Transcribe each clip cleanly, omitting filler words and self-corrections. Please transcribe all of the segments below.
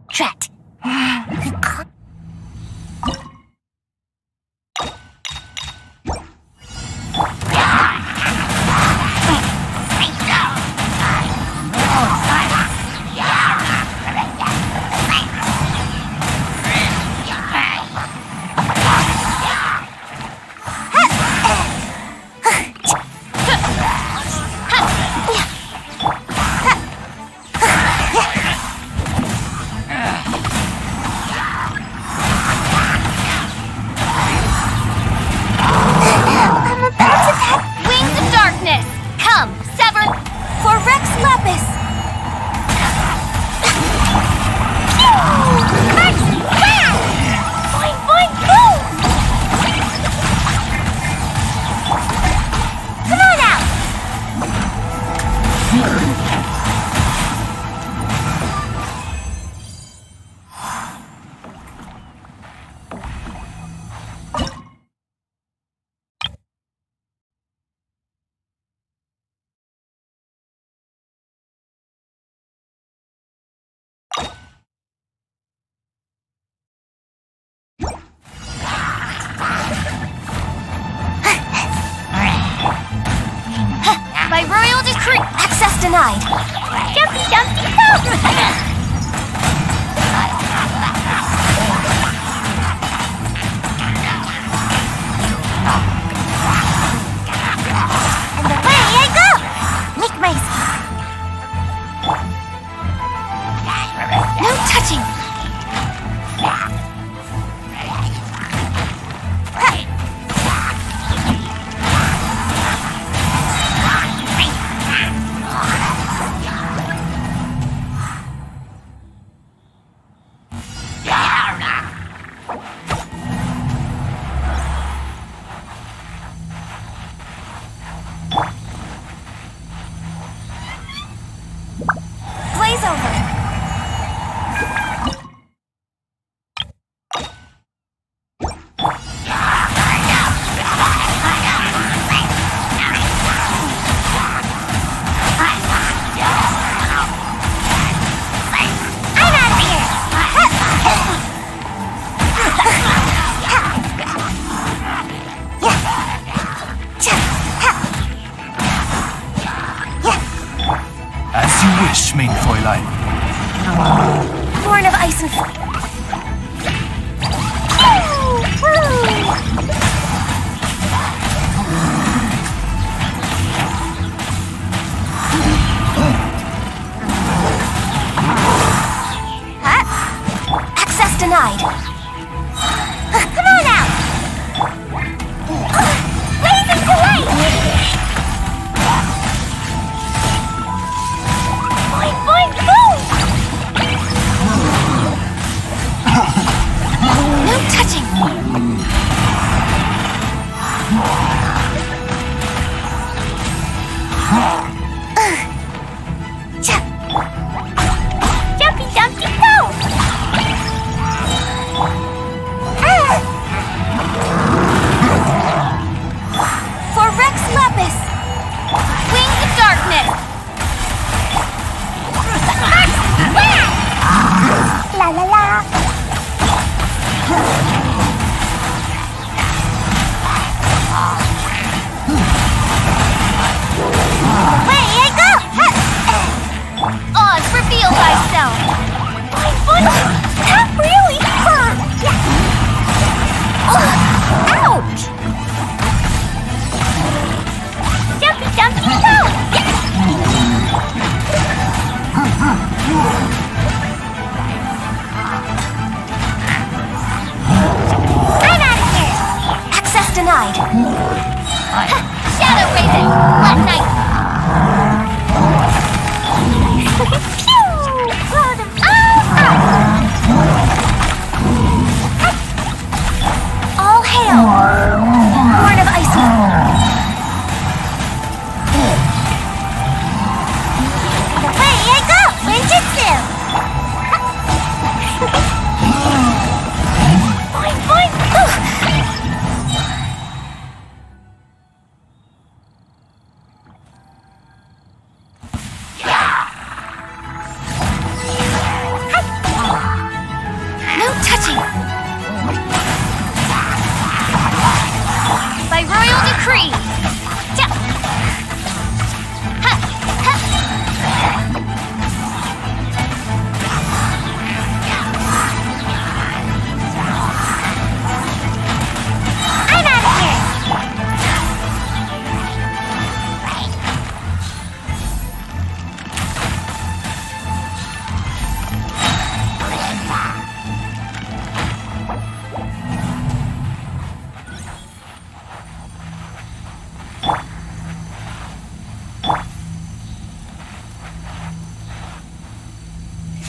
Drat. By royal decree, access denied. Jumpy, jumpy, jump! And away I go! Make my escape. No touching! Blaze over! As you wish, mein Fräulein. Born of ice and fire. Access denied. Come on out! Blazing delight! Boing, boing, boom! No touching! Jumpy, jumpy, go! For Rex Lepus! Wings of Darkness! La la la! decree! Ja. Ha, ha. I'm out of here!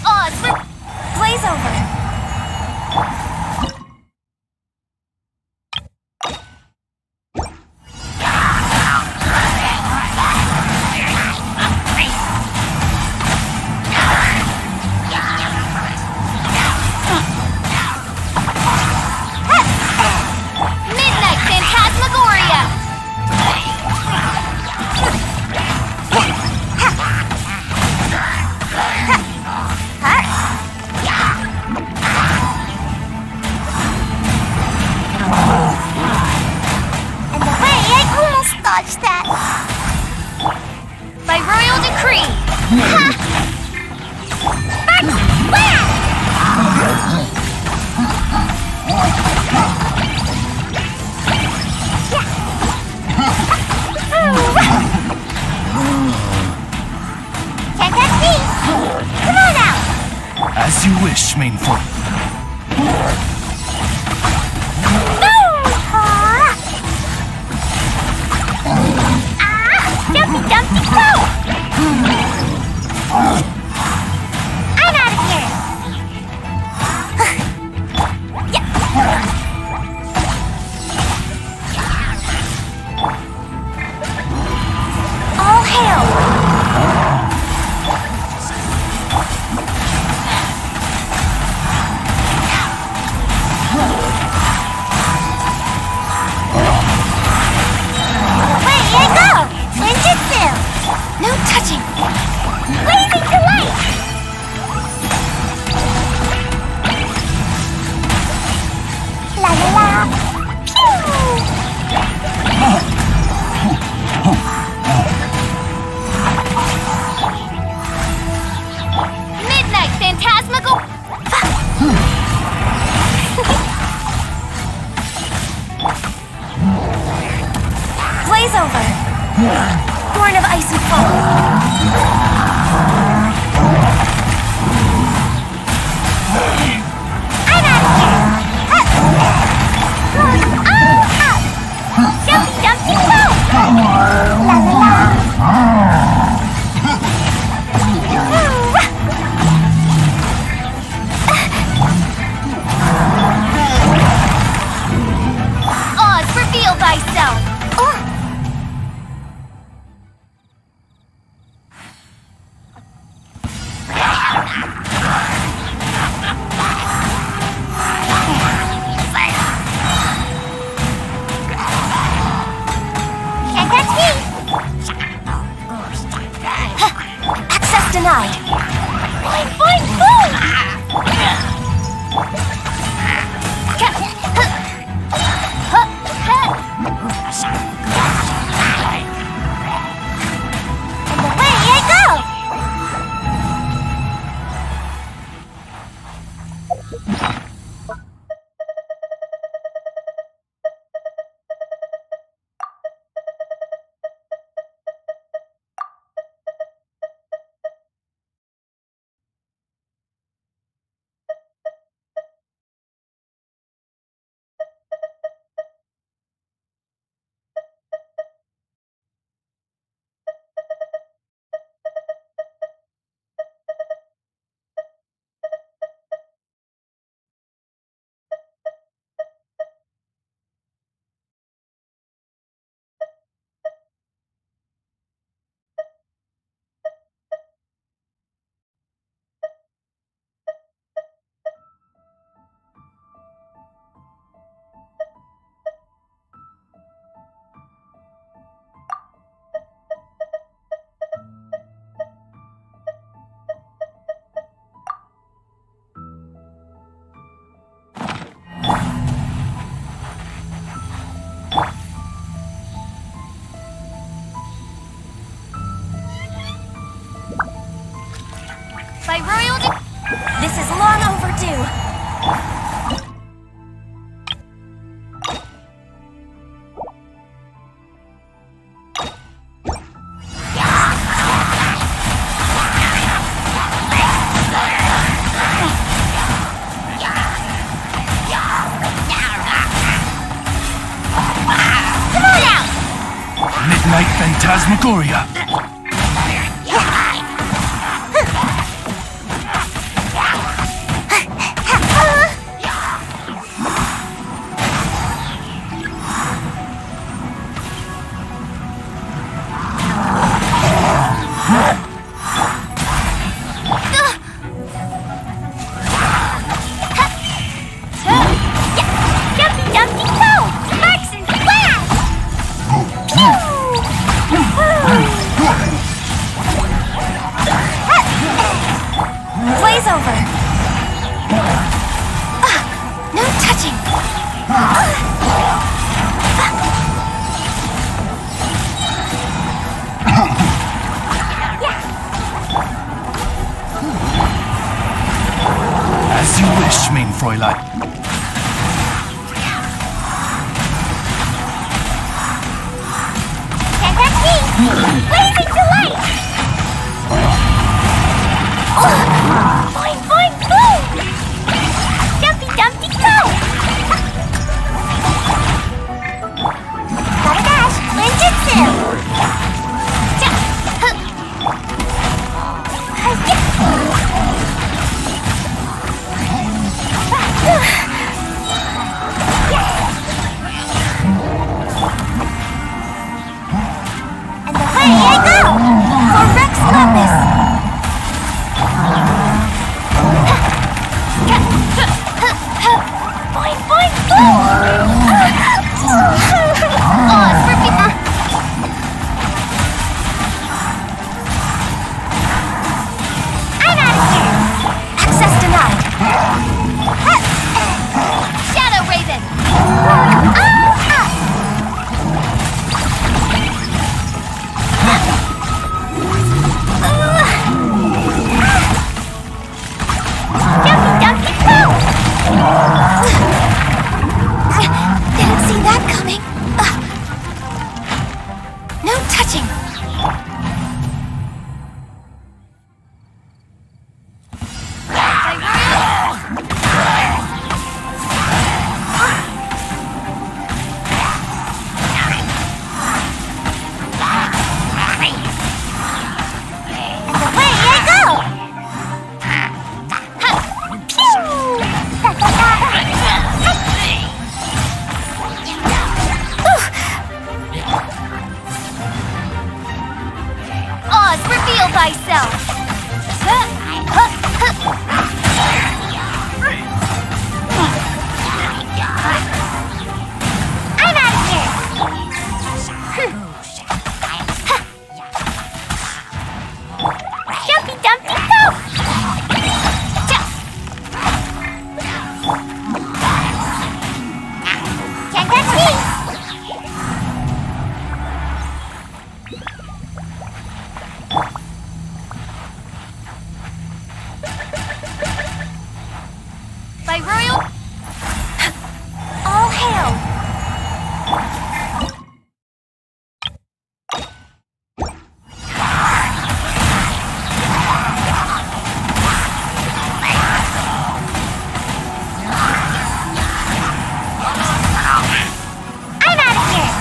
Odds for blaze over. Midnight Phantasmagoria! And the way I almost dodged that. By royal decree. Ha! First blast! Can't catch me! Come on out! As you wish, main foil. Dumpty Dumpty Go! I'm out of here! Yeah. All hail! Away I go! Ninjutsu! No touching! Blazing to light! La la la! Pew! Midnight Phantasmago... Blaze over! Born of ice and foam! I'm out of here! Jumpy Dumpty Go! La la la! Oz, reveal thyself! Can't catch me! Access denied! Boing, boing, boom! And away I go! By royal This is long overdue. Come on out! Midnight Phantasmagoria. Blaze over. No touching. As you wish, mein Fräulein. Can't touch me! Blazing delight! Boing, boing, boom! Jumpy, dumpty, go! Gotta dash! Ninjutsu! Jump! And away I go! For Rex Lapis! Boing, boing, boom! Oh, it's for people. I'm out of here! Access denied. Shadow Raven! Jumpy, dumpy, go! Didn't see that coming. No touching. And away I go! Oz, reveal thyself! I'm out of here! Jumpy, dumpty, go! Jump! Can't touch me! By royal all hail! I'm out of here!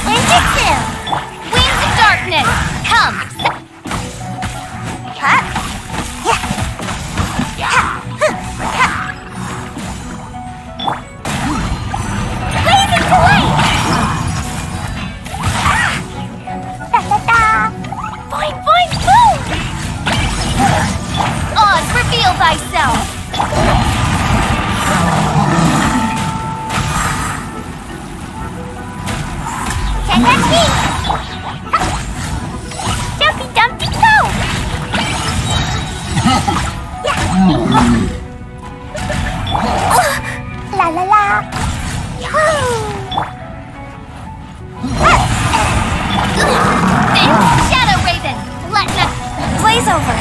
Ninjutsu! Wings of darkness! Come! Huh? Blazing delight! Boing, boing, boom! Oz, reveal thyself! Can't touch me! Jumpy, dumpty, go! La la la! Shadow Raven! Blaze over!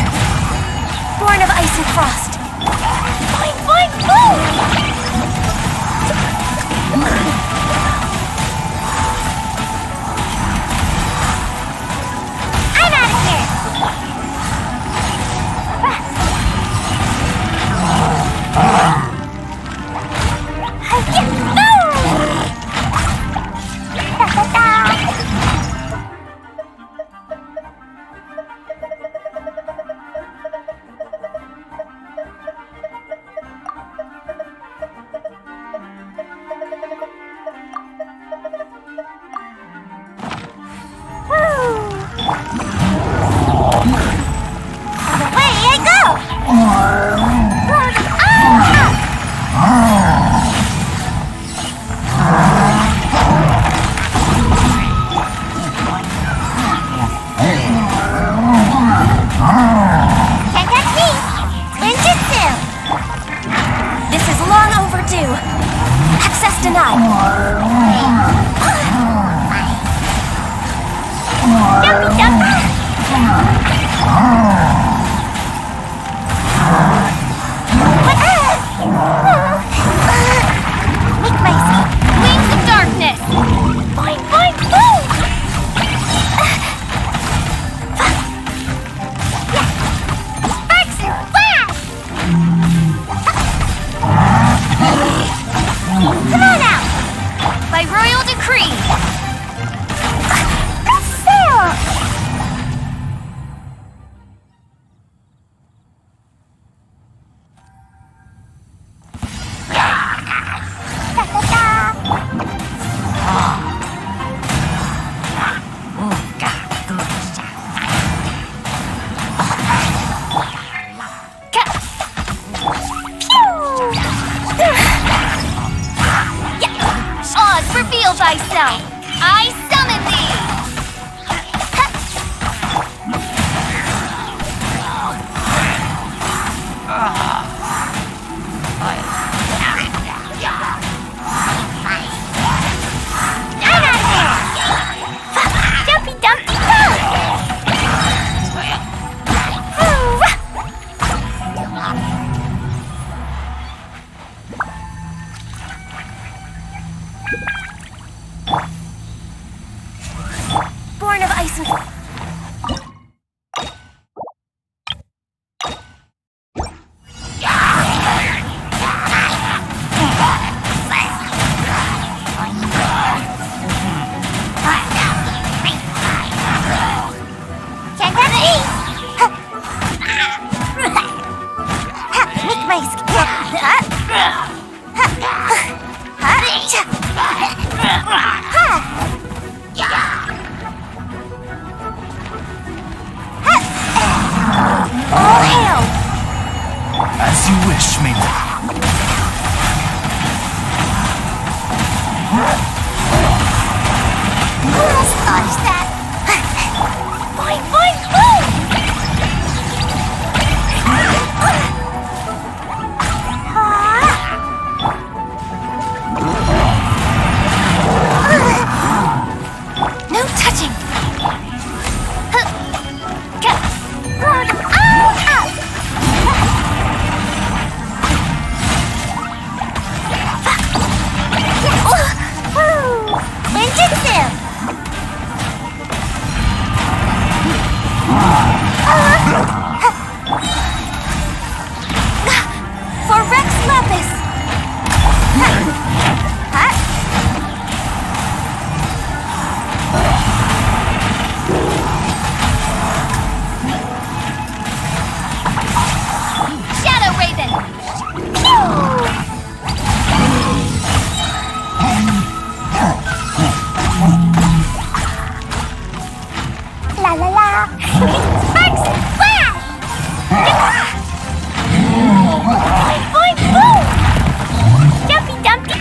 ice and frost. Boing, boing, boom! I'm out of here! Thyself, I summon thee! I'm out of here! Jumpy Dumpty Go! Born of ice and... All hail! As you wish, maiden. Who else thought that? Boing, boing, boing! No touching! For Rex Lapis! Shadow Raven! La la la! Sparks! Flash! Boing, boom! Jumpy Dumpty!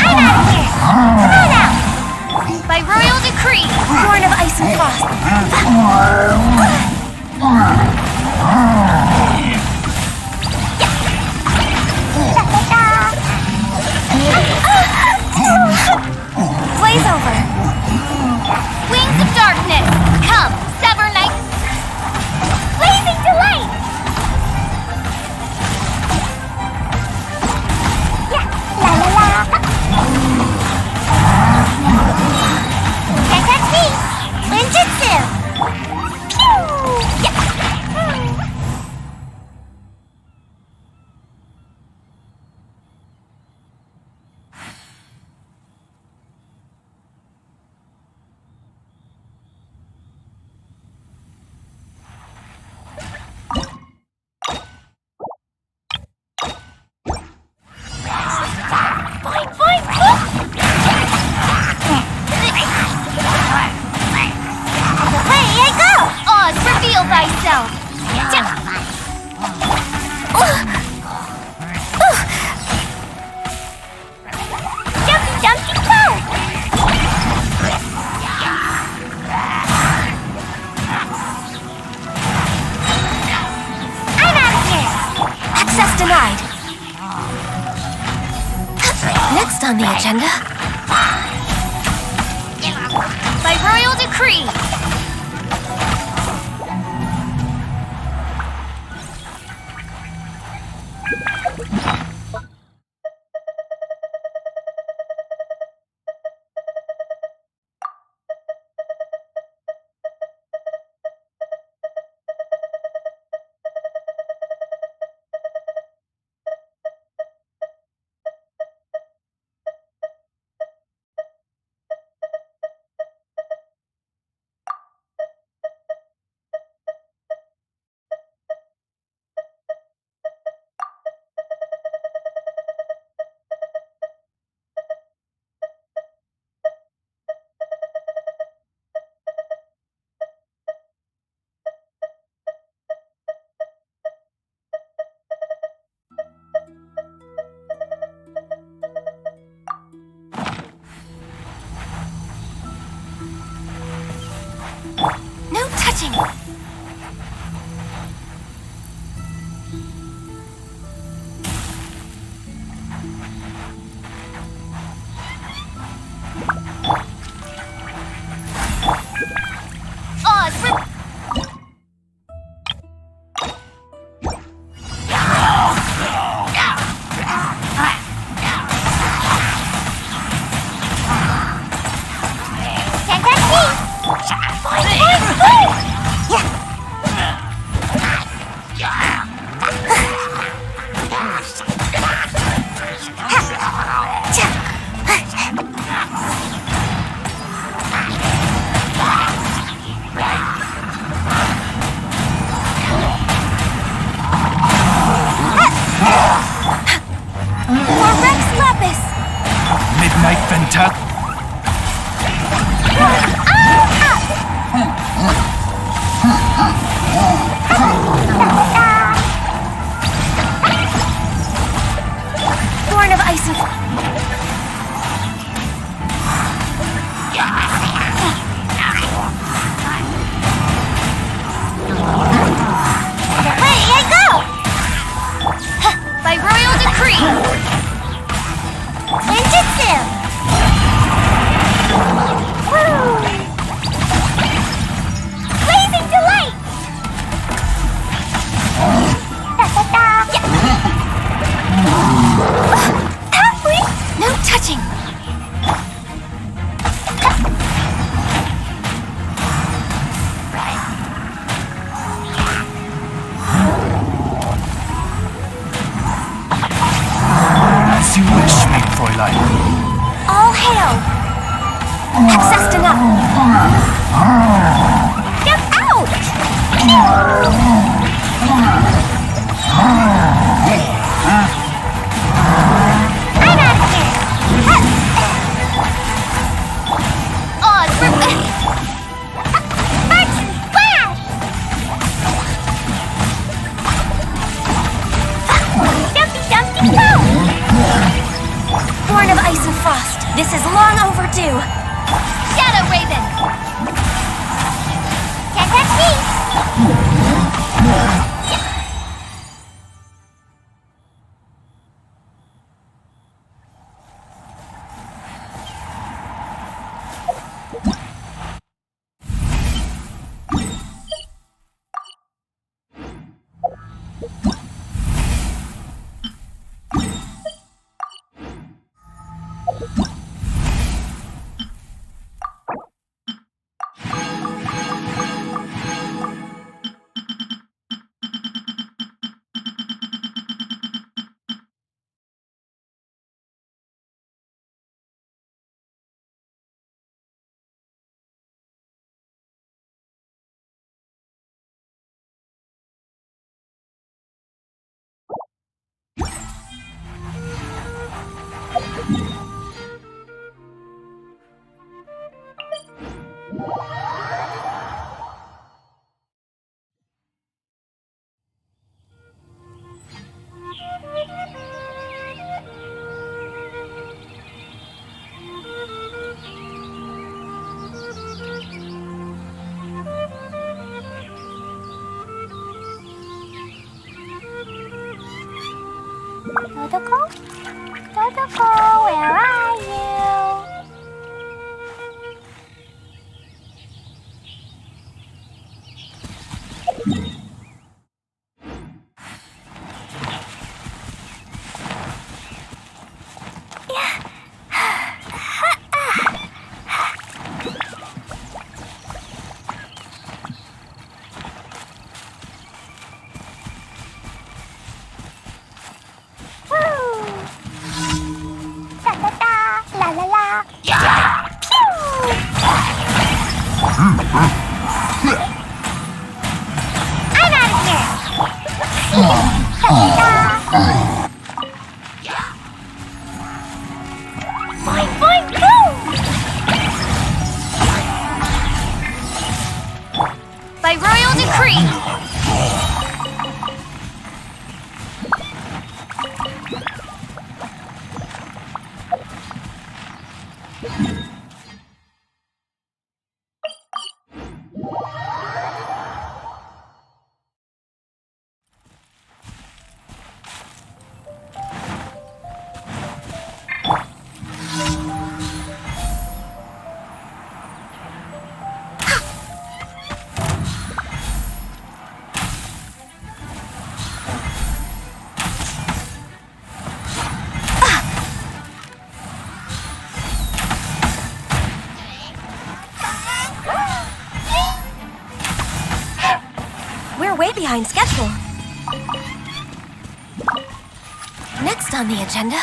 I'm out of here! Come on out! By royal decree, born of ice and frost. Blaze over. Wings of darkness, come, sever night. on the agenda. By royal decree. No touching! Oz, Midnight Venta. Born of ice and ready, I go! By royal decree! Ninjutsu! Woo! Blazing delight! No touching! As you wish, mein Fräulein. All hail! Accessed enough! Get out! I'm out of here! Oz, Spartan Splash! Dumpty go! Born of ice and frost, this is long overdue. Shadow Raven! Can't touch me! Dodoko? Dodoko, where are I'm out of here! Fine, fine, boom! By royal decree! We're way behind schedule. Next on the agenda...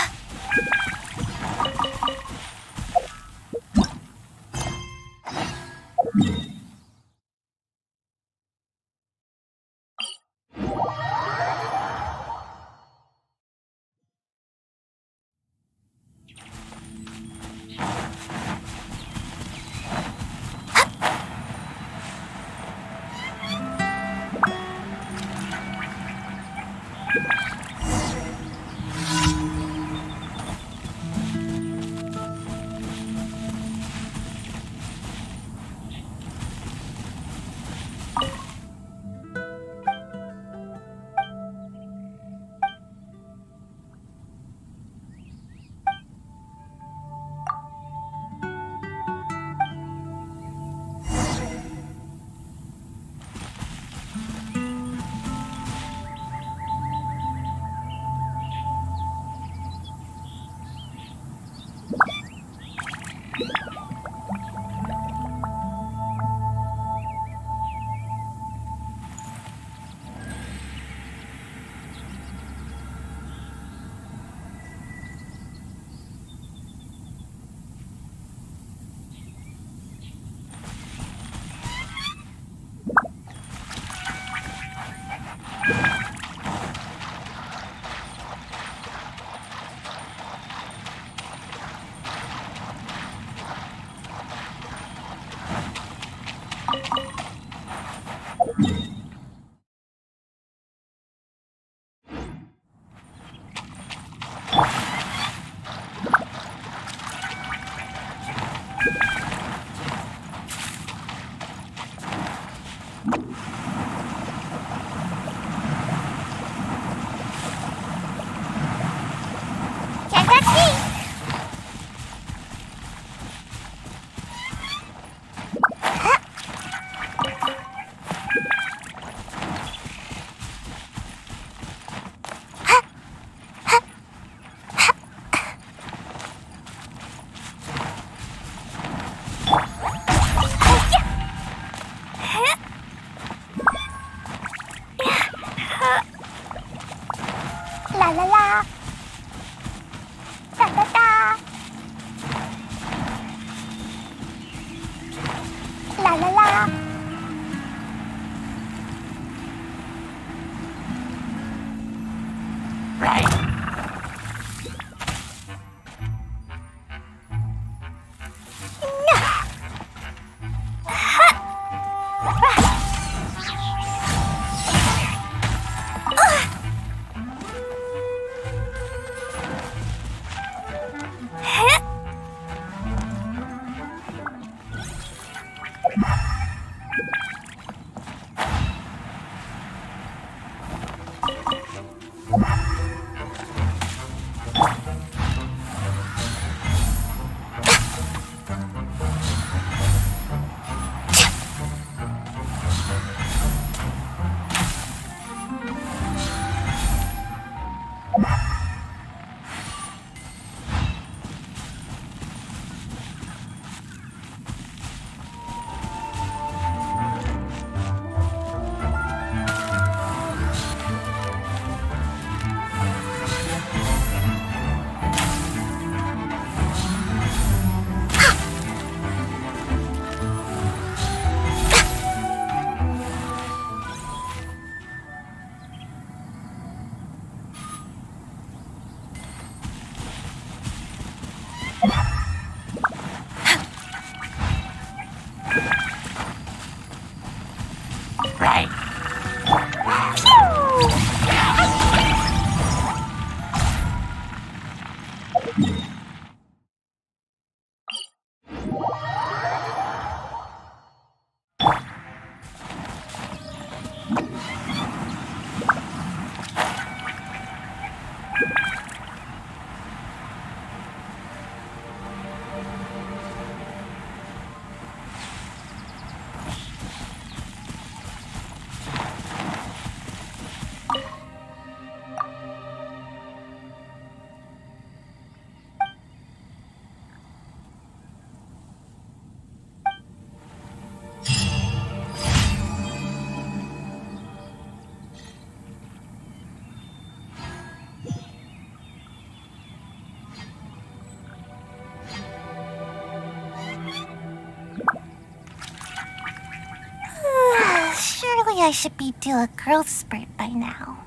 I should be due a growth spurt by now.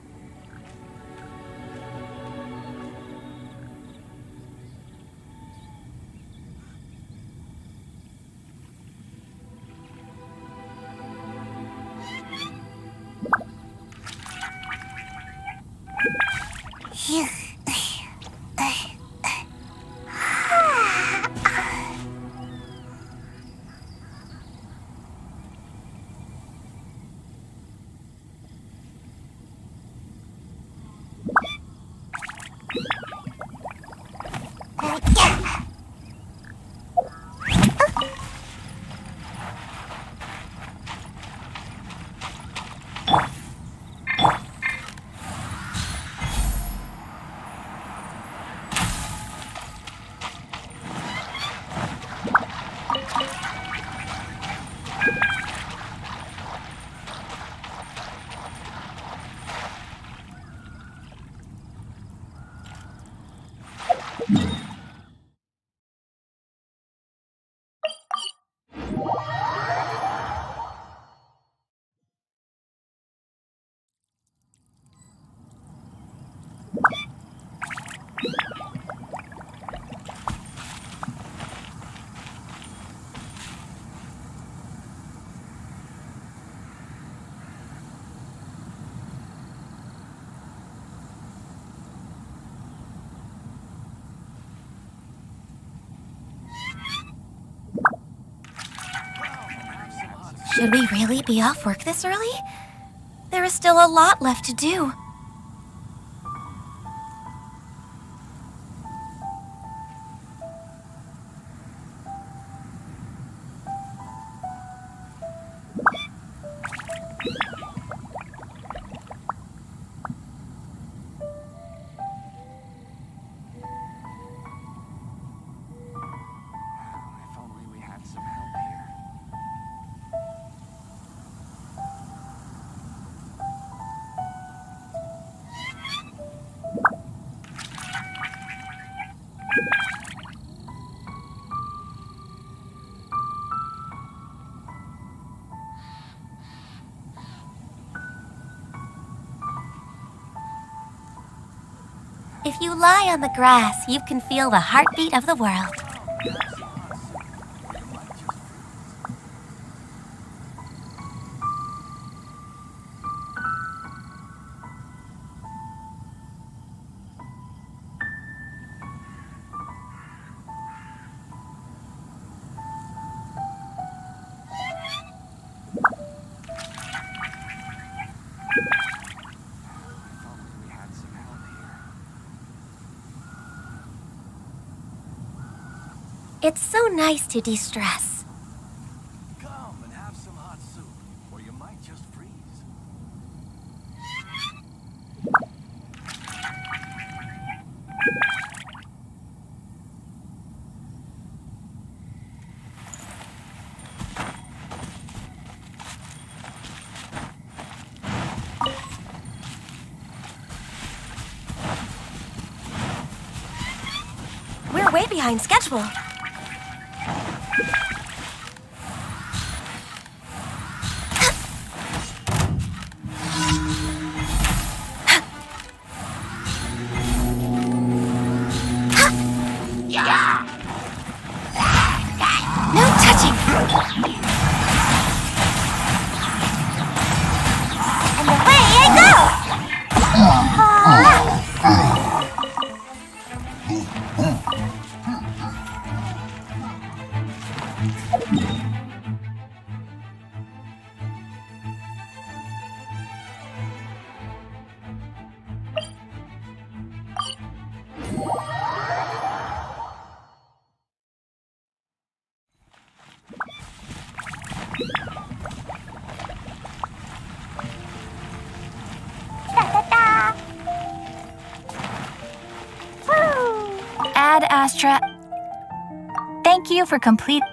Should we really be off work this early? There is still a lot left to do. If only we had some help here. If you lie on the grass, you can feel the heartbeat of the world. If only we had some help here. It's so nice to de-stress. Come and have some hot soup, or you might just freeze. We're way behind schedule. No touching! And away I go! Da-da-da. Woo! Ad Astra. Thank you for complete.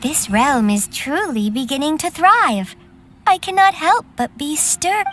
This realm is truly beginning to thrive. I cannot help but be stirred.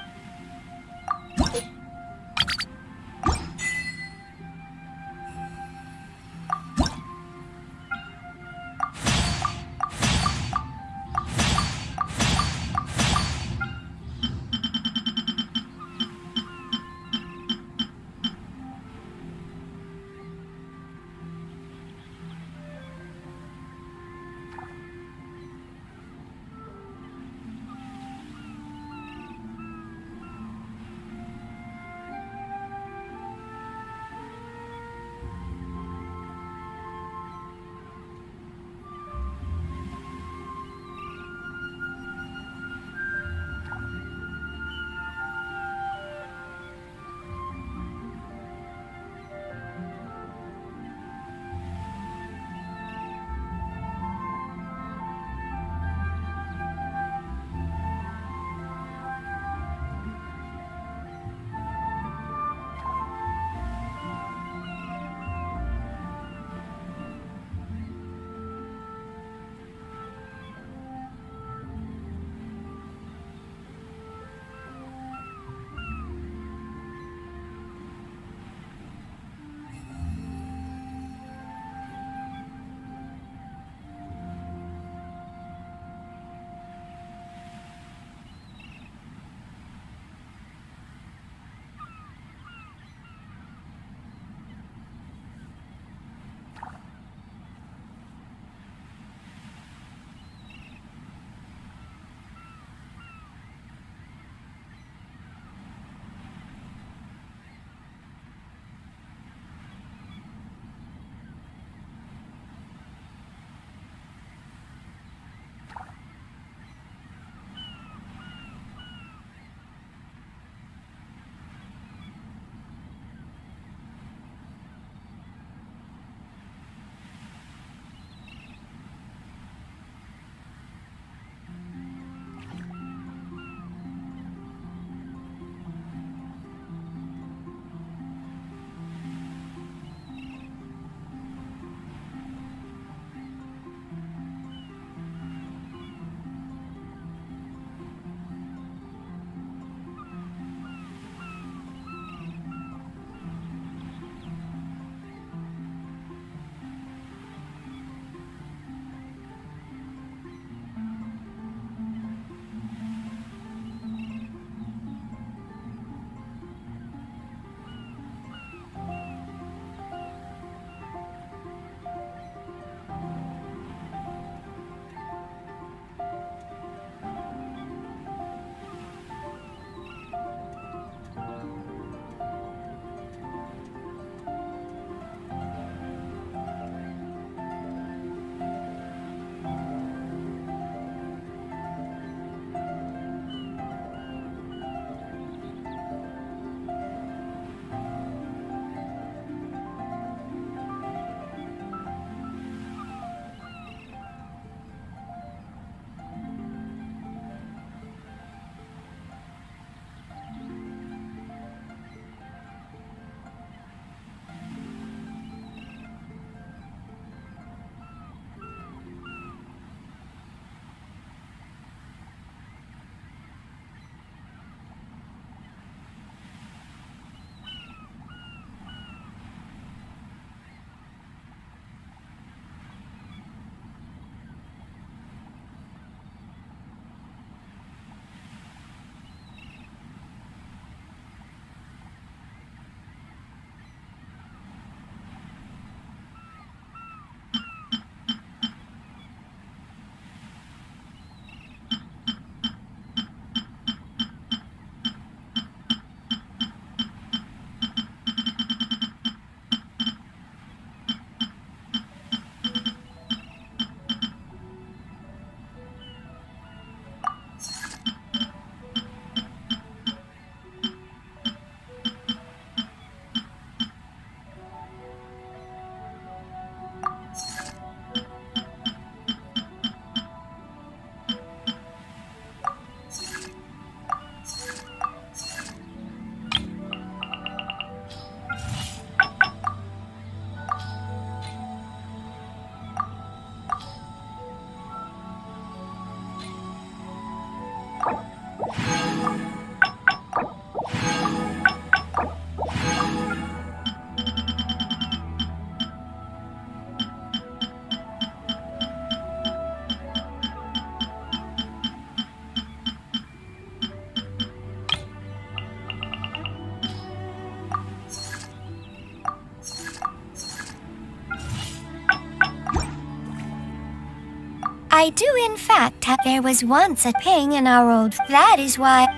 I do in fact have. There was once a king in our old. That is why.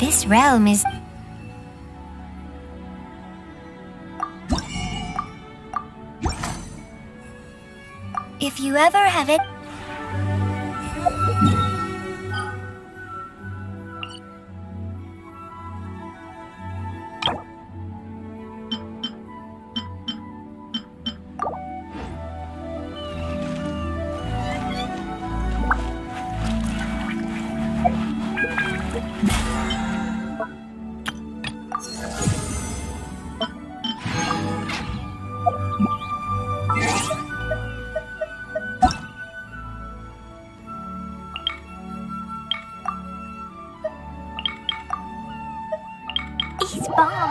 This realm is. If you ever have it. He's bomb.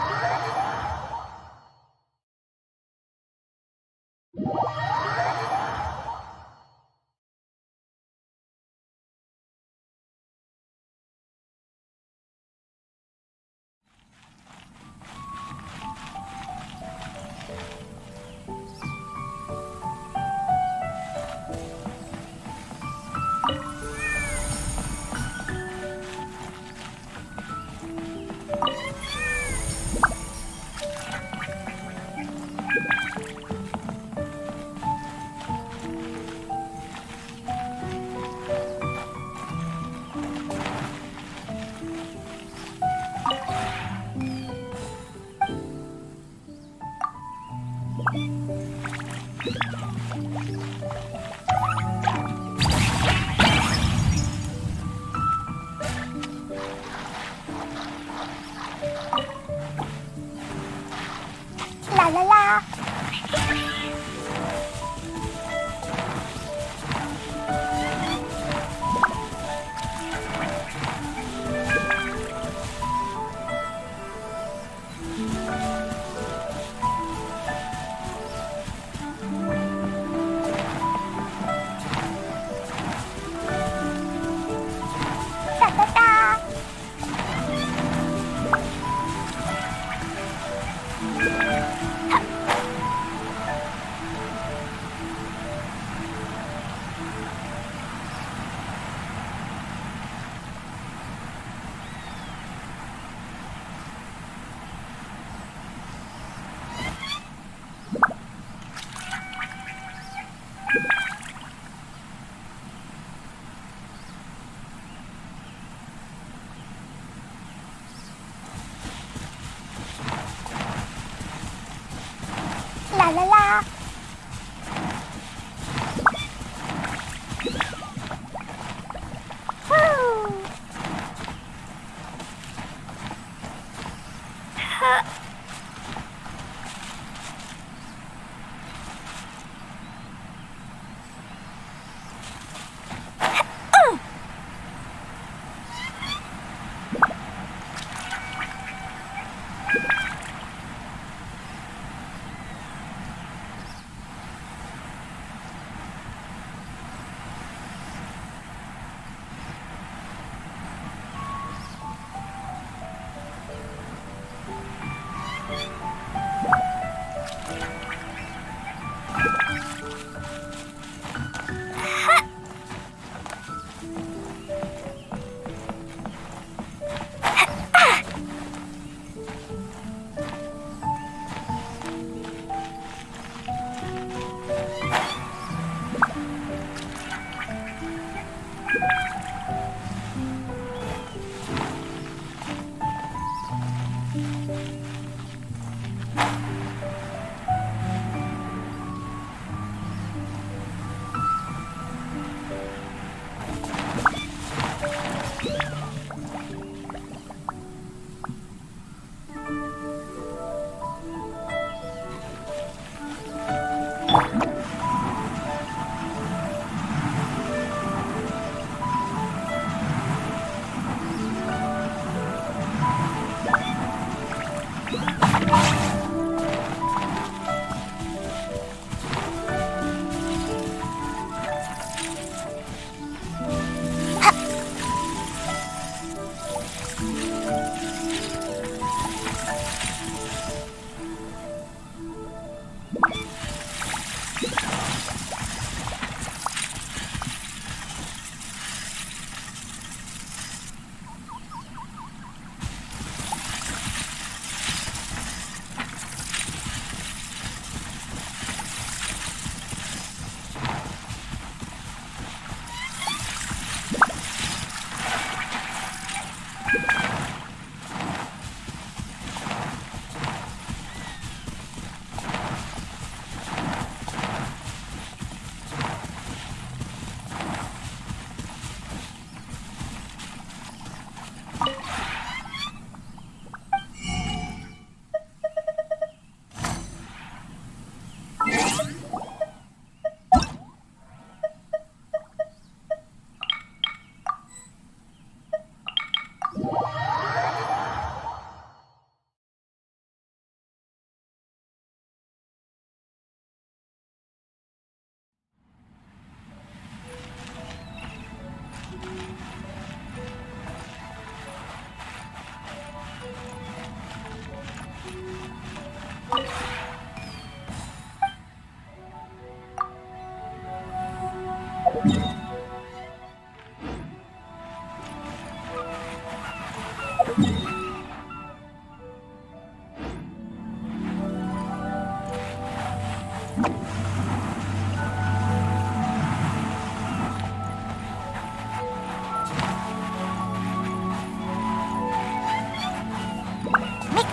Make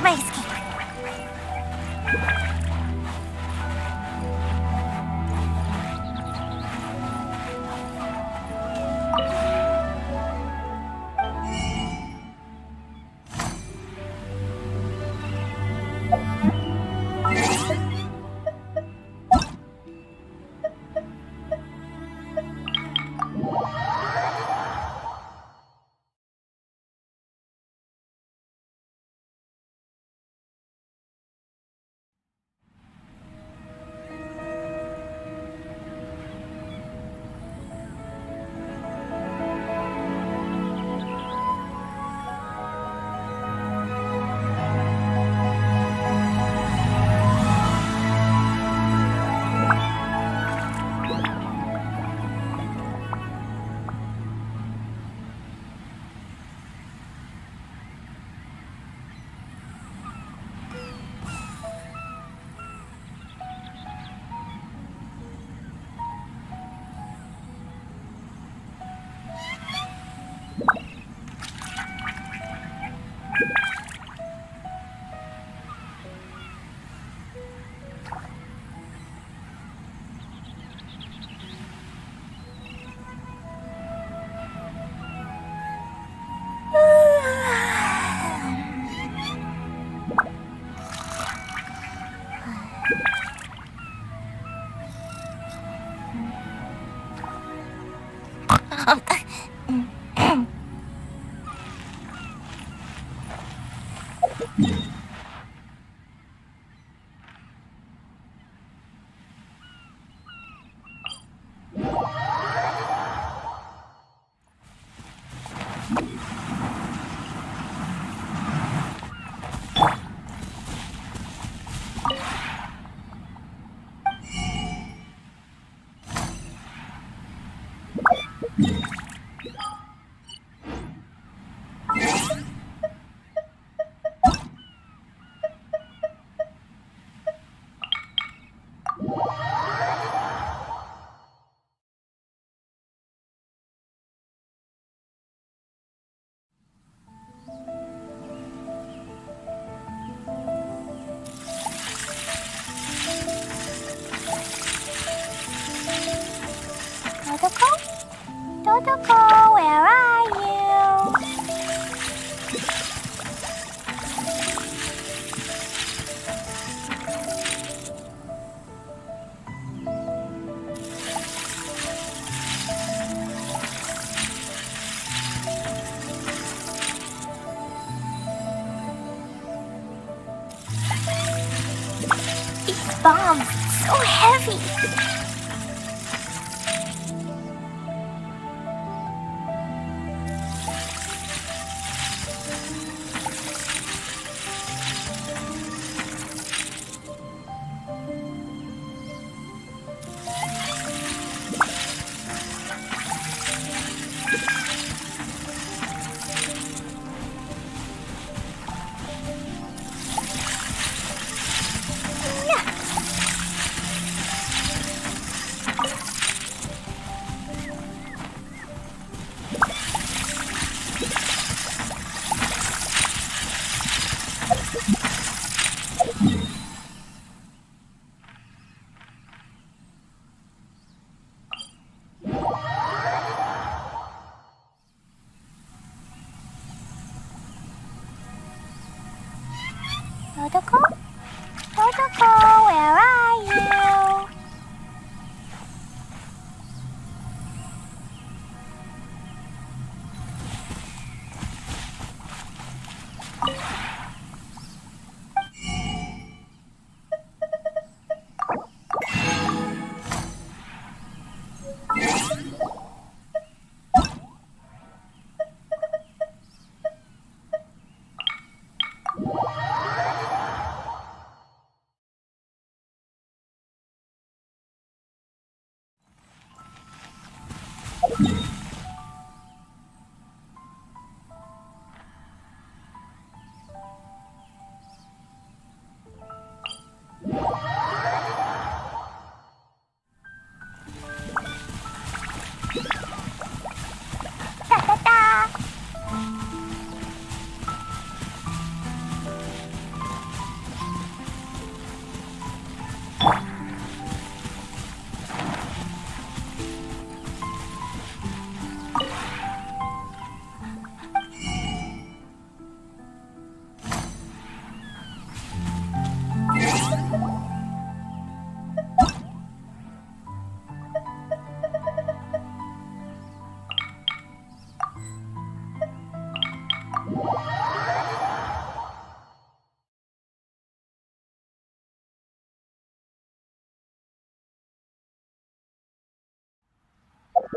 my escape. Dodoko, where are you? These bombs, so heavy.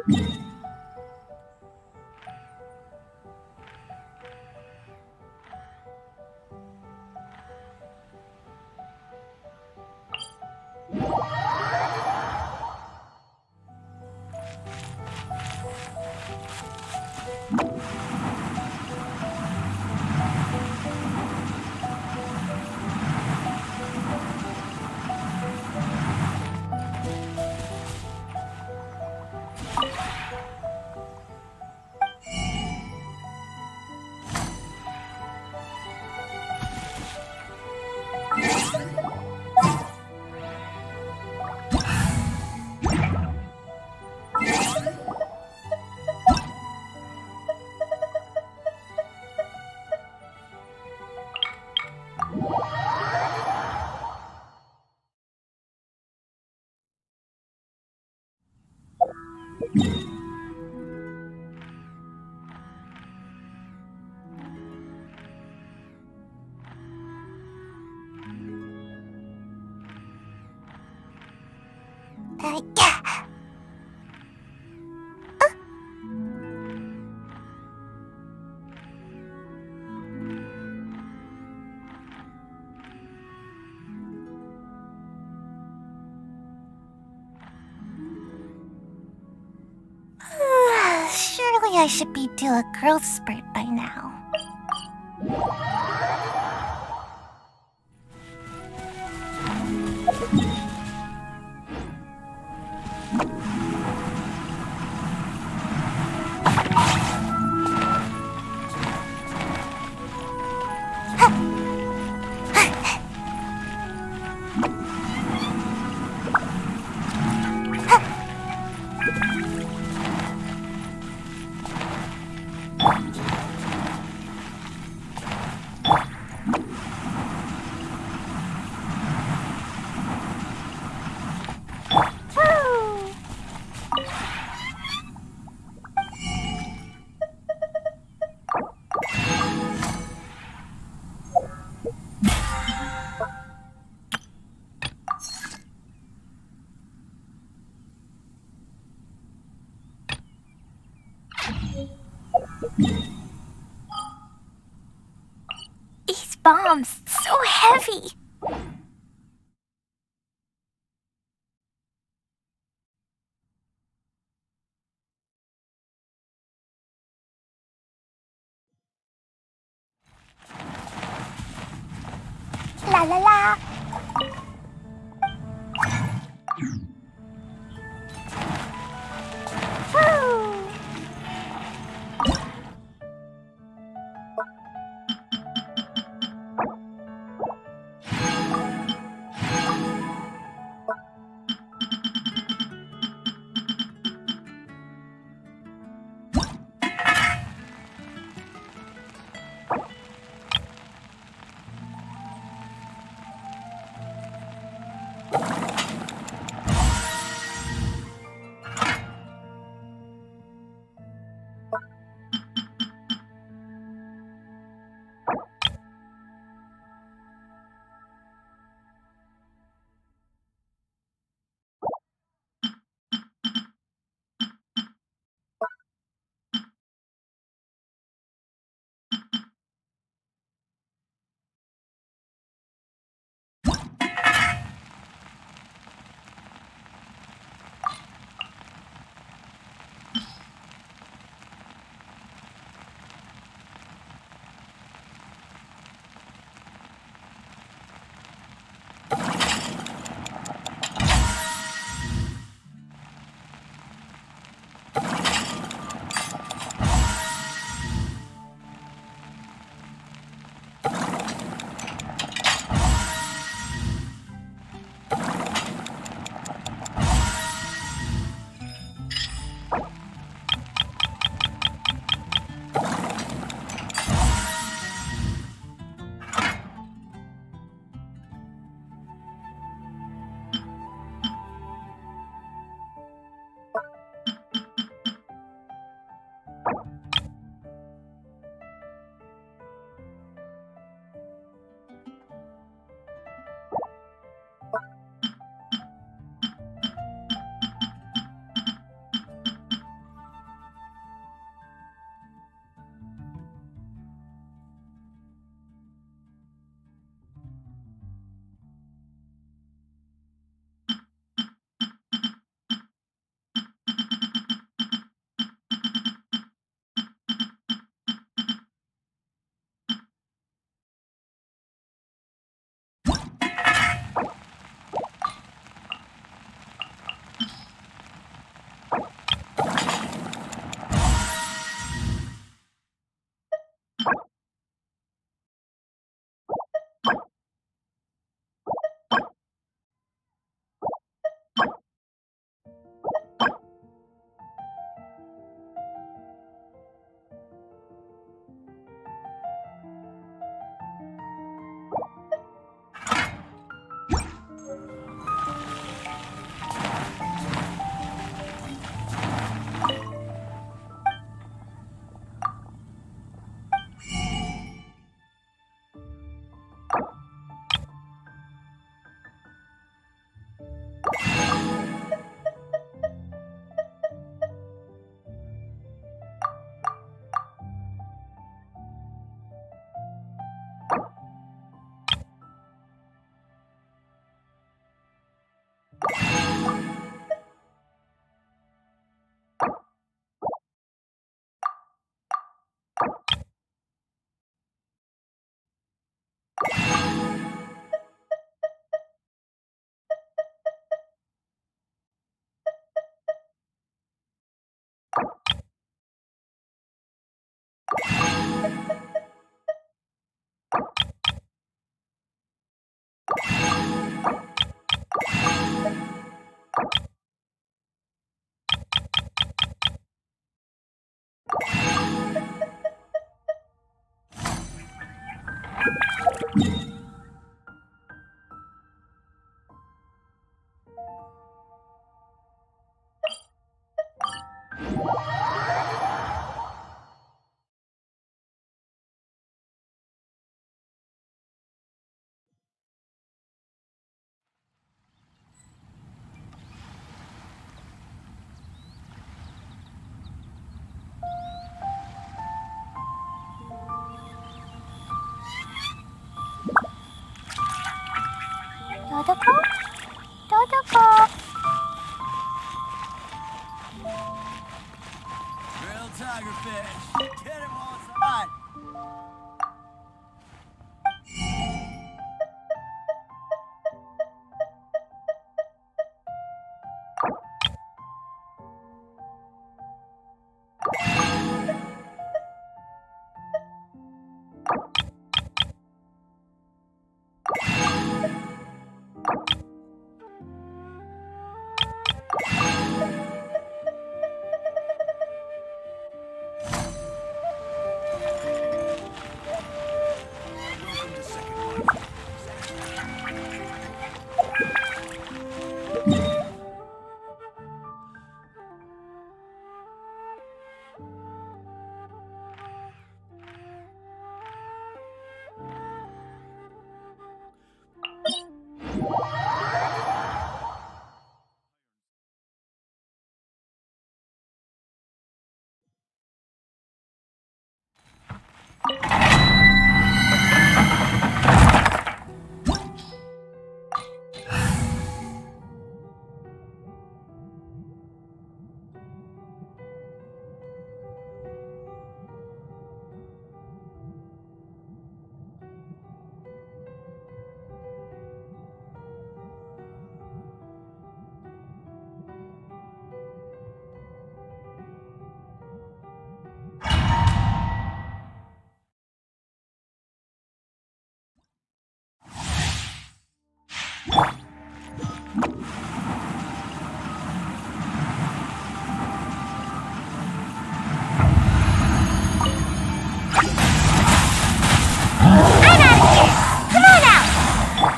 Yeah. Surely I should be due a growth spurt by now. These bombs, so heavy. La la la. Woo! Dodoko? Dodoko? Real tiger fish. Get him while it's hot. Welcome to Second Life.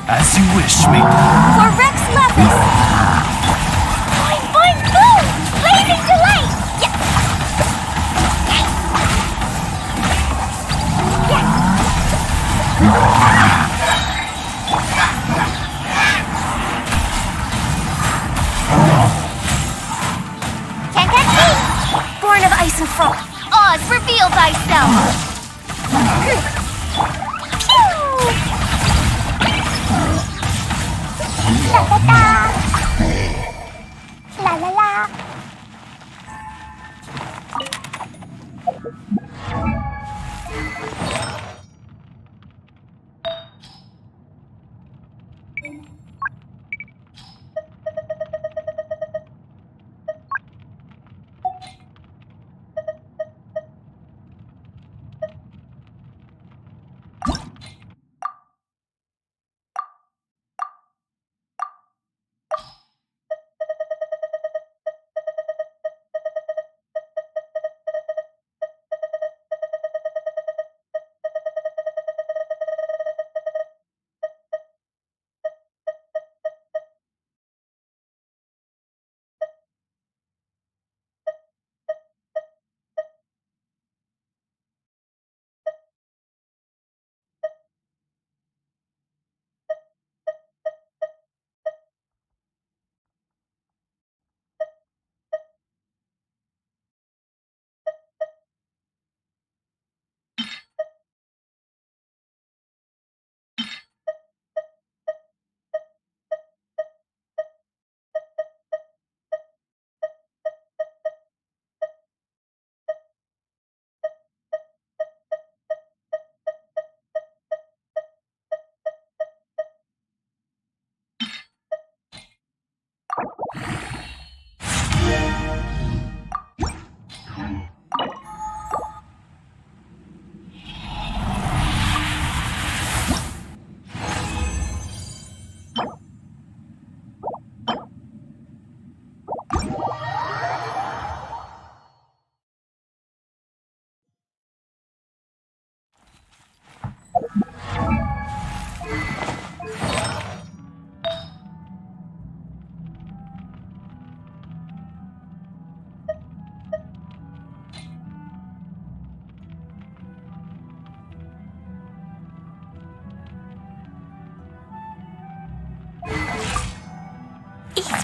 As you wish, mate. For Rex Lepus! Boing, boing, boom! Blazing delight! Yeah. Can't catch me! Born of ice and froth, Oz, reveal thyself! La la la.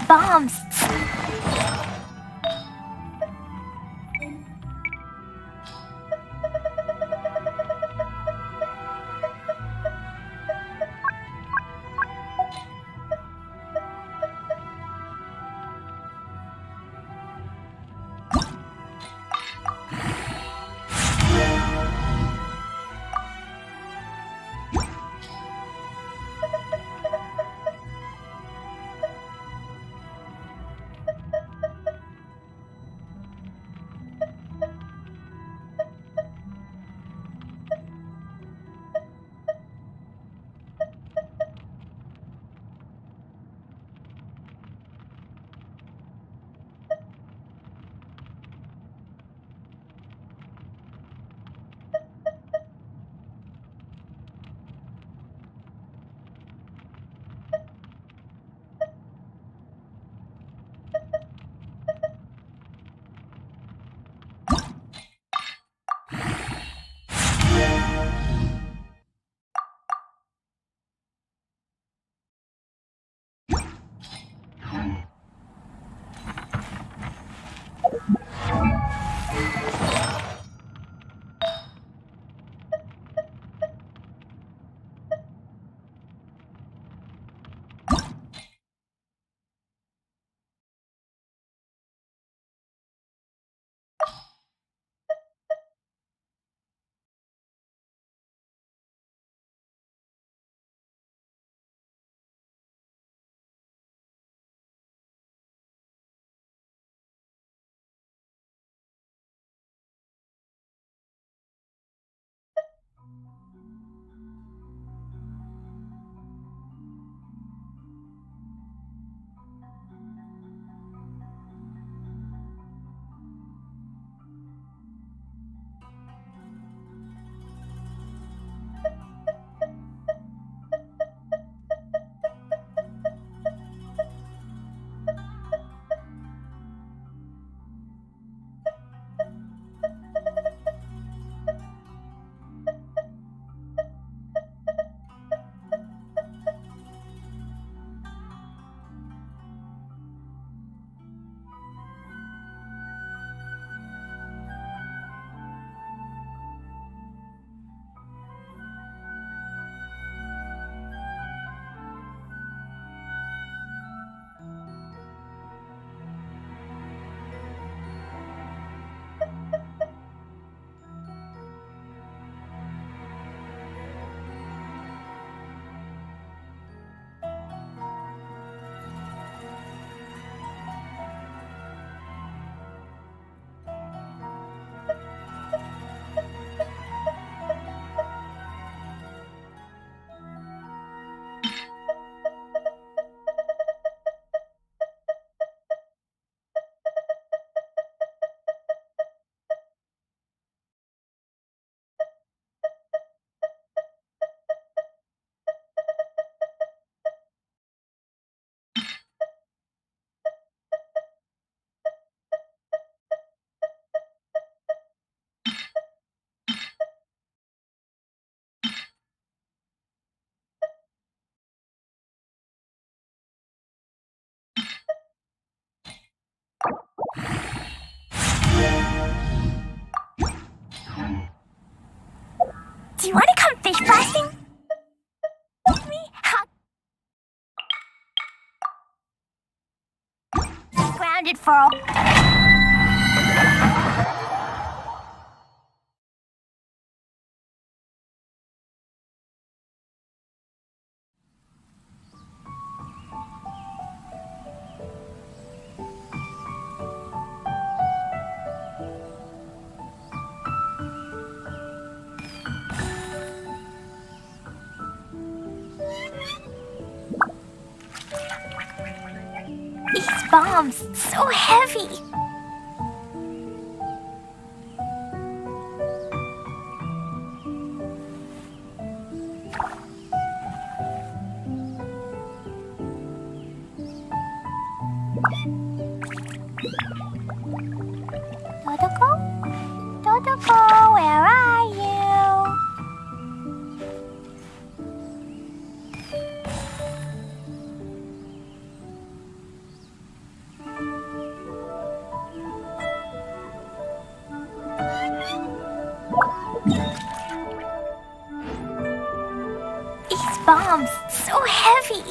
bombs. Do you want to come fish blasting with me? Grounded for a... These bombs, so heavy. Totoko? Totoko, where are you? bombs! So heavy!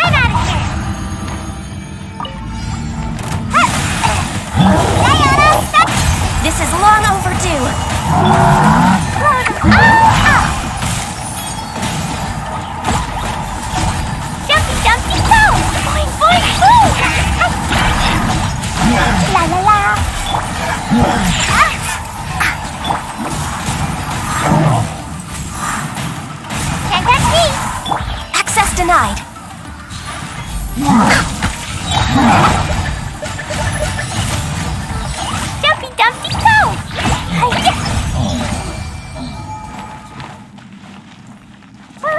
I'm out of here! This is long overdue! Jumpy Dumpty Go! Boing boing boom! La la la! Can't catch me! Access denied! Jumpy Dumpty Go! Hi-ya! Woo!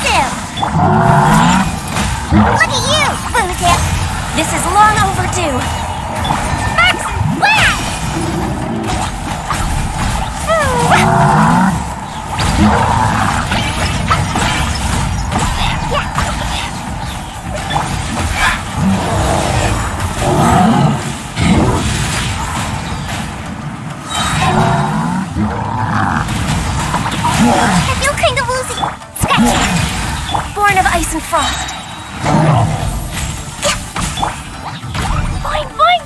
him! Look at you, Boo-Tip! This is long overdue. Sparks and blast! I feel kind of woozy. Scratchy. Born of ice and frost. Boing, boing,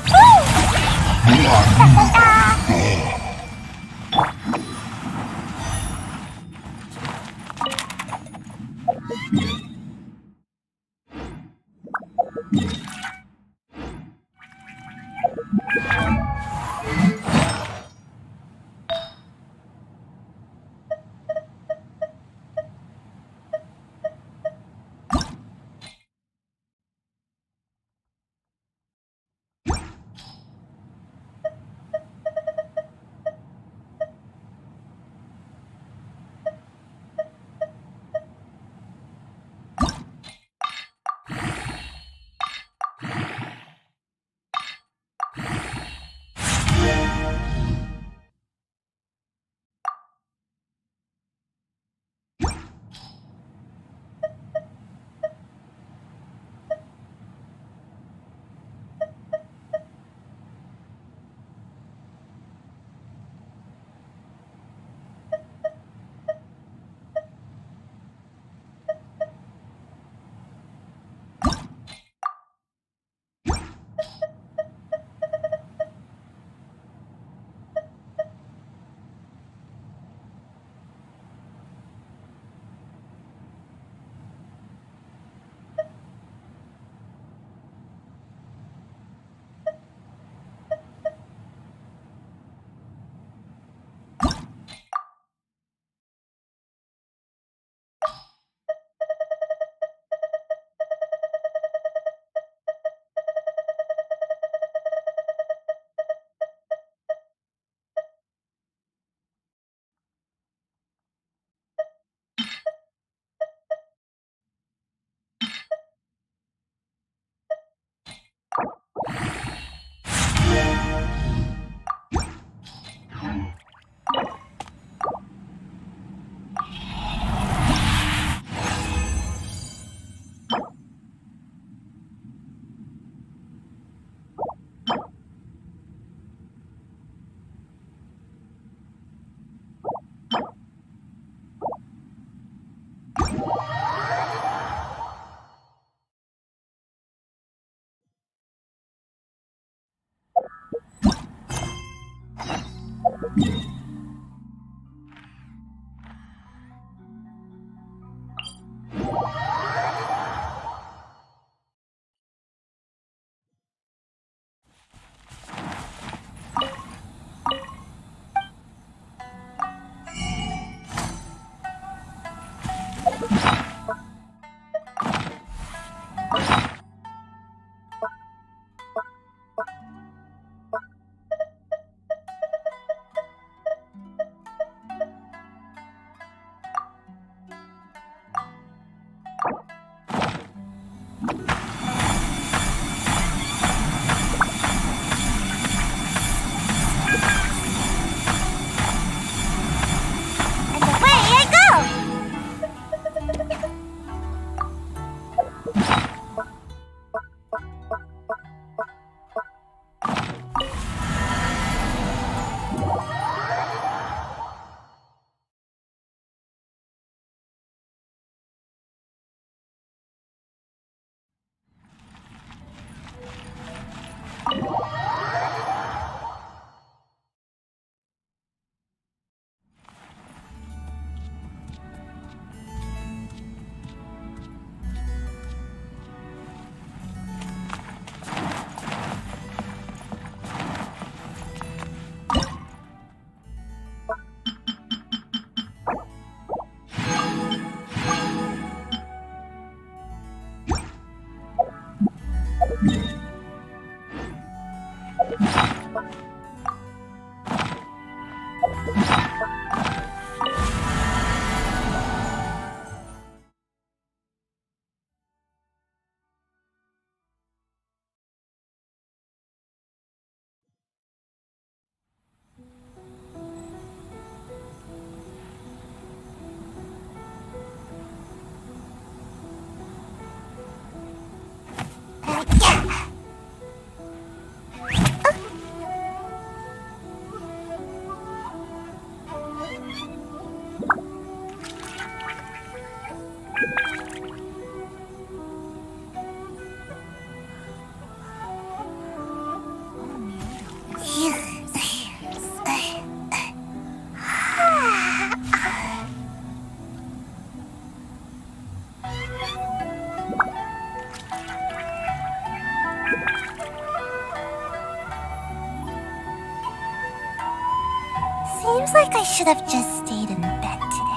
Seems like I should have just stayed in bed today.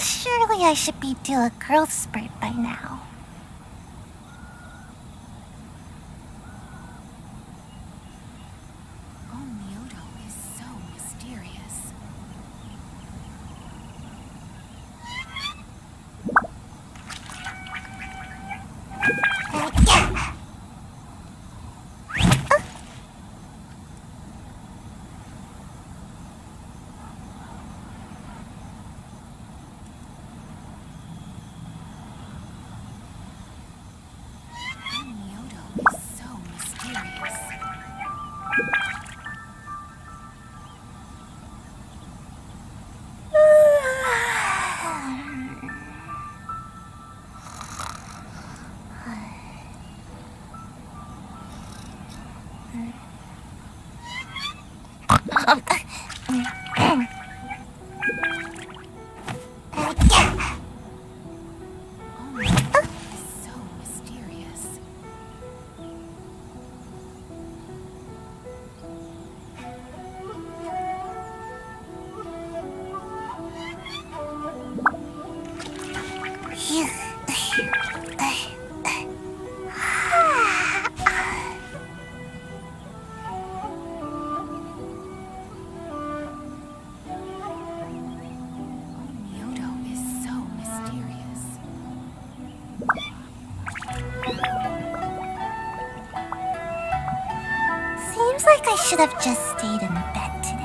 Surely I should be due a growth spurt by now. Seems like I should have just stayed in bed today.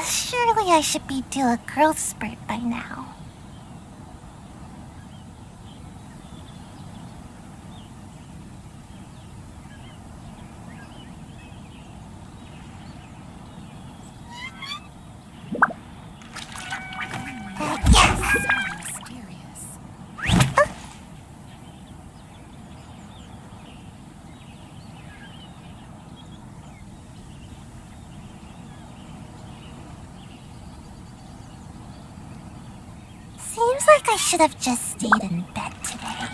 Surely I should be due a growth spurt by now. Seems like I should have just stayed in bed today.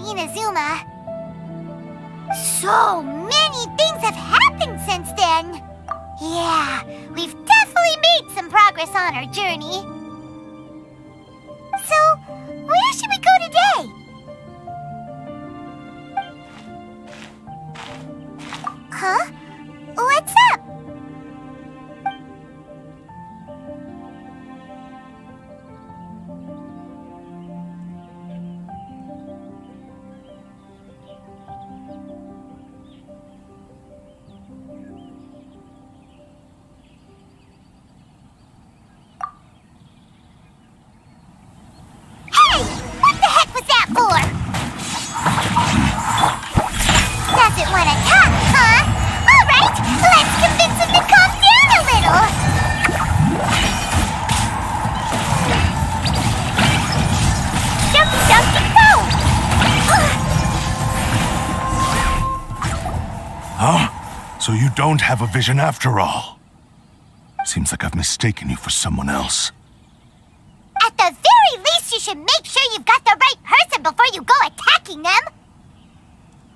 Inazuma. So many things have happened since then. Yeah, we've definitely made some progress on our journey. So, where should we go today? Huh? What's up? Hey! What the heck was that for? Doesn't want to talk, huh? All right, let's convince him to calm down a little. Jump, jump, go! Huh? So you don't have a vision after all? Seems like I've mistaken you for someone else. At the very least, you should make sure you've got the right person before you go attacking them.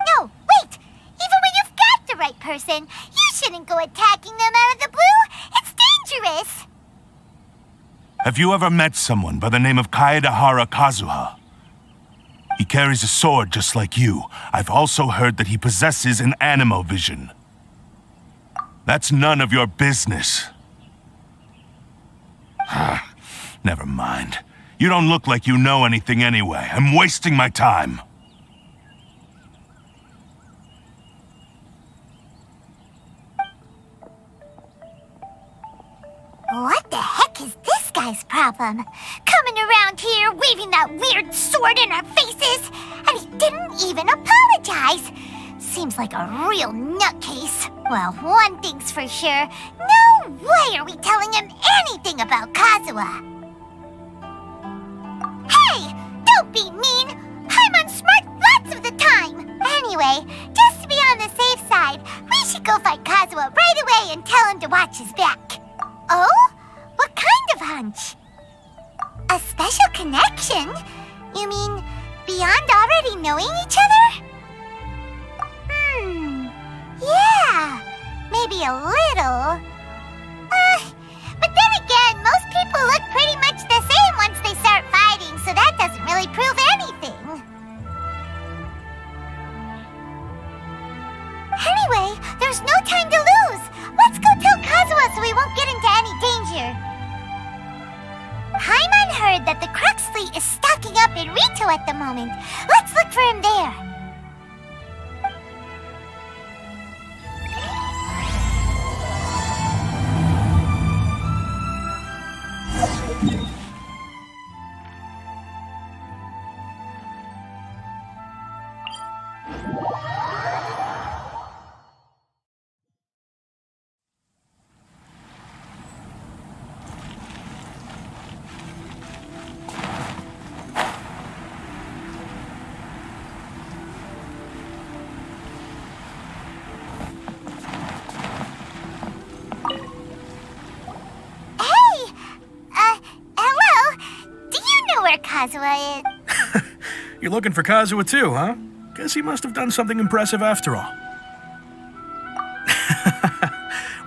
No, wait! Even when you've got the right person, you shouldn't go attacking them out of the blue. It's dangerous. Have you ever met someone by the name of Kaedahara Kazuha? He carries a sword just like you. I've also heard that he possesses an animo vision. That's none of your business. Never mind. You don't look like you know anything anyway. I'm wasting my time. What the heck is this guy's problem? Coming around here, waving that weird sword in our faces, and he didn't even apologize. Seems like a real nutcase. Well, one thing's for sure. No way are we telling him anything about Kazuha. Hey! Don't be mean! I'm unsmart lots of the time! Anyway, just to be on the safe side, we should go find Kazuha right away and tell him to watch his back. Oh? What kind of hunch? A special connection? You mean beyond already knowing each other? Yeah, maybe a little. But then again, most people look pretty much the same once they start fighting, so that doesn't really prove anything. Anyway, there's no time to lose. Let's go tell Kazuha so we won't get into any danger. Paimon heard that the Crux fleet is stocking up in Rito at the moment. Let's look for him there. Kazuha is... You're looking for Kazuha too, huh? Guess he must have done something impressive after all.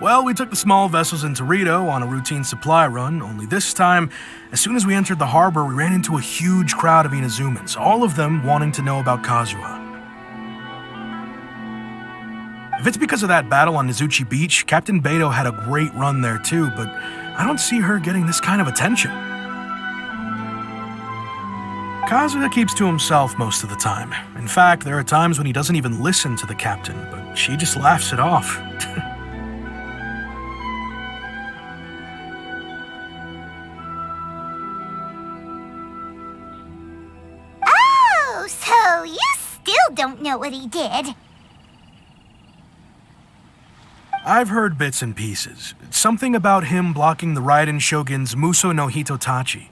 Well, we took the small vessels into Rito on a routine supply run, only this time, as soon as we entered the harbor, we ran into a huge crowd of Inazumans, all of them wanting to know about Kazuha. If it's because of that battle on Nizuchi Beach, Captain Beto had a great run there too, but I don't see her getting this kind of attention. Kazuha keeps to himself most of the time. In fact, there are times when he doesn't even listen to the captain, but she just laughs it off. Oh, so you still don't know what he did? I've heard bits and pieces. Something about him blocking the Raiden Shogun's Muso no Hitotachi.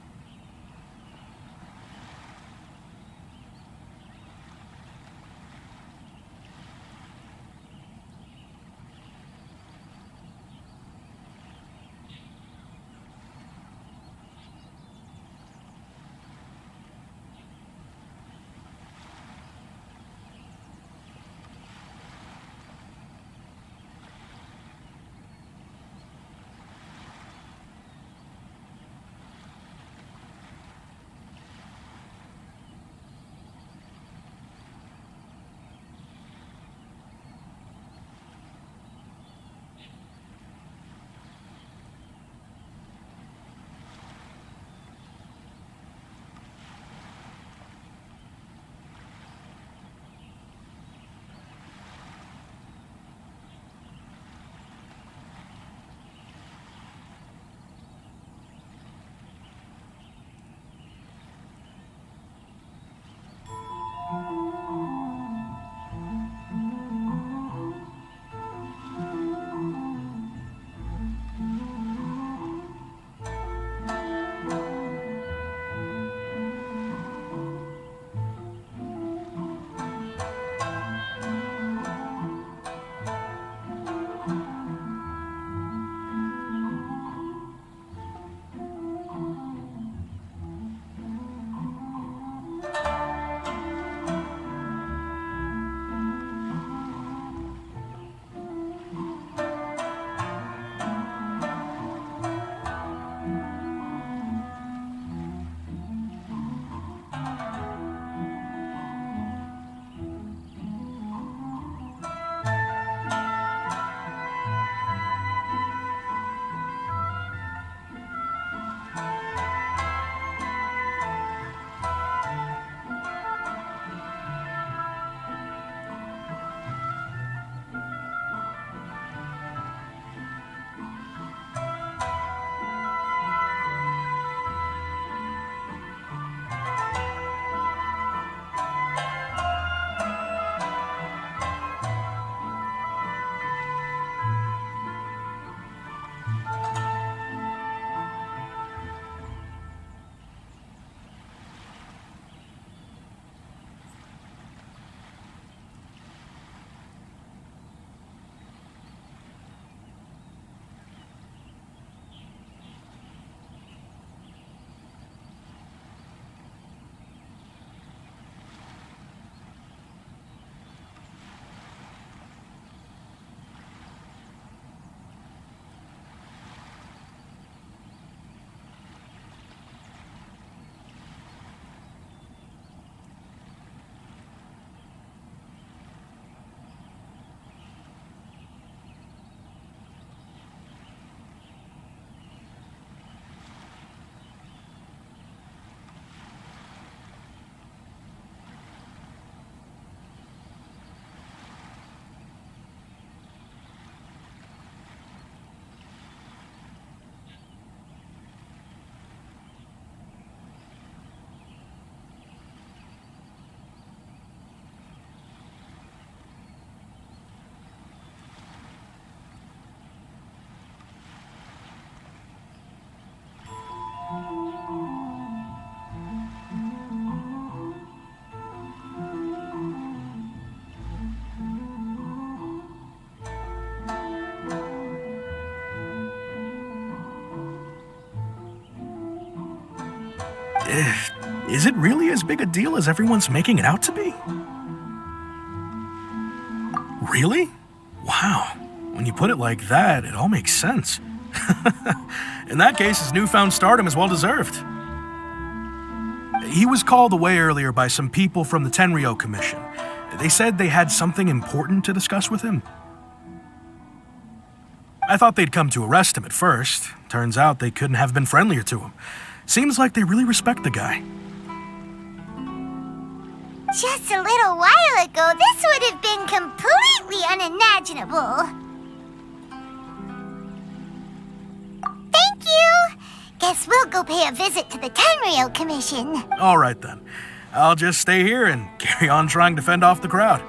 Is it really as big a deal as everyone's making it out to be? Really? Wow. When you put it like that, it all makes sense. In that case, his newfound stardom is well deserved. He was called away earlier by some people from the Tenryo Commission. They said they had something important to discuss with him. I thought they'd come to arrest him at first. Turns out they couldn't have been friendlier to him. Seems like they really respect the guy. Just a little while ago, this would have been completely unimaginable. Thank you! Guess we'll go pay a visit to the Tenryo Commission. All right then. I'll just stay here and carry on trying to fend off the crowd.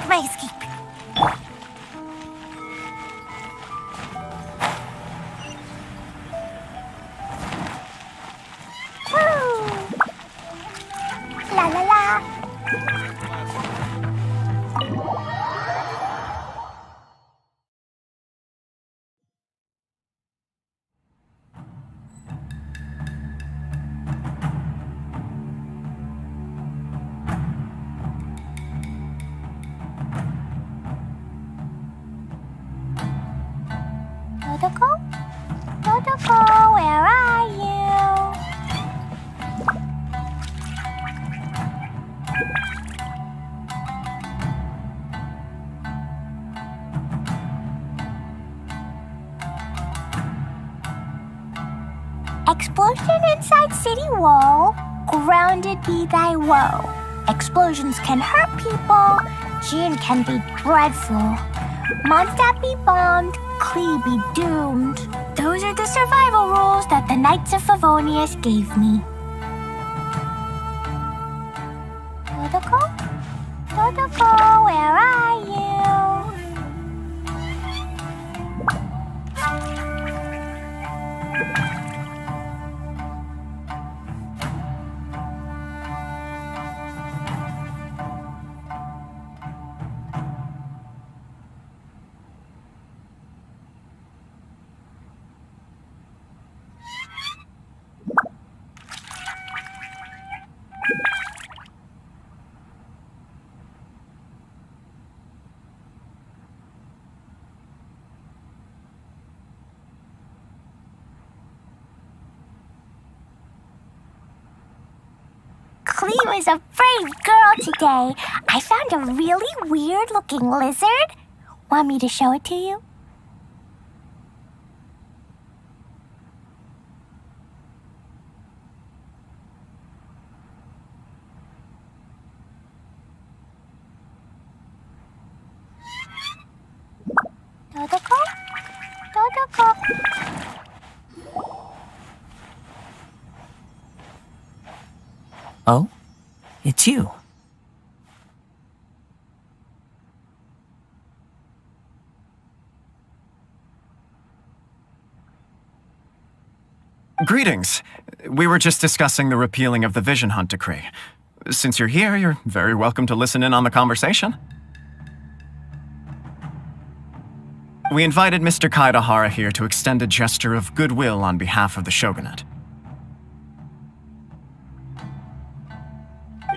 make my escape. Woo! La la la. Dodoko? Dodoko, where are you? Explosion inside city wall. Grounded be thy woe. Explosions can hurt people. June can be dreadful. Mondstadt be bombed. Klee be doomed. Those are the survival rules that the Knights of Favonius gave me. Dodoko? Dodoko, where are you? Klee was a brave girl today. I found a really weird-looking lizard. Want me to show it to you? Dodoko? Dodoko. Oh? It's you. Greetings. We were just discussing the repealing of the Vision Hunt decree. Since you're here, you're very welcome to listen in on the conversation. We invited Mr. Kaidahara here to extend a gesture of goodwill on behalf of the shogunate.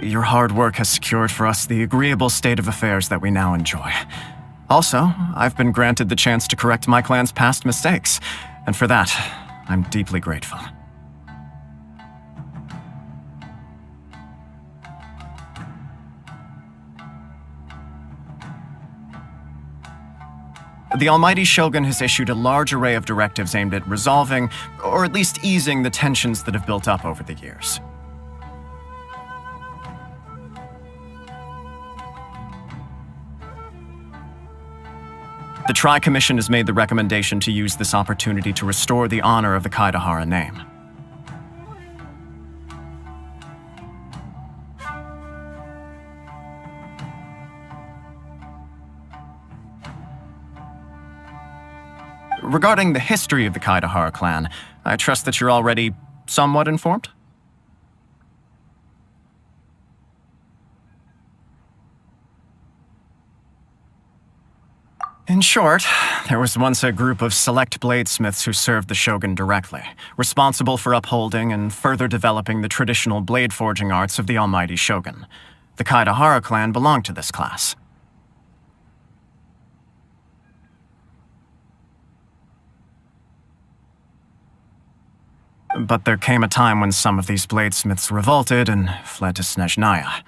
Your hard work has secured for us the agreeable state of affairs that we now enjoy. Also, I've been granted the chance to correct my clan's past mistakes, and for that, I'm deeply grateful. The Almighty Shogun has issued a large array of directives aimed at resolving, or at least easing, the tensions that have built up over the years. The Tri-Commission has made the recommendation to use this opportunity to restore the honor of the Kaidahara name. Regarding the history of the Kaidahara clan, I trust that you're already somewhat informed? In short, there was once a group of select bladesmiths who served the shogun directly, responsible for upholding and further developing the traditional blade forging arts of the Almighty Shogun. The Kaidahara clan belonged to this class. But there came a time when some of these bladesmiths revolted and fled to Snezhnaya.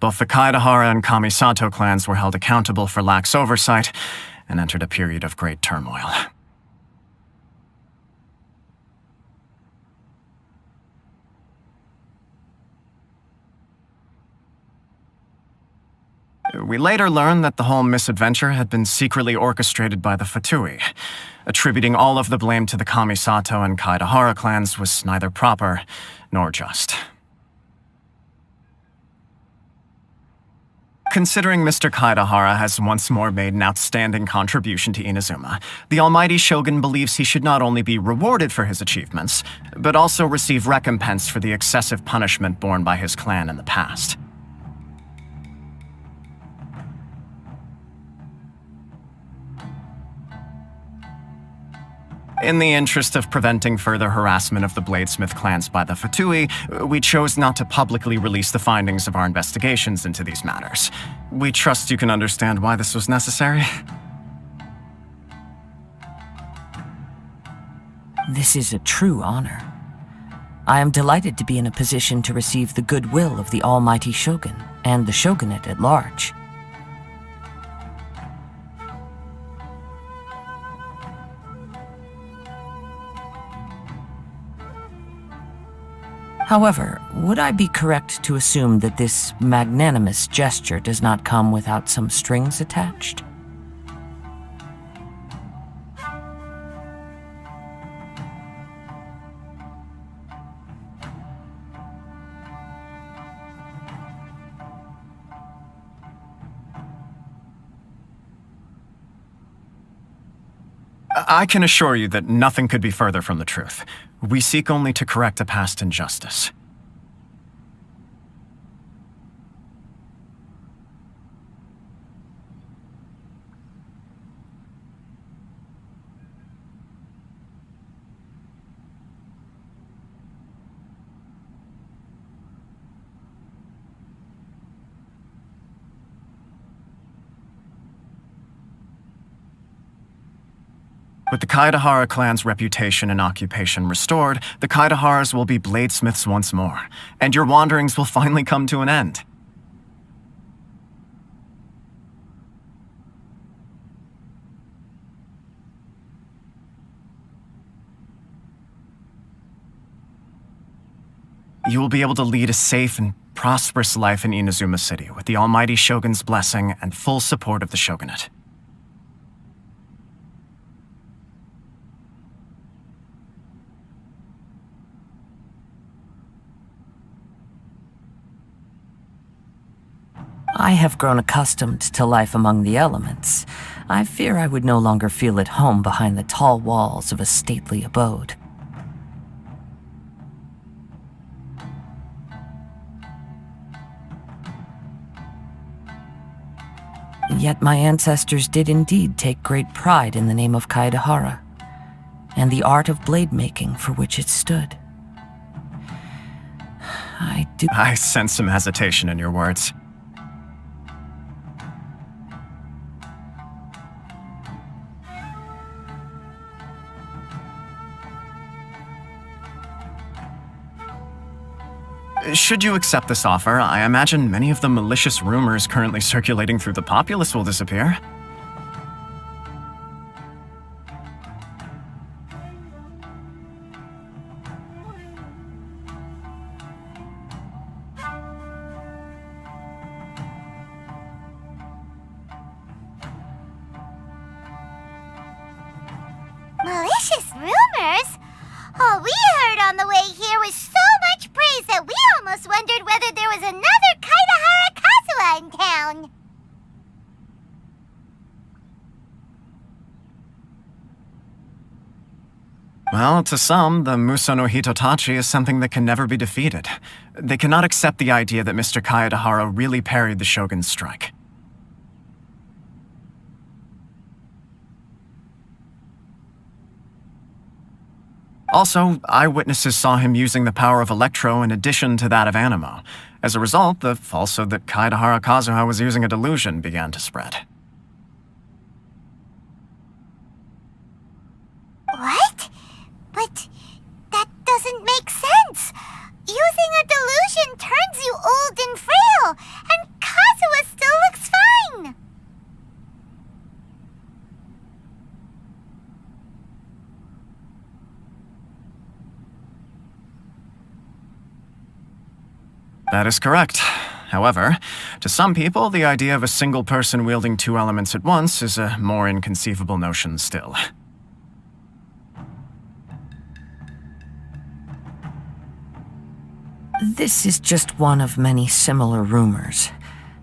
Both the Kaidahara and Kamisato clans were held accountable for lax oversight and entered a period of great turmoil. We later learned that the whole misadventure had been secretly orchestrated by the Fatui. Attributing all of the blame to the Kamisato and Kaidahara clans was neither proper nor just. Considering Mr. Kaedahara has once more made an outstanding contribution to Inazuma, the Almighty Shogun believes he should not only be rewarded for his achievements, but also receive recompense for the excessive punishment borne by his clan in the past. In the interest of preventing further harassment of the Bladesmith clans by the Fatui, we chose not to publicly release the findings of our investigations into these matters. We trust you can understand why this was necessary. This is a true honor. I am delighted to be in a position to receive the goodwill of the Almighty Shogun and the Shogunate at large. However, would I be correct to assume that this magnanimous gesture does not come without some strings attached? I can assure you that nothing could be further from the truth. We seek only to correct a past injustice. With the Kaedahara clan's reputation and occupation restored, the Kaedaharas will be bladesmiths once more, and your wanderings will finally come to an end. You will be able to lead a safe and prosperous life in Inazuma City with the Almighty Shogun's blessing and full support of the Shogunate. I have grown accustomed to life among the elements. I fear I would no longer feel at home behind the tall walls of a stately abode. Yet my ancestors did indeed take great pride in the name of Kaedahara, and the art of blade making for which it stood. I sense some hesitation in your words. Should you accept this offer, I imagine many of the malicious rumors currently circulating through the populace will disappear. Malicious rumors? All we heard on the way here was so much praise that we almost wondered whether there was another Kaedahara Kazuha in town. Well, to some, the Muso no Hitotachi is something that can never be defeated. They cannot accept the idea that Mr. Kaedahara really parried the Shogun's strike. Also, eyewitnesses saw him using the power of Electro in addition to that of Animo. As a result, the falsehood that Kaedahara Kazuha was using a delusion began to spread. What? But that doesn't make sense. Using a delusion turns you old and frail, and Kazuha still looks fine. That is correct. However, to some people, the idea of a single person wielding two elements at once is a more inconceivable notion still. This is just one of many similar rumors.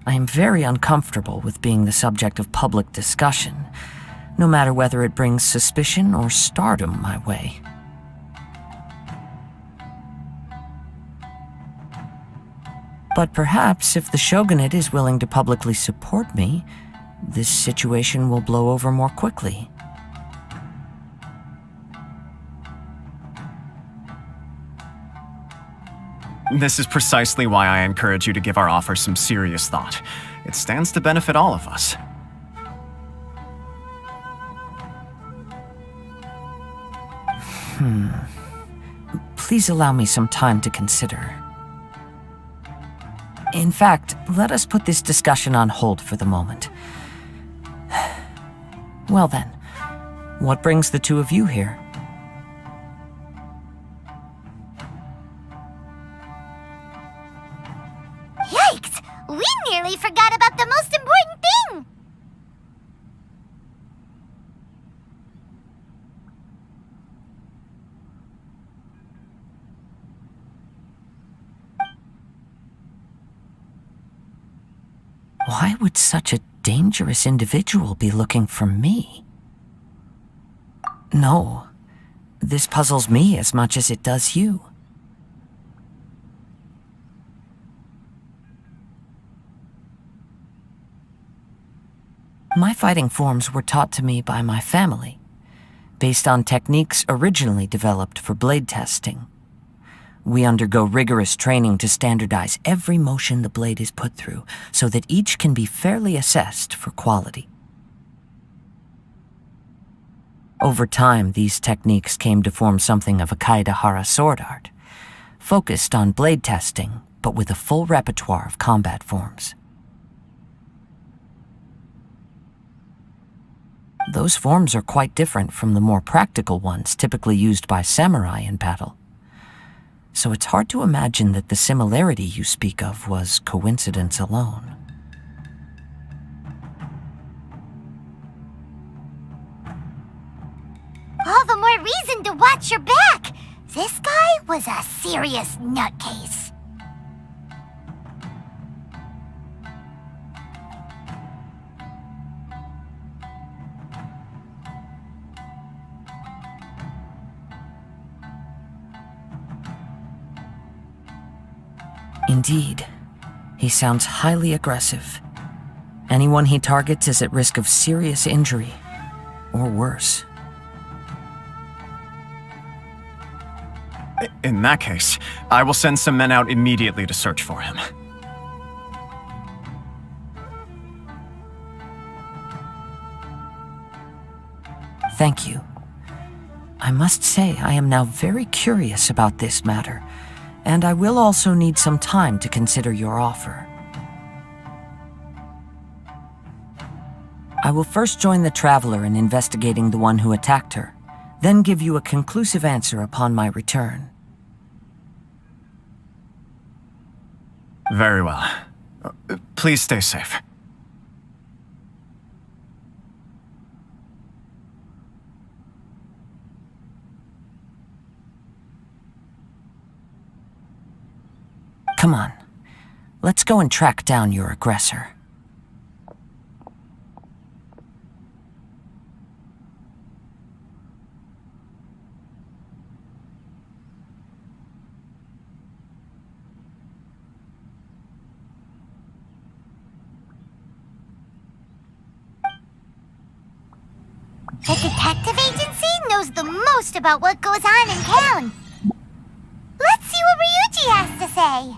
I am very uncomfortable with being the subject of public discussion, no matter whether it brings suspicion or stardom my way. But perhaps if the shogunate is willing to publicly support me, this situation will blow over more quickly. This is precisely why I encourage you to give our offer some serious thought. It stands to benefit all of us. Please allow me some time to consider. In fact, let us put this discussion on hold for the moment. Well then, what brings the two of you here? Yikes! We nearly forgot about the most important thing! Why would such a dangerous individual be looking for me? No, this puzzles me as much as it does you. My fighting forms were taught to me by my family, based on techniques originally developed for blade testing. We undergo rigorous training to standardize every motion the blade is put through, so that each can be fairly assessed for quality. Over time, these techniques came to form something of a Kaidahara sword art, focused on blade testing, but with a full repertoire of combat forms. Those forms are quite different from the more practical ones typically used by samurai in battle. So it's hard to imagine that the similarity you speak of was coincidence alone. All the more reason to watch your back! This guy was a serious nutcase. Indeed, he sounds highly aggressive. Anyone he targets is at risk of serious injury, or worse. In that case, I will send some men out immediately to search for him. Thank you. I must say I am now very curious about this matter, and I will also need some time to consider your offer. I will first join the traveler in investigating the one who attacked her, then give you a conclusive answer upon my return. Very well. Please stay safe. Come on, let's go and track down your aggressor. The detective agency knows the most about what goes on in town. Let's see what Ryuji has to say.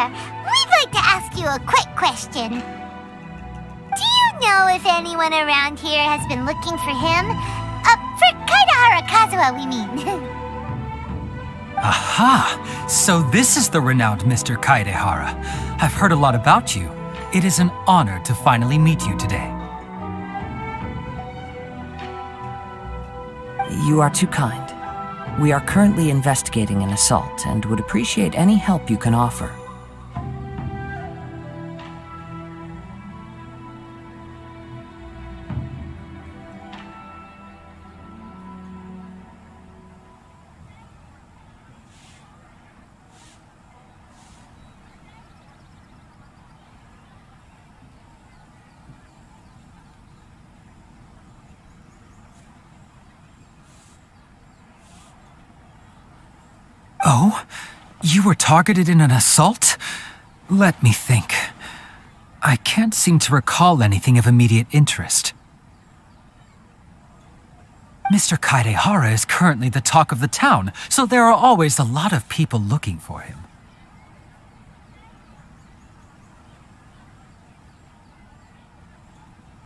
there, we'd like to ask you a quick question. Do you know if anyone around here has been looking for him? For Kaidahara Kazuha, we mean. Aha! So this is the renowned Mr. Kaidehara. I've heard a lot about you. It is an honor to finally meet you today. You are too kind. We are currently investigating an assault and would appreciate any help you can offer. Oh? You were targeted in an assault? Let me think. I can't seem to recall anything of immediate interest. Mr. Kaidehara is currently the talk of the town, so there are always a lot of people looking for him.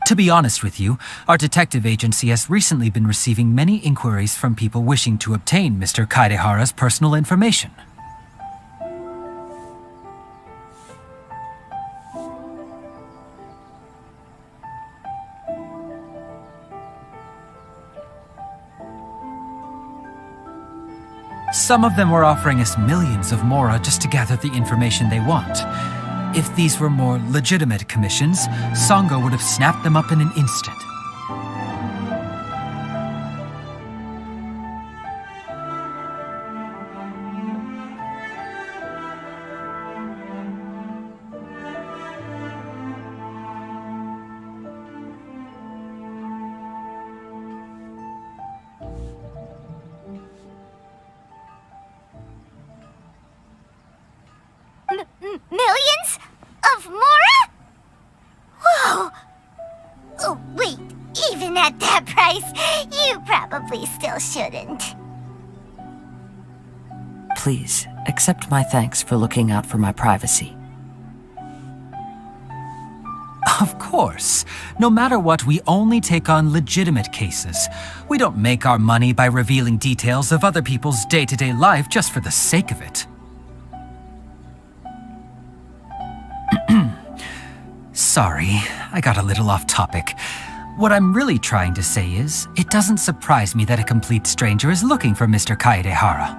To be honest with you, our detective agency has recently been receiving many inquiries from people wishing to obtain Mr. Kaidehara's personal information. Some of them were offering us millions of mora just to gather the information they want. If these were more legitimate commissions, Sango would have snapped them up in an instant. Millions? Of mora? Whoa! Oh, wait, even at that price, you probably still shouldn't. Please, accept my thanks for looking out for my privacy. Of course. No matter what, we only take on legitimate cases. We don't make our money by revealing details of other people's day-to-day life just for the sake of it. Sorry, I got a little off topic. What I'm really trying to say is, it doesn't surprise me that a complete stranger is looking for Mr. Kaidehara.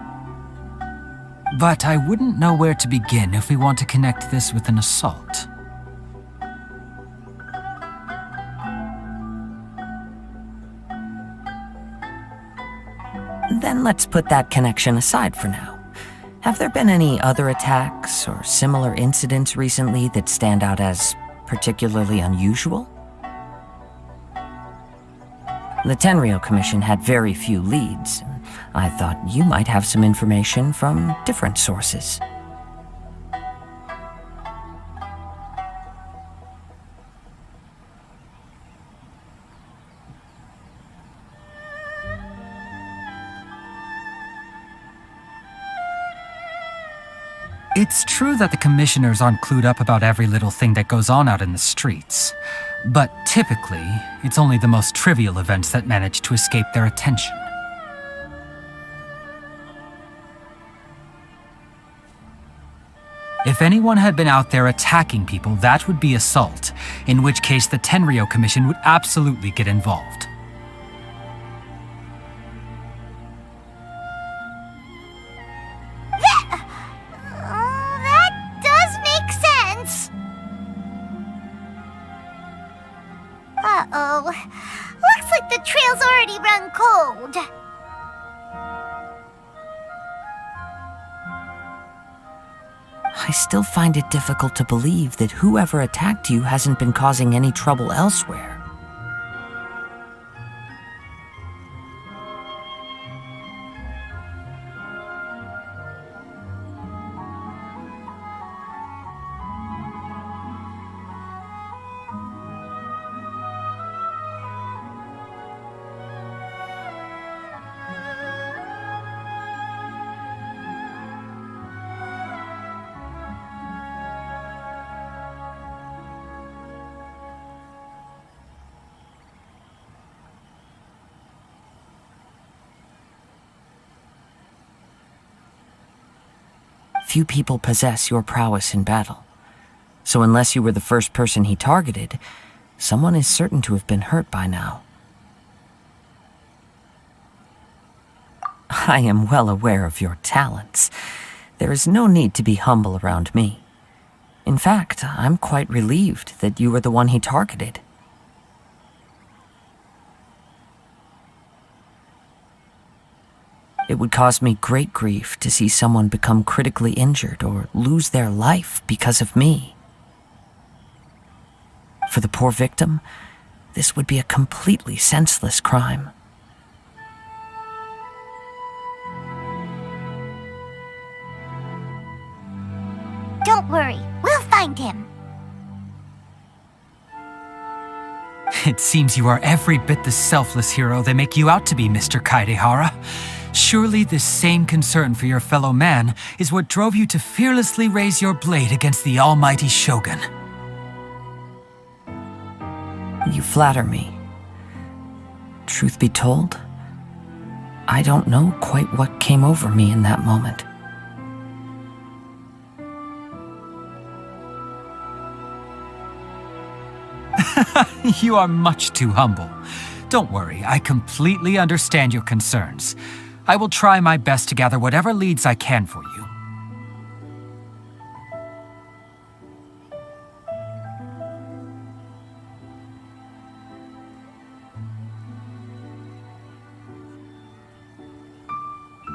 But I wouldn't know where to begin if we want to connect this with an assault. Then let's put that connection aside for now. Have there been any other attacks or similar incidents recently that stand out as particularly unusual? The Tenryo Commission had very few leads. I thought you might have some information from different sources. It's true that the commissioners aren't clued up about every little thing that goes on out in the streets. But typically, it's only the most trivial events that manage to escape their attention. If anyone had been out there attacking people, that would be assault, in which case the Tenryo Commission would absolutely get involved. That does make sense. Uh-oh. Looks like the trail's already run cold. I still find it difficult to believe that whoever attacked you hasn't been causing any trouble elsewhere. Few people possess your prowess in battle. So unless you were the first person he targeted, someone is certain to have been hurt by now. I am well aware of your talents. There is no need to be humble around me. In fact, I'm quite relieved that you were the one he targeted. It would cause me great grief to see someone become critically injured or lose their life because of me. For the poor victim, this would be a completely senseless crime. Don't worry, we'll find him. It seems you are every bit the selfless hero they make you out to be, Mr. Kaedehara. Surely this same concern for your fellow man is what drove you to fearlessly raise your blade against the almighty Shogun. You flatter me. Truth be told, I don't know quite what came over me in that moment. You are much too humble. Don't worry, I completely understand your concerns. I will try my best to gather whatever leads I can for you.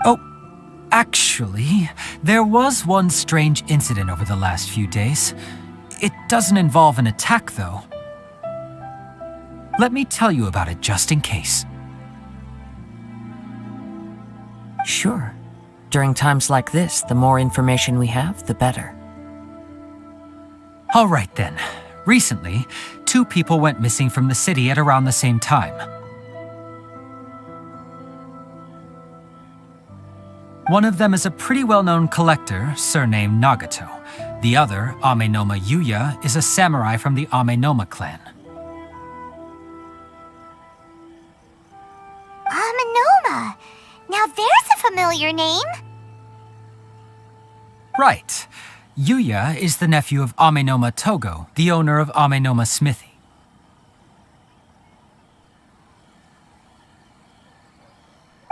Oh, actually, there was one strange incident over the last few days. It doesn't involve an attack, though. Let me tell you about it just in case. Sure. During times like this, the more information we have, the better. All right then. Recently, 2 people went missing from the city at around the same time. One of them is a pretty well-known collector, surnamed Nagato. The other, Amenoma Yuya, is a samurai from the Amenoma clan. Amenoma! Now there's a familiar name. Right. Yuya is the nephew of Amenoma Togo, the owner of Amenoma Smithy.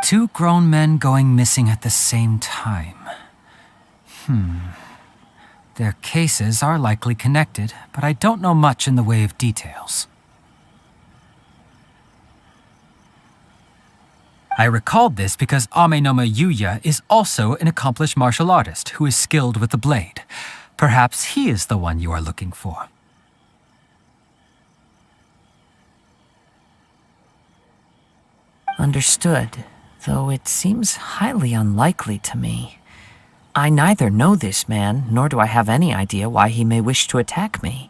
Two grown men going missing at the same time. Their cases are likely connected, but I don't know much in the way of details. I recalled this because Amenoma Yuya is also an accomplished martial artist who is skilled with the blade. Perhaps he is the one you are looking for. Understood, though it seems highly unlikely to me. I neither know this man, nor do I have any idea why he may wish to attack me.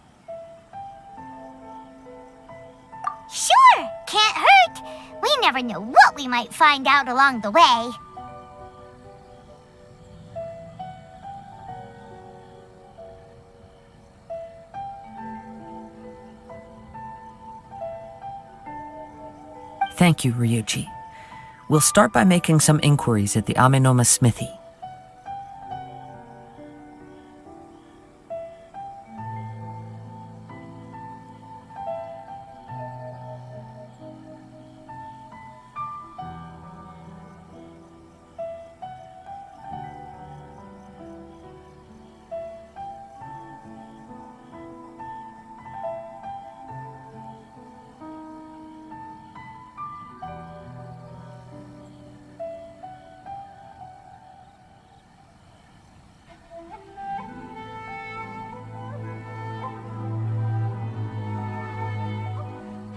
Sure, can't hurt. We never know what we might find out along the way. Thank you, Ryuji. We'll start by making some inquiries at the Amenoma Smithy.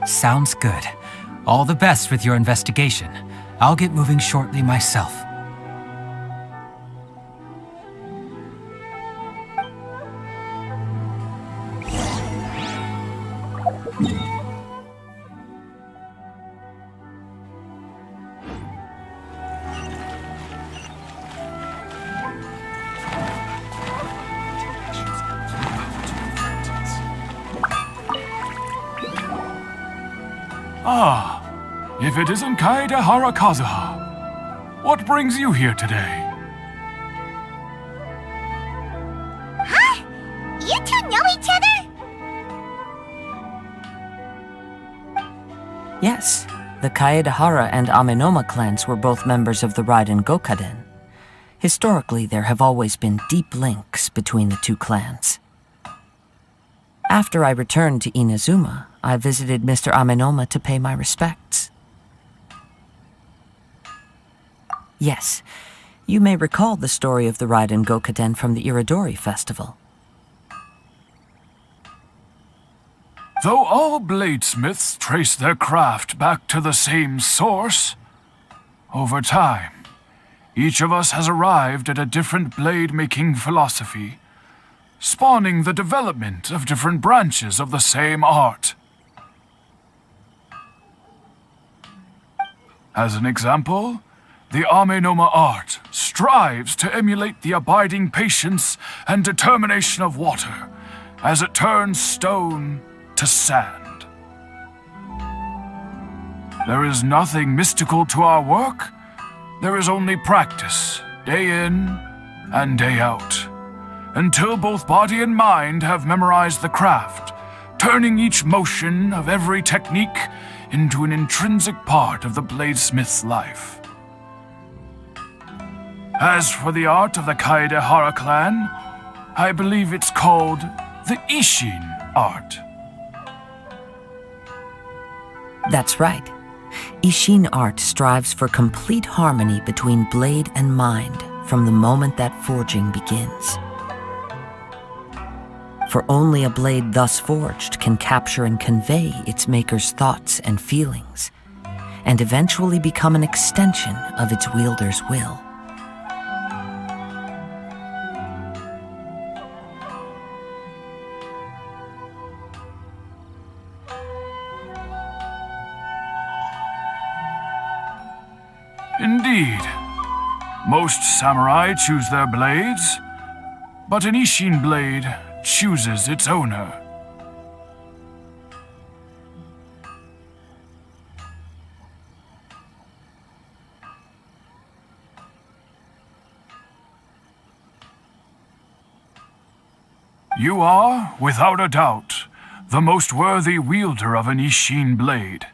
Sounds good. All the best with your investigation. I'll get moving shortly myself. Ah, if it isn't Kaedehara Kazuha, what brings you here today? Yes, the Kaedahara and Amenoma clans were both members of the Raiden Gokaden. Historically, there have always been deep links between the two clans. After I returned to Inazuma, I visited Mr. Amenoma to pay my respects. Yes, you may recall the story of the Raiden Gokaden from the Iridori Festival. Though all bladesmiths trace their craft back to the same source, over time, each of us has arrived at a different blade-making philosophy, spawning the development of different branches of the same art. As an example, the Amenoma art strives to emulate the abiding patience and determination of water as it turns stone to sand. There is nothing mystical to our work. There is only practice, day in and day out, until both body and mind have memorized the craft, turning each motion of every technique into an intrinsic part of the bladesmith's life. As for the art of the Kaedahara clan, I believe it's called the Ishin art. That's right. Ishin art strives for complete harmony between blade and mind from the moment that forging begins. For only a blade thus forged can capture and convey its maker's thoughts and feelings, and eventually become an extension of its wielder's will. Indeed. Most samurai choose their blades, but an Ishin blade chooses its owner. You are, without a doubt, the most worthy wielder of an Ishin blade.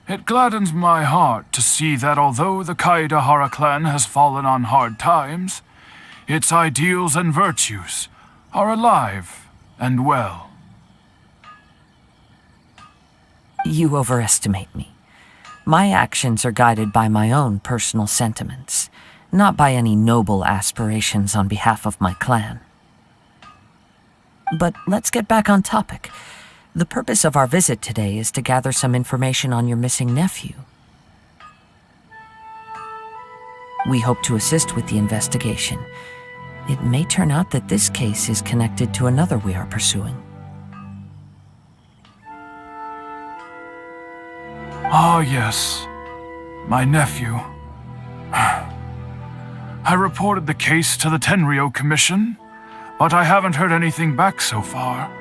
It gladdens my heart to see that although the Kaedahara clan has fallen on hard times, its ideals and virtues are alive and well. You overestimate me. My actions are guided by my own personal sentiments, not by any noble aspirations on behalf of my clan. But let's get back on topic. The purpose of our visit today is to gather some information on your missing nephew. We hope to assist with the investigation. It may turn out that this case is connected to another we are pursuing. Ah, yes. My nephew. I reported the case to the Tenryo Commission, but I haven't heard anything back so far.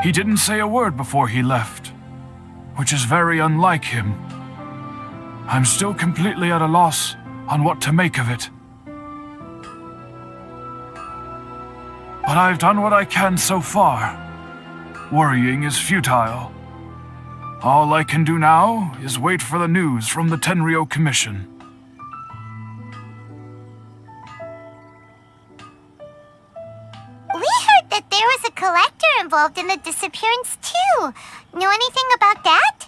He didn't say a word before he left, which is very unlike him. I'm still completely at a loss on what to make of it. But I've done what I can so far. Worrying is futile. All I can do now is wait for the news from the Tenryo Commission. We heard that there was a collector involved in the disappearance too. Know anything about that?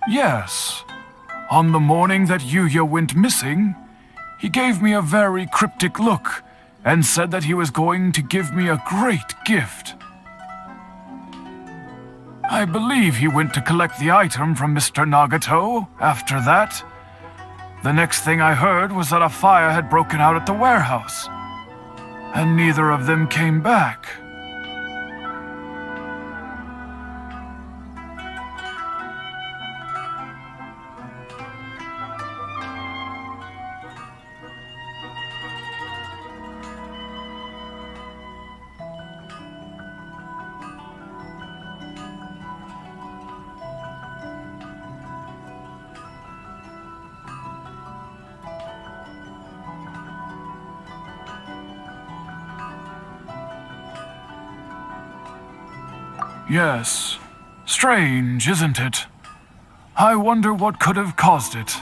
Yes. On the morning that Yuya went missing, he gave me a very cryptic look and said that he was going to give me a great gift. I believe he went to collect the item from Mr. Nagato after that. The next thing I heard was that a fire had broken out at the warehouse, and neither of them came back. Yes. Strange, isn't it? I wonder what could have caused it.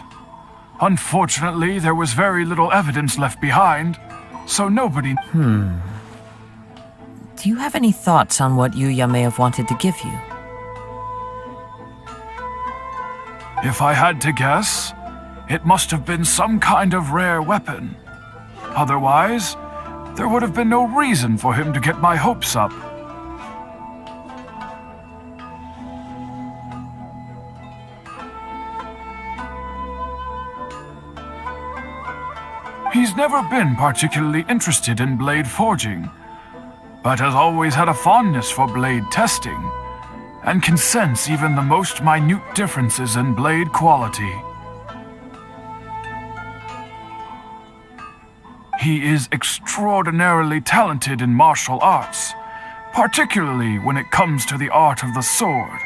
Unfortunately, there was very little evidence left behind, so nobody... Do you have any thoughts on what Yuya may have wanted to give you? If I had to guess, it must have been some kind of rare weapon. Otherwise, there would have been no reason for him to get my hopes up. He's never been particularly interested in blade forging, but has always had a fondness for blade testing, and can sense even the most minute differences in blade quality. He is extraordinarily talented in martial arts, particularly when it comes to the art of the sword.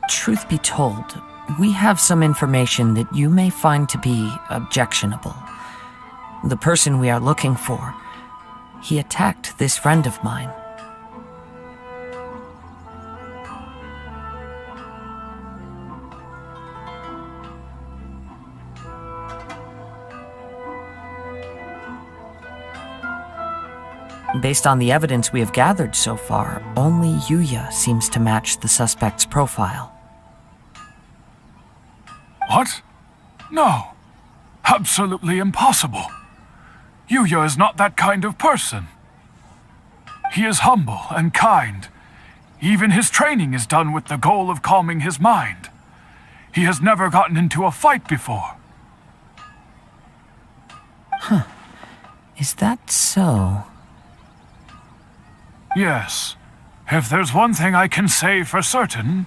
Truth be told, we have some information that you may find to be objectionable. The person we are looking for, he attacked this friend of mine. Based on the evidence we have gathered so far, only Yuya seems to match the suspect's profile. What? No. Absolutely impossible. Yuya is not that kind of person. He is humble and kind. Even his training is done with the goal of calming his mind. He has never gotten into a fight before. Is that so? Yes. If there's one thing I can say for certain,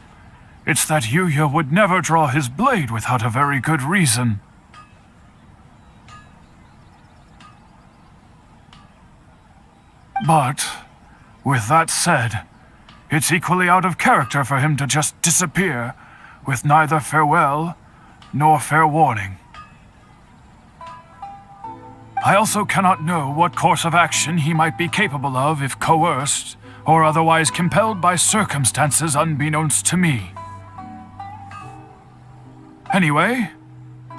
it's that Yuya would never draw his blade without a very good reason. But, with that said, it's equally out of character for him to just disappear with neither farewell nor fair warning. I also cannot know what course of action he might be capable of if coerced or otherwise compelled by circumstances unbeknownst to me. Anyway,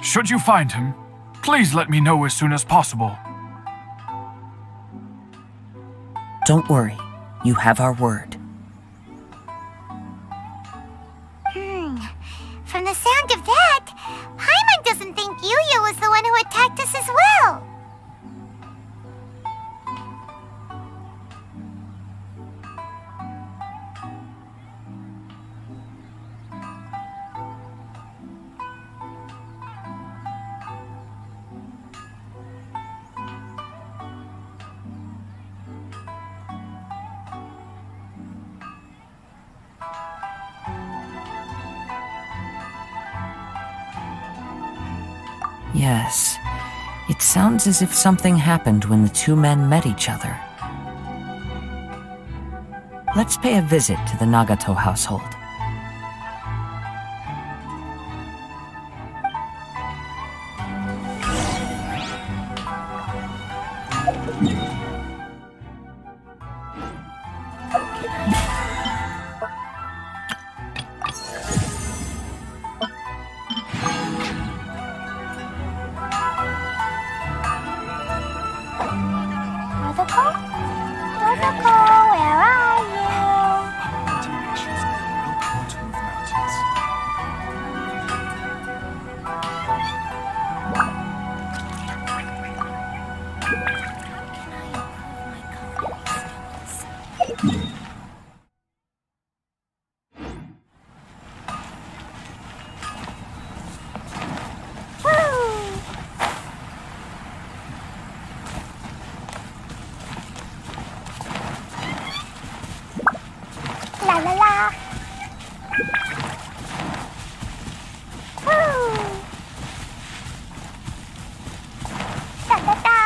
should you find him, please let me know as soon as possible. Don't worry, you have our word. From the sound of that, Paimon doesn't think Yuya was the one who attacked us as well. Yes, it sounds as if something happened when the two men met each other. Let's pay a visit to the Nagato household. Northako, where are you? La la la. Woo. Da da da.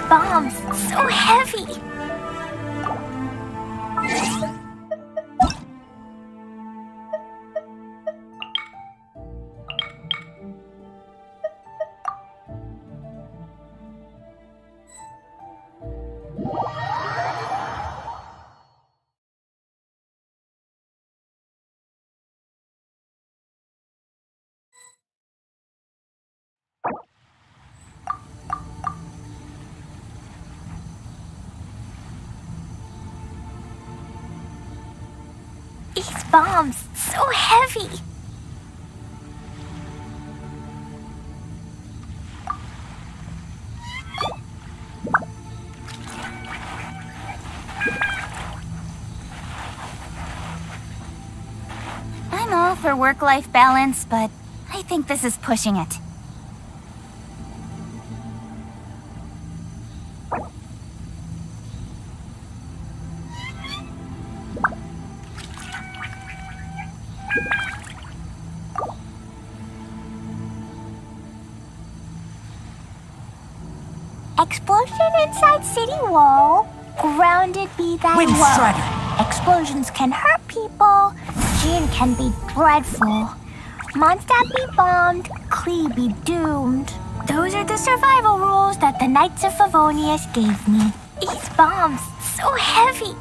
bombs, so heavy. These bombs, so heavy. I'm all for work-life balance, but I think this is pushing it. Explosion inside city wall. Grounded be thy Wind word. Strider. Explosions can hurt people. Gin can be dreadful. Mondstadt be bombed. Klee be doomed. Those are the survival rules that the Knights of Favonius gave me. These bombs, so heavy.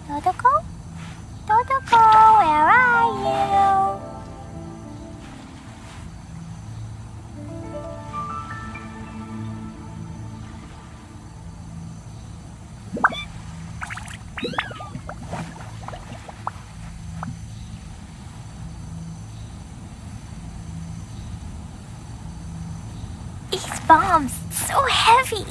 Dodoko? Dodoko, where are you? These bombs, so heavy.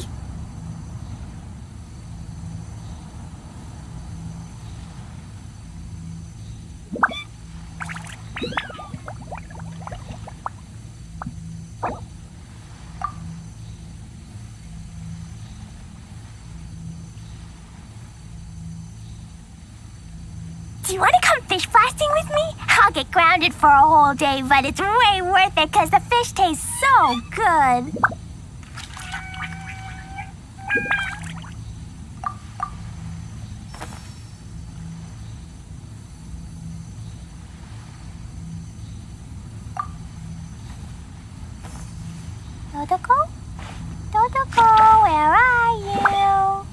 Do you want to come fish blasting with me? I'll get grounded for a whole day, but it's way worth it because the fish tastes so good. Dodoko? Dodoko, where are you?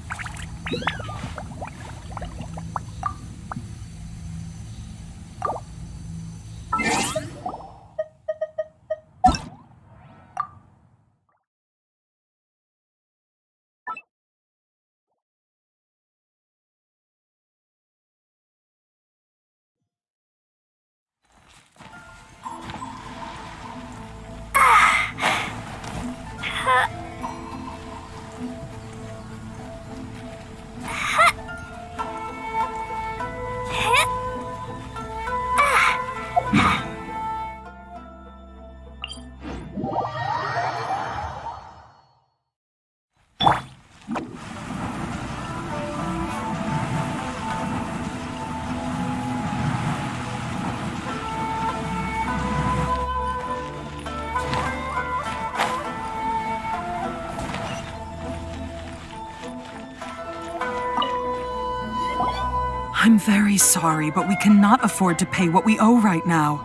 I'm very sorry, but we cannot afford to pay what we owe right now.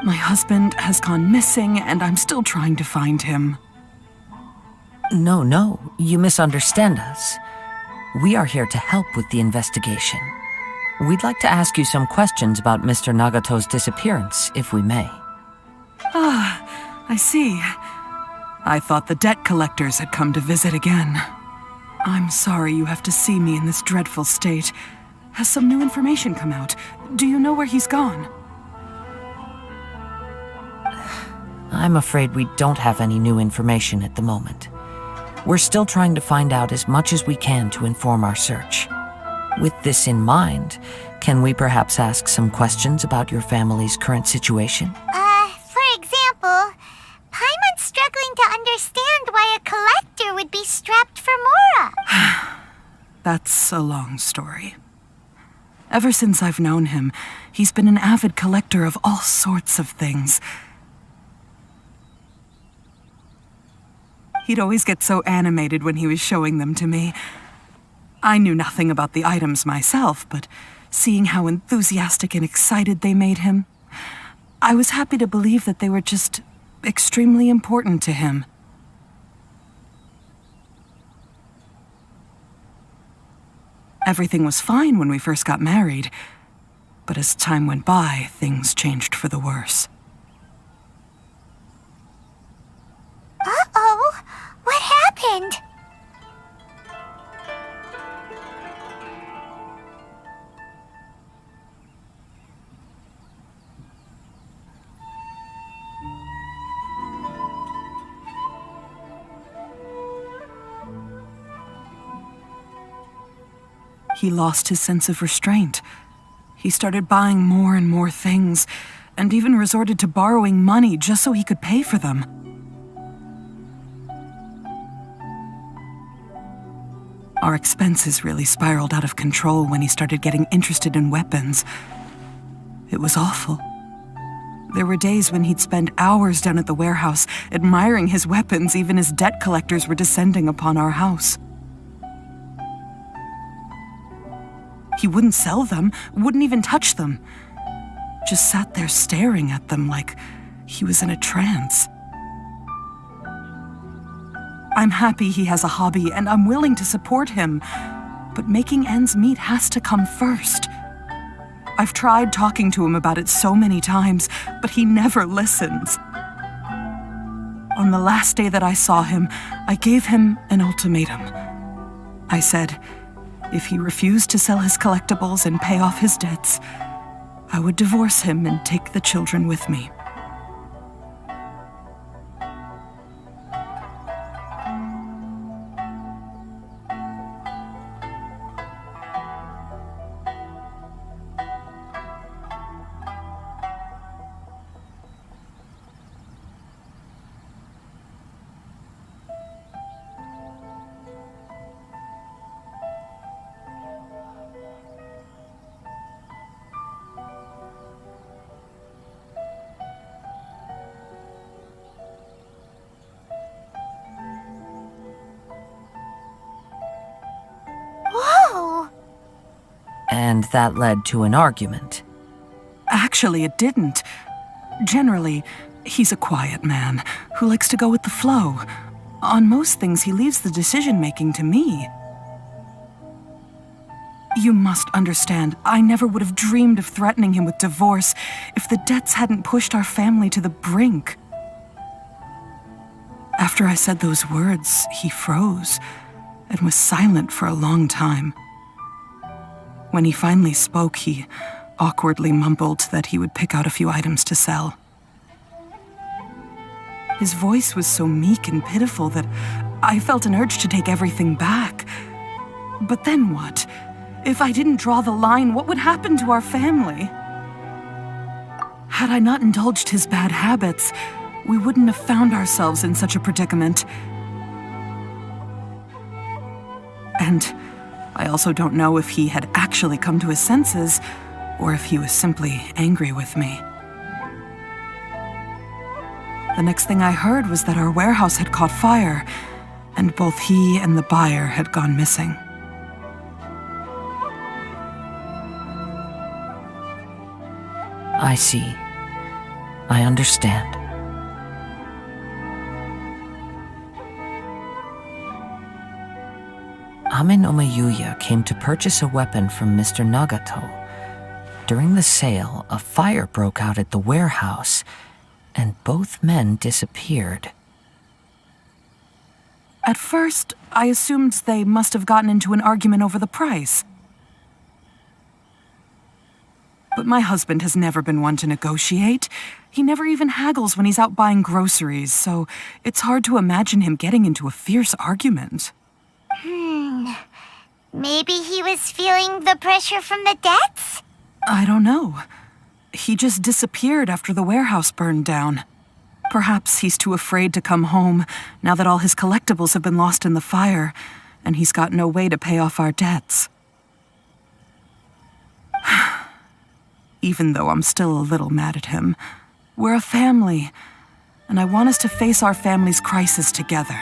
My husband has gone missing, and I'm still trying to find him. No, you misunderstand us. We are here to help with the investigation. We'd like to ask you some questions about Mr. Nagato's disappearance, if we may. Ah, I see. I thought the debt collectors had come to visit again. I'm sorry you have to see me in this dreadful state. Has some new information come out? Do you know where he's gone? I'm afraid we don't have any new information at the moment. We're still trying to find out as much as we can to inform our search. With this in mind, can we perhaps ask some questions about your family's current situation? For example, Paimon's struggling to understand why a collector would be strapped for Mora. That's a long story. Ever since I've known him, he's been an avid collector of all sorts of things. He'd always get so animated when he was showing them to me. I knew nothing about the items myself, but seeing how enthusiastic and excited they made him, I was happy to believe that they were just extremely important to him. Everything was fine when we first got married, but as time went by, things changed for the worse. Uh-oh, what happened? He lost his sense of restraint. He started buying more and more things, and even resorted to borrowing money just so he could pay for them. Our expenses really spiraled out of control when he started getting interested in weapons. It was awful. There were days when he'd spend hours down at the warehouse admiring his weapons even as debt collectors were descending upon our house. He wouldn't sell them, wouldn't even touch them. Just sat there staring at them like he was in a trance. I'm happy he has a hobby and I'm willing to support him, but making ends meet has to come first. I've tried talking to him about it so many times, but he never listens. On the last day that I saw him, I gave him an ultimatum. I said, if he refused to sell his collectibles and pay off his debts, I would divorce him and take the children with me. Whoa! And that led to an argument. Actually, it didn't. Generally, he's a quiet man who likes to go with the flow. On most things, he leaves the decision-making to me. You must understand, I never would have dreamed of threatening him with divorce if the debts hadn't pushed our family to the brink. After I said those words, he froze and was silent for a long time. When he finally spoke, he awkwardly mumbled that he would pick out a few items to sell. His voice was so meek and pitiful that I felt an urge to take everything back. But then what? If I didn't draw the line, what would happen to our family? Had I not indulged his bad habits, we wouldn't have found ourselves in such a predicament. And I also don't know if he had actually come to his senses, or if he was simply angry with me. The next thing I heard was that our warehouse had caught fire, and both he and the buyer had gone missing. I see. I understand. Amin Omayuya came to purchase a weapon from Mr. Nagato. During the sale, a fire broke out at the warehouse, and both men disappeared. At first, I assumed they must have gotten into an argument over the price. But my husband has never been one to negotiate. He never even haggles when he's out buying groceries, so it's hard to imagine him getting into a fierce argument. Maybe he was feeling the pressure from the debts? I don't know. He just disappeared after the warehouse burned down. Perhaps he's too afraid to come home now that all his collectibles have been lost in the fire, and he's got no way to pay off our debts. Even though I'm still a little mad at him, we're a family, and I want us to face our family's crisis together.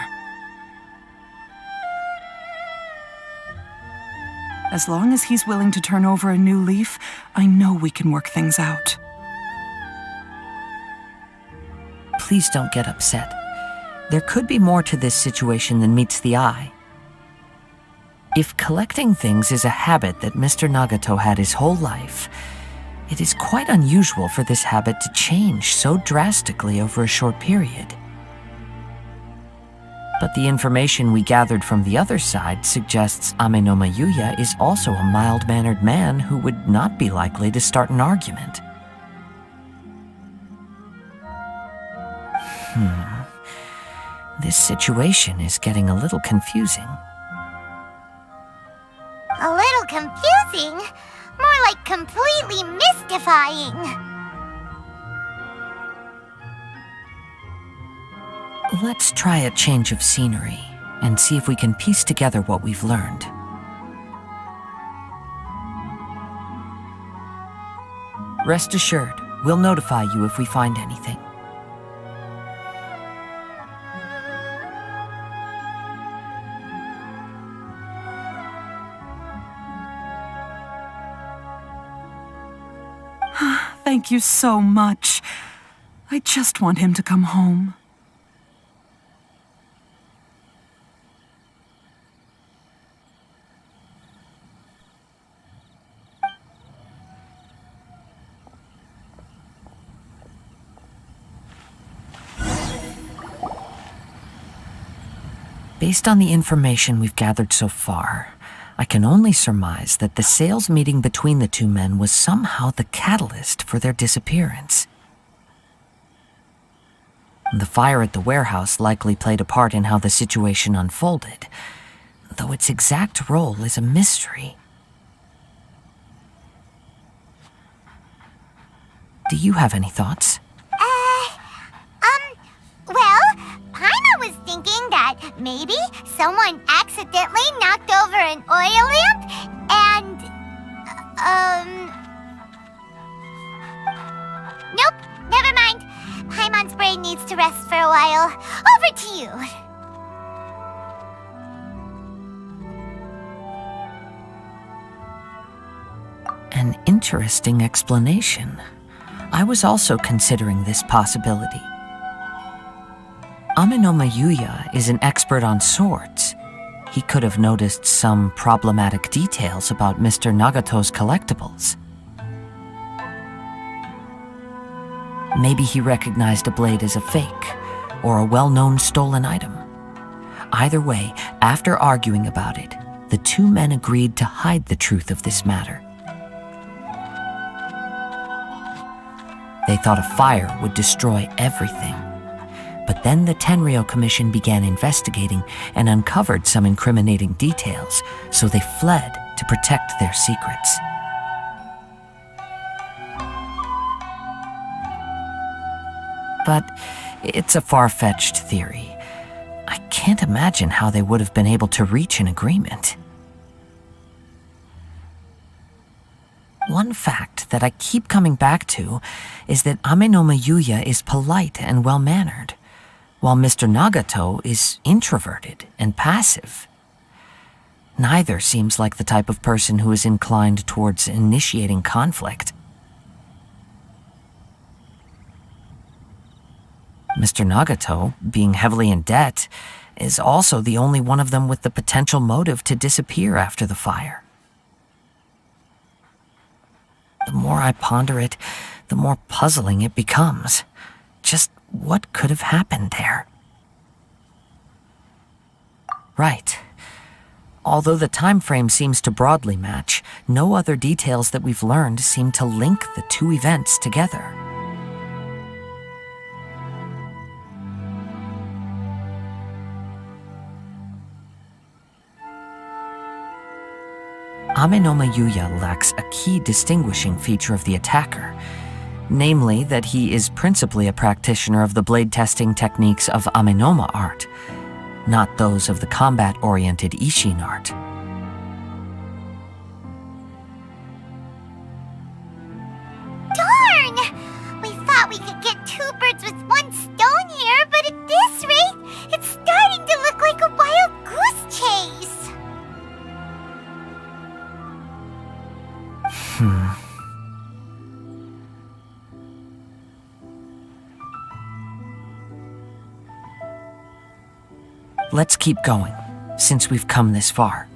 As long as he's willing to turn over a new leaf, I know we can work things out. Please don't get upset. There could be more to this situation than meets the eye. If collecting things is a habit that Mr. Nagato had his whole life, it is quite unusual for this habit to change so drastically over a short period. But the information we gathered from the other side suggests Amenoma Yuya is also a mild-mannered man who would not be likely to start an argument. This situation is getting a little confusing. A little confusing? More like completely mystifying. Let's try a change of scenery and see if we can piece together what we've learned. Rest assured, we'll notify you if we find anything. Thank you so much. I just want him to come home. Based on the information we've gathered so far, I can only surmise that the sales meeting between the two men was somehow the catalyst for their disappearance. The fire at the warehouse likely played a part in how the situation unfolded, though its exact role is a mystery. Do you have any thoughts? Well, Paimon was thinking that maybe someone accidentally knocked over an oil lamp and, Nope, never mind. Paimon's brain needs to rest for a while. Over to you. An interesting explanation. I was also considering this possibility. Amenoma Yuya is an expert on swords. He could have noticed some problematic details about Mr. Nagato's collectibles. Maybe he recognized a blade as a fake, or a well-known stolen item. Either way, after arguing about it, the two men agreed to hide the truth of this matter. They thought a fire would destroy everything. But then the Tenryo Commission began investigating and uncovered some incriminating details, so they fled to protect their secrets. But it's a far-fetched theory. I can't imagine how they would have been able to reach an agreement. One fact that I keep coming back to is that Amenoma Yuya is polite and well-mannered, while Mr. Nagato is introverted and passive. Neither seems like the type of person who is inclined towards initiating conflict. Mr. Nagato, being heavily in debt, is also the only one of them with the potential motive to disappear after the fire. The more I ponder it, the more puzzling it becomes. Just what could have happened there? Right. Although the time frame seems to broadly match, no other details that we've learned seem to link the two events together. Amenoma Yuya lacks a key distinguishing feature of the attacker. Namely, that he is principally a practitioner of the blade testing techniques of Amenoma art, not those of the combat-oriented Ishin art. Darn! We thought we could get two birds with one stone here, but at this rate, it's starting to look like a wild goose chase. Let's keep going, since we've come this far.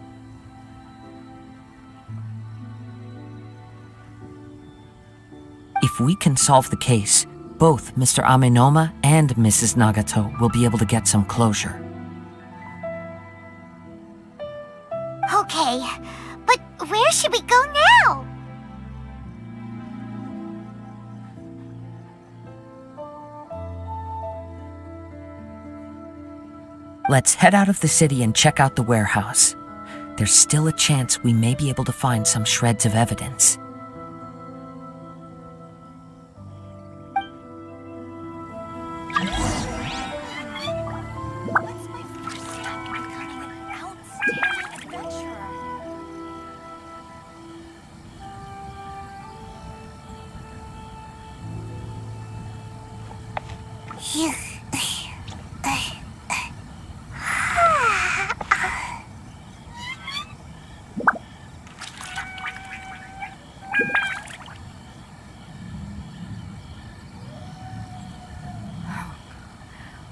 If we can solve the case, both Mr. Amenoma and Mrs. Nagato will be able to get some closure. Okay, but where should we go now? Let's head out of the city and check out the warehouse. There's still a chance we may be able to find some shreds of evidence. What's my first step in becoming an outstanding adventurer?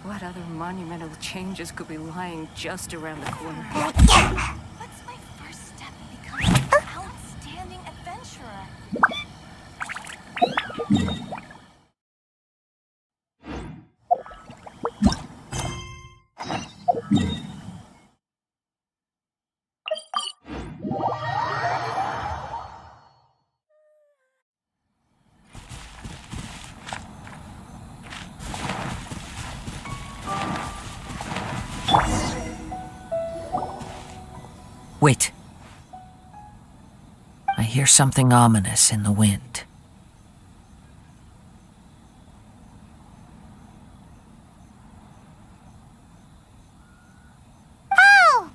What other monumental changes could be lying just around the corner? What's my first step in becoming an outstanding adventurer? Wait. I hear something ominous in the wind. Oh!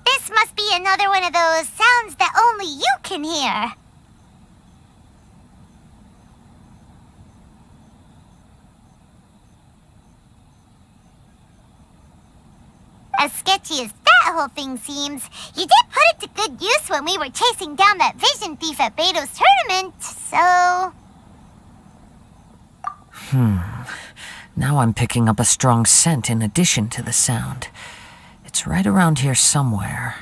This must be another one of those sounds that only you can hear. As sketchy as that whole thing seems, you did put it to good use when we were chasing down that vision thief at Beto's tournament, so... Now I'm picking up a strong scent in addition to the sound. It's right around here somewhere.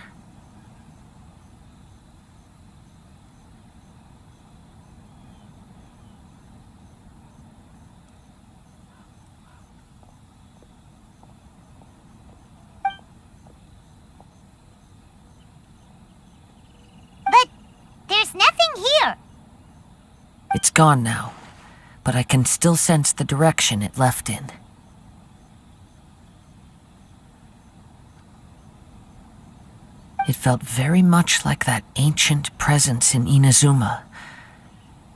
But there's nothing here. It's gone now, but I can still sense the direction it left in. It felt very much like that ancient presence in Inazuma,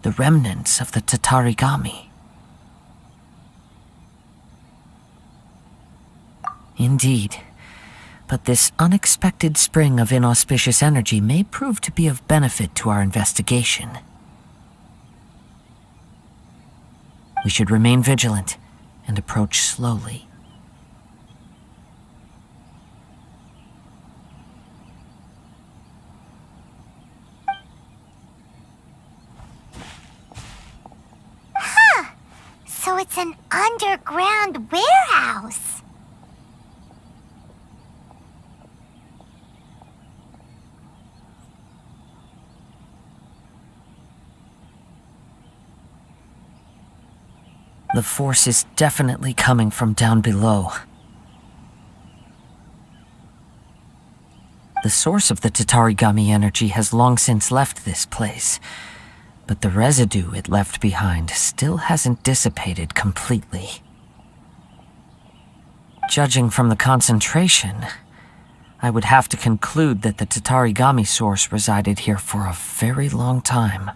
the remnants of the Tatarigami. Indeed, but this unexpected spring of inauspicious energy may prove to be of benefit to our investigation. We should remain vigilant and approach slowly. So it's an underground warehouse. The force is definitely coming from down below. The source of the Tatarigami energy has long since left this place, but the residue it left behind still hasn't dissipated completely. Judging from the concentration, I would have to conclude that the Tatarigami source resided here for a very long time.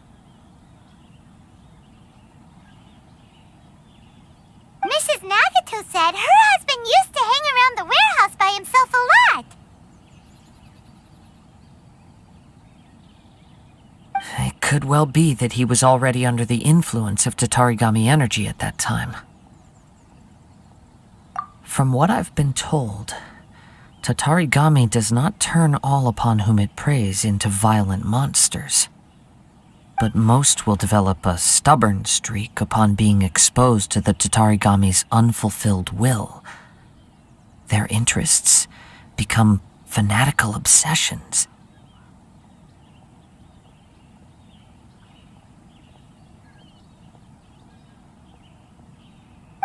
could well be that he was already under the influence of Tatarigami energy at that time. From what I've been told, Tatarigami does not turn all upon whom it preys into violent monsters. But most will develop a stubborn streak upon being exposed to the Tatarigami's unfulfilled will. Their interests become fanatical obsessions.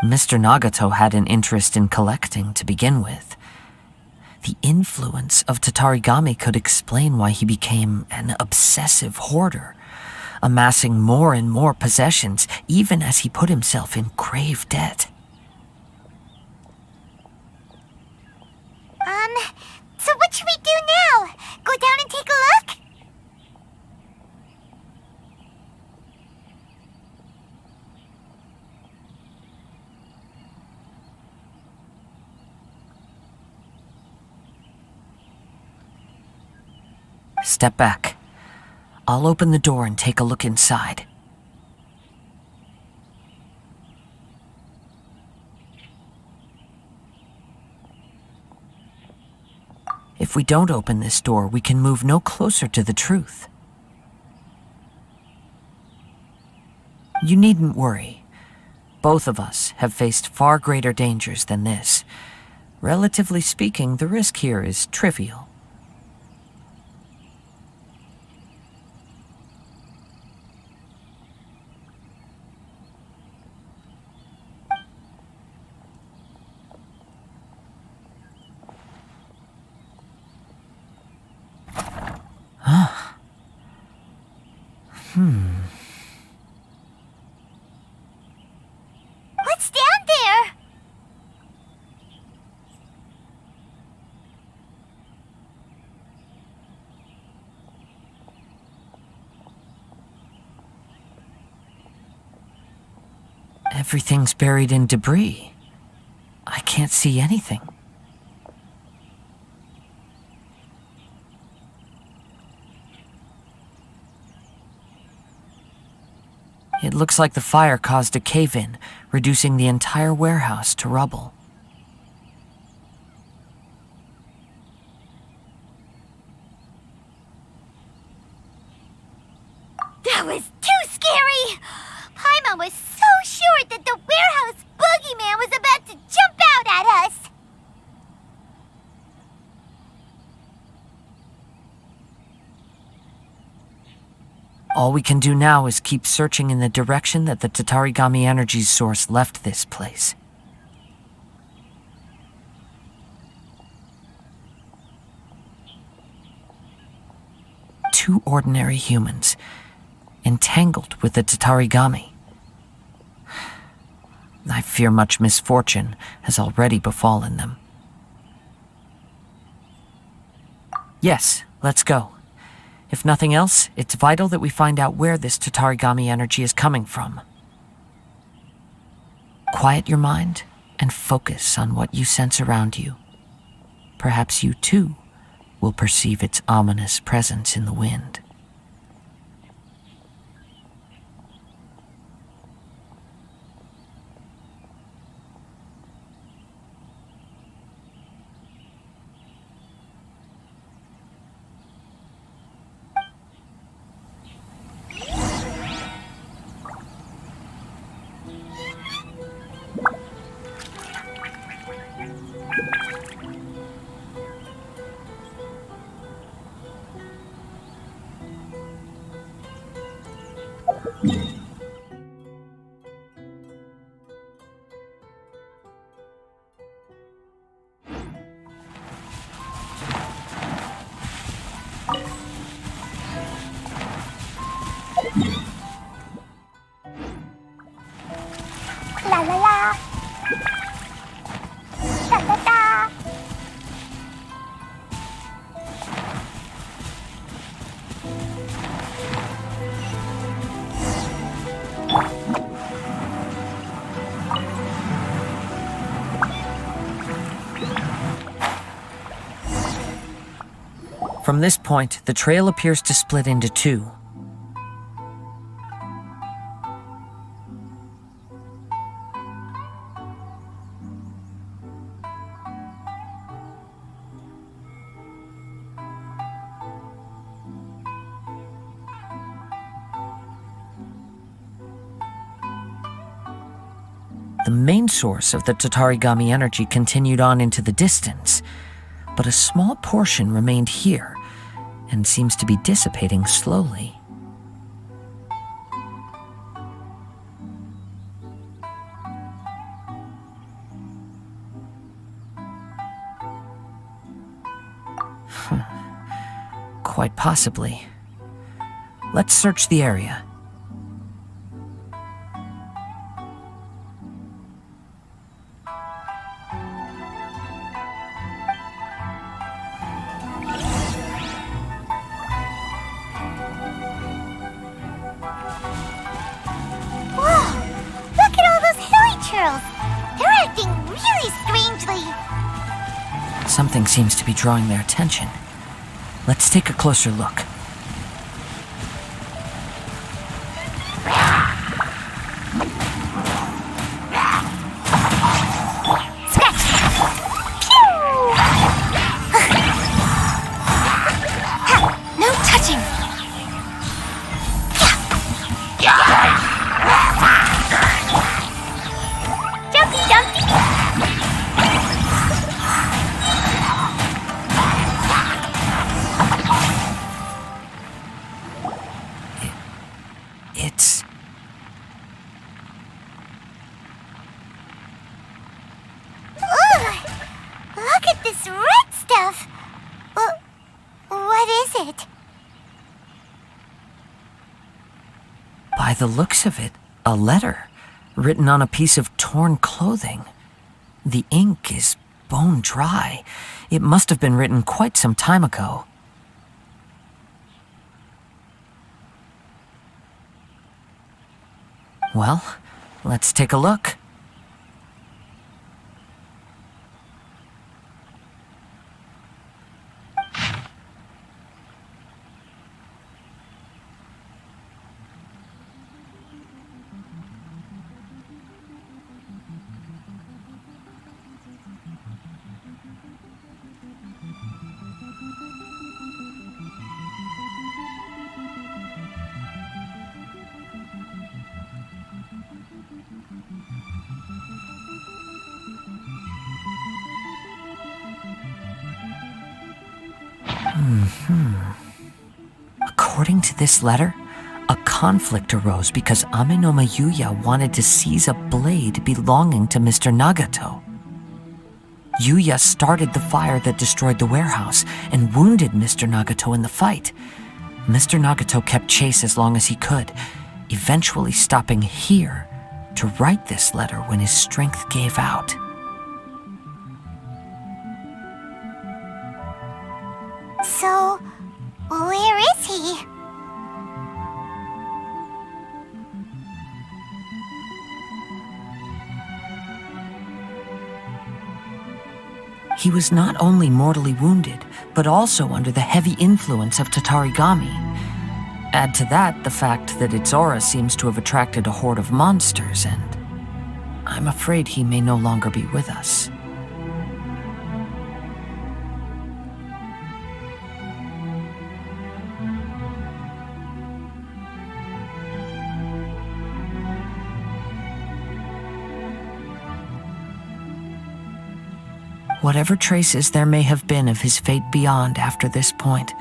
Mr. Nagato had an interest in collecting to begin with. The influence of Tatarigami could explain why he became an obsessive hoarder, amassing more and more possessions even as he put himself in grave debt. So what should we do now? Go down and take a look? Step back. I'll open the door and take a look inside. If we don't open this door, we can move no closer to the truth. You needn't worry. Both of us have faced far greater dangers than this. Relatively speaking, the risk here is trivial. What's down there? Everything's buried in debris. I can't see anything. It looks like the fire caused a cave-in, reducing the entire warehouse to rubble. That was too scary! Paimon was so sure that the warehouse boogeyman was about to jump out at us! All we can do now is keep searching in the direction that the Tatarigami energy source left this place. Two ordinary humans, entangled with the Tatarigami. I fear much misfortune has already befallen them. Yes, let's go. If nothing else, it's vital that we find out where this Tatarigami energy is coming from. Quiet your mind and focus on what you sense around you. Perhaps you too will perceive its ominous presence in the wind. La la la! Da da da! From this point, the trail appears to split into two. The main source of the Tatarigami energy continued on into the distance, but a small portion remained here and seems to be dissipating slowly. Quite possibly. Let's search the area. Look at all those hilly churls! They're acting really strangely. Something seems to be drawing their attention. Let's take a closer look. No touching! Jumpy, jumpy! It's... Ugh! Look at this red stuff! What is it? By the looks of it, a letter written on a piece of torn clothing. The ink is bone dry. It must have been written quite some time ago. Well, let's take a look. According to this letter, a conflict arose because Amenoma Yuya wanted to seize a blade belonging to Mr. Nagato. Yuya started the fire that destroyed the warehouse and wounded Mr. Nagato in the fight. Mr. Nagato kept chase as long as he could, eventually stopping here to write this letter when his strength gave out. So, where is he? He was not only mortally wounded, but also under the heavy influence of Tatarigami. Add to that the fact that its aura seems to have attracted a horde of monsters, and I'm afraid he may no longer be with us. Whatever traces there may have been of his fate beyond after this point,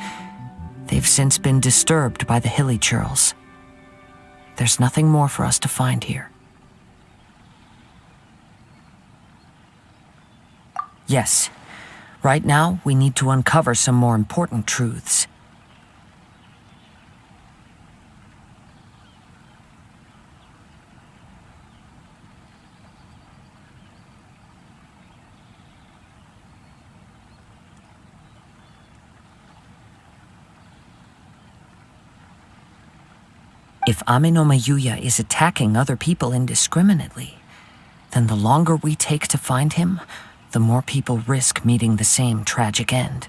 they've since been disturbed by the hilly churls. There's nothing more for us to find here. Yes, right now we need to uncover some more important truths. If Amenoma Yuya is attacking other people indiscriminately, then the longer we take to find him, the more people risk meeting the same tragic end.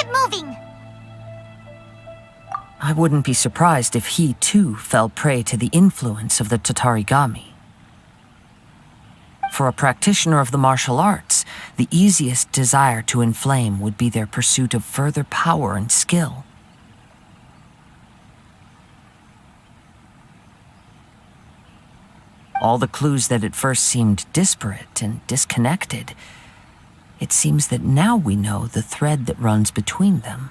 get moving! I wouldn't be surprised if he, too, fell prey to the influence of the Tatarigami. For a practitioner of the martial arts, the easiest desire to inflame would be their pursuit of further power and skill. All the clues that at first seemed disparate and disconnected, it seems that now we know the thread that runs between them.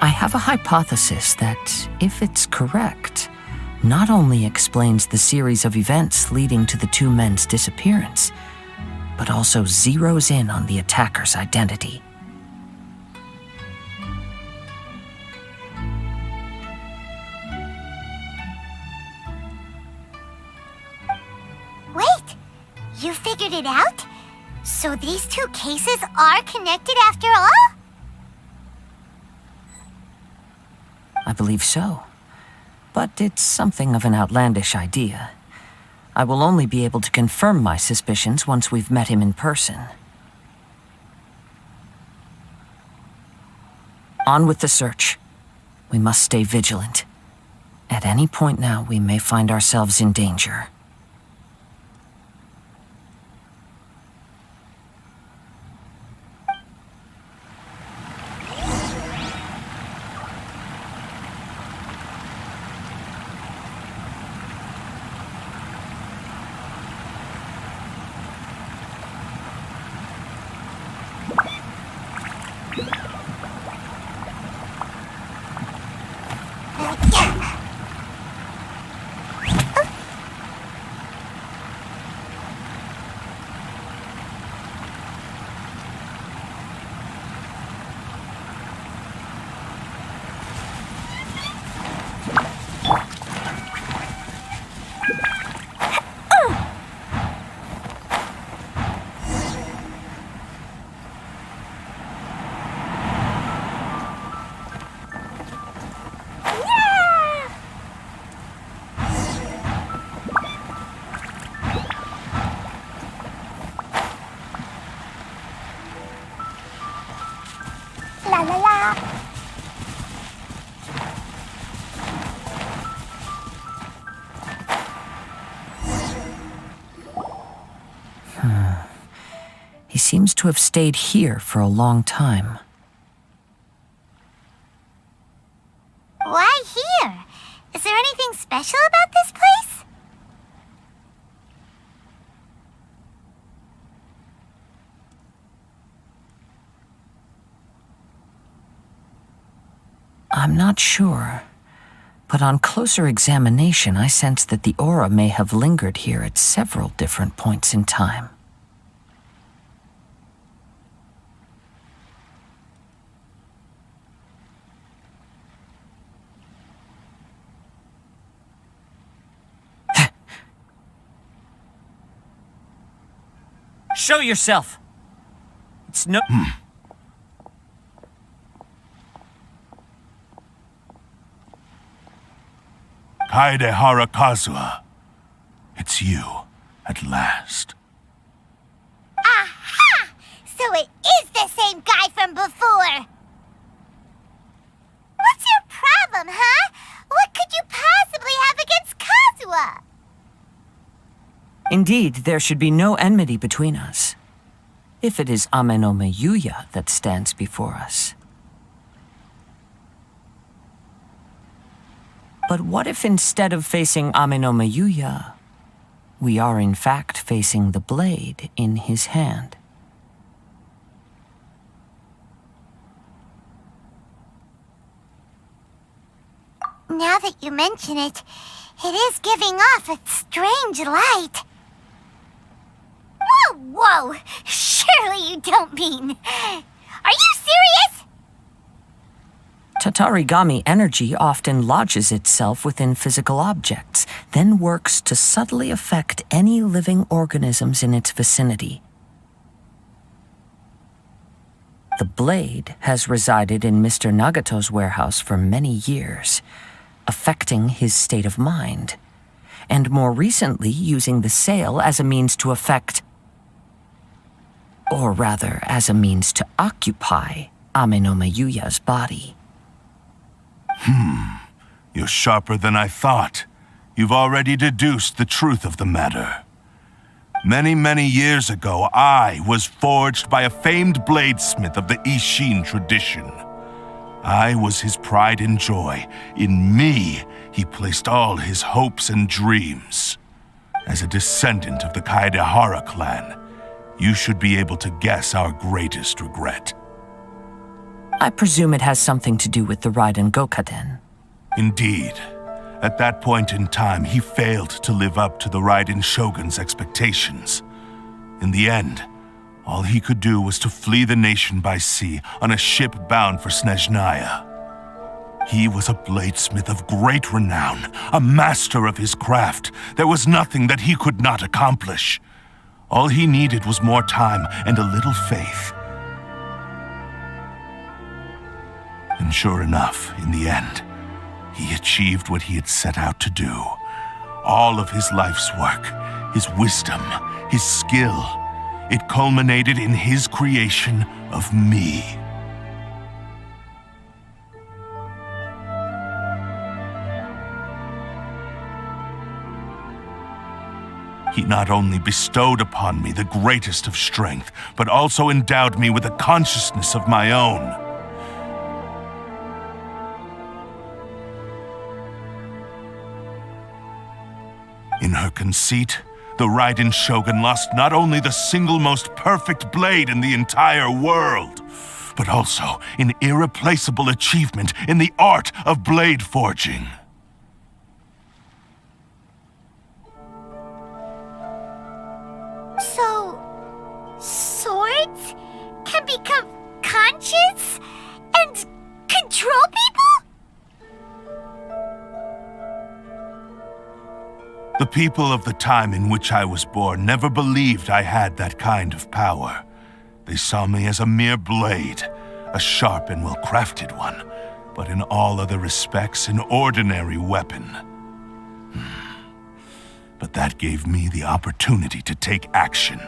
I have a hypothesis that, if it's correct, not only explains the series of events leading to the two men's disappearance, but also zeroes in on the attacker's identity. Wait! You figured it out? So these two cases are connected after all? I believe so. But it's something of an outlandish idea. I will only be able to confirm my suspicions once we've met him in person. On with the search. We must stay vigilant. At any point now, we may find ourselves in danger. La la la. He seems to have stayed here for a long time. Why here? Is there anything special about this place? I'm not sure, but on closer examination, I sense that the aura may have lingered here at several different points in time. Show yourself! It's no... Kaedehara Kazuha. It's you, at last. Aha! So it is the same guy from before! What's your problem, huh? What could you possibly have against Kazuha? Indeed, there should be no enmity between us, if it is Ame no Yuya that stands before us. But what if instead of facing Ame no Yuya, we are in fact facing the blade in his hand? Now that you mention it, it is giving off a strange light. Whoa, whoa! Surely you don't mean... Are you serious? Tatarigami energy often lodges itself within physical objects, then works to subtly affect any living organisms in its vicinity. The blade has resided in Mr. Nagato's warehouse for many years, affecting his state of mind, and more recently using the sale as a means to affect, or rather as a means to occupy, Ame no Yuya's body. You're sharper than I thought. You've already deduced the truth of the matter. Many, many years ago, I was forged by a famed bladesmith of the Ishin tradition. I was his pride and joy. In me, he placed all his hopes and dreams. As a descendant of the Kaedehara clan, you should be able to guess our greatest regret. I presume it has something to do with the Raiden Gokaden. Indeed. At that point in time, he failed to live up to the Raiden Shogun's expectations. In the end, all he could do was to flee the nation by sea on a ship bound for Snezhnaya. He was a bladesmith of great renown, a master of his craft. There was nothing that he could not accomplish. All he needed was more time and a little faith. And sure enough, in the end, he achieved what he had set out to do. All of his life's work, his wisdom, his skill, it culminated in his creation of me. He not only bestowed upon me the greatest of strength, but also endowed me with a consciousness of my own. In her conceit, the Raiden Shogun lost not only the single most perfect blade in the entire world, but also an irreplaceable achievement in the art of blade forging. So, swords can become conscious and control people? The people of the time in which I was born never believed I had that kind of power. They saw me as a mere blade, a sharp and well-crafted one, but in all other respects an ordinary weapon. But that gave me the opportunity to take action.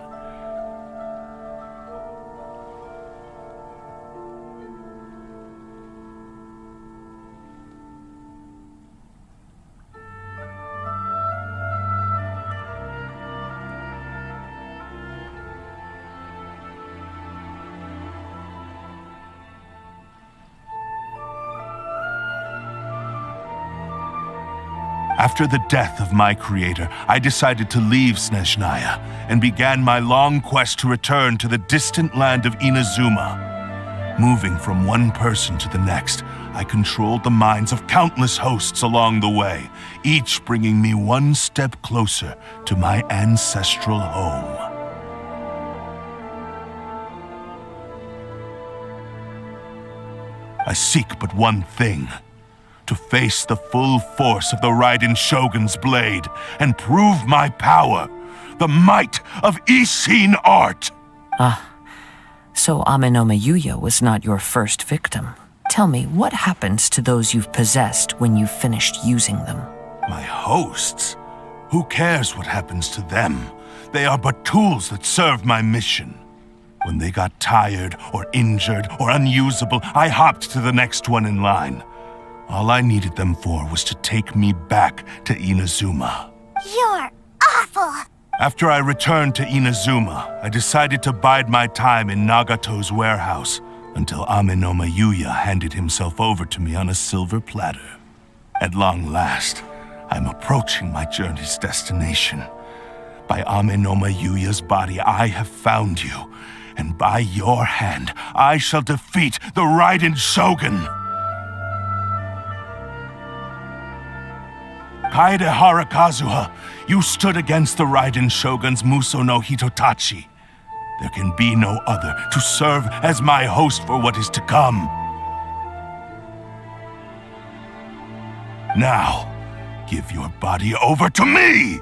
After the death of my creator, I decided to leave Snezhnaya and began my long quest to return to the distant land of Inazuma. Moving from one person to the next, I controlled the minds of countless hosts along the way, each bringing me one step closer to my ancestral home. I seek but one thing: to face the full force of the Raiden Shogun's blade and prove my power, the might of Ishin art. So Amenoma Yuya was not your first victim. Tell me, what happens to those you've possessed when you've finished using them? My hosts? Who cares what happens to them? They are but tools that serve my mission. When they got tired or injured or unusable, I hopped to the next one in line. All I needed them for was to take me back to Inazuma. You're awful! After I returned to Inazuma, I decided to bide my time in Nagato's warehouse until Amenoma Yuya handed himself over to me on a silver platter. At long last, I'm approaching my journey's destination. By Amenoma Yuya's body, I have found you, and by your hand, I shall defeat the Raiden Shogun! Kaedehara Kazuha, you stood against the Raiden Shogun's Muso no Hitotachi. There can be no other to serve as my host for what is to come. Now, give your body over to me!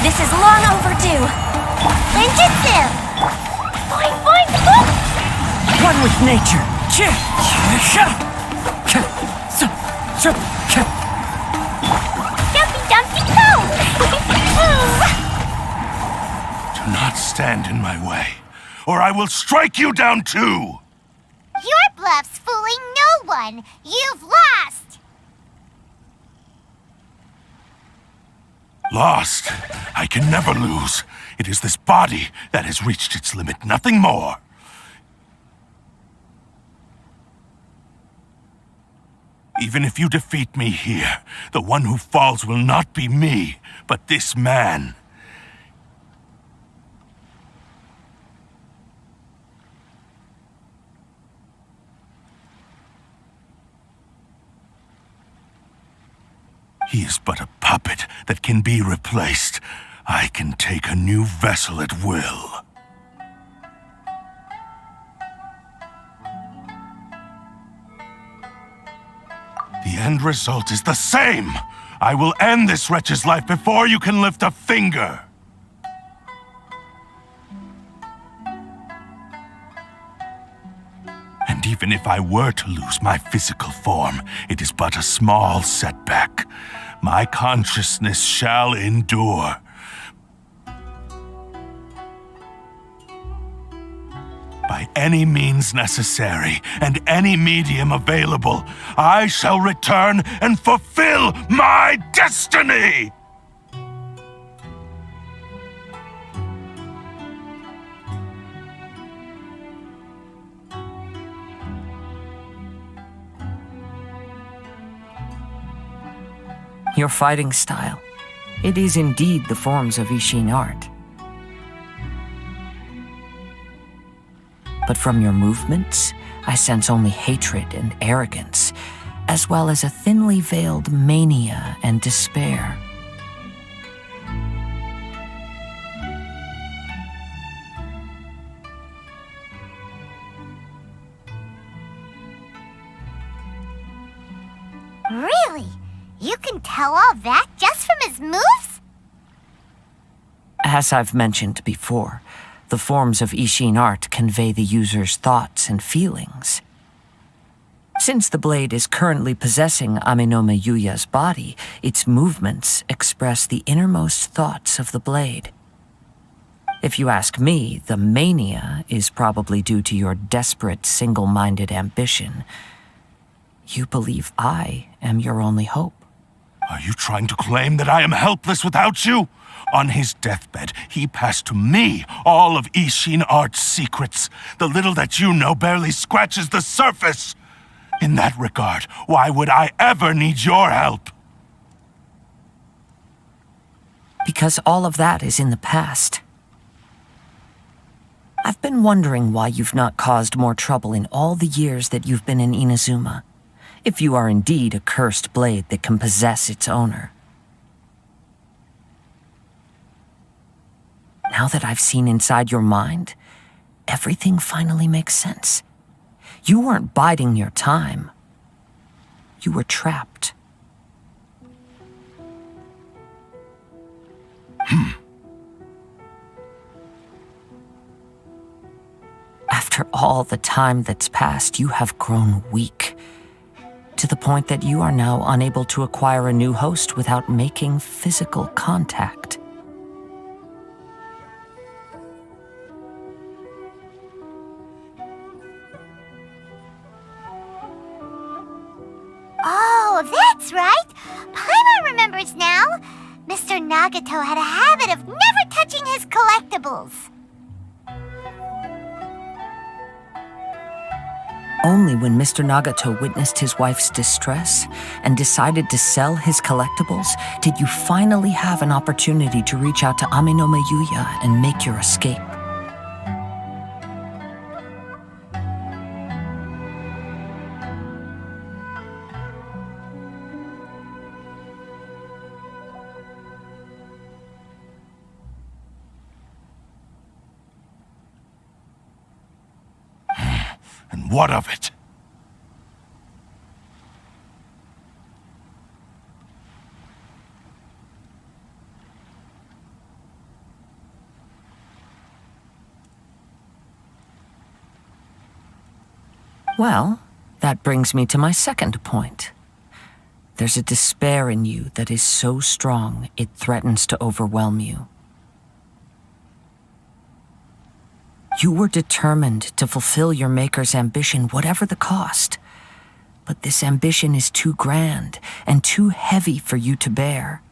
This is long overdue. Ninjutsu! Boing, boing, boing! One with nature. Jumpy, dumpy, go! Do not stand in my way, or I will strike you down too! Your bluff's fooling no one. You've lost! Lost? I can never lose. It is this body that has reached its limit, nothing more. Even if you defeat me here, the one who falls will not be me, but this man. He is but a puppet that can be replaced. I can take a new vessel at will. The end result is the same! I will end this wretch's life before you can lift a finger! And even if I were to lose my physical form, it is but a small setback. My consciousness shall endure. By any means necessary, and any medium available, I shall return and fulfill my destiny! Your fighting style. It is indeed the forms of Ishin art. But from your movements, I sense only hatred and arrogance, as well as a thinly veiled mania and despair. Really? You can tell all that just from his moves? As I've mentioned before, the forms of Ishin art convey the user's thoughts and feelings. Since the blade is currently possessing Aminome Yuya's body, its movements express the innermost thoughts of the blade. If you ask me, the mania is probably due to your desperate, single-minded ambition. You believe I am your only hope. Are you trying to claim that I am helpless without you? On his deathbed, he passed to me all of Ishin art's secrets. The little that you know barely scratches the surface. In that regard, why would I ever need your help? Because all of that is in the past. I've been wondering why you've not caused more trouble in all the years that you've been in Inazuma. If you are indeed a cursed blade that can possess its owner. Now that I've seen inside your mind, everything finally makes sense. You weren't biding your time. You were trapped. After all the time that's passed, you have grown weak. To the point that you are now unable to acquire a new host without making physical contact. Oh, that's right! Paimon remembers now! Mr. Nagato had a habit of never touching his collectibles. Only when Mr. Nagato witnessed his wife's distress and decided to sell his collectibles did you finally have an opportunity to reach out to Aminome Yuya and make your escape. And what of it? Well, that brings me to my second point. There's a despair in you that is so strong it threatens to overwhelm you. You were determined to fulfill your maker's ambition, whatever the cost. But this ambition is too grand and too heavy for you to bear.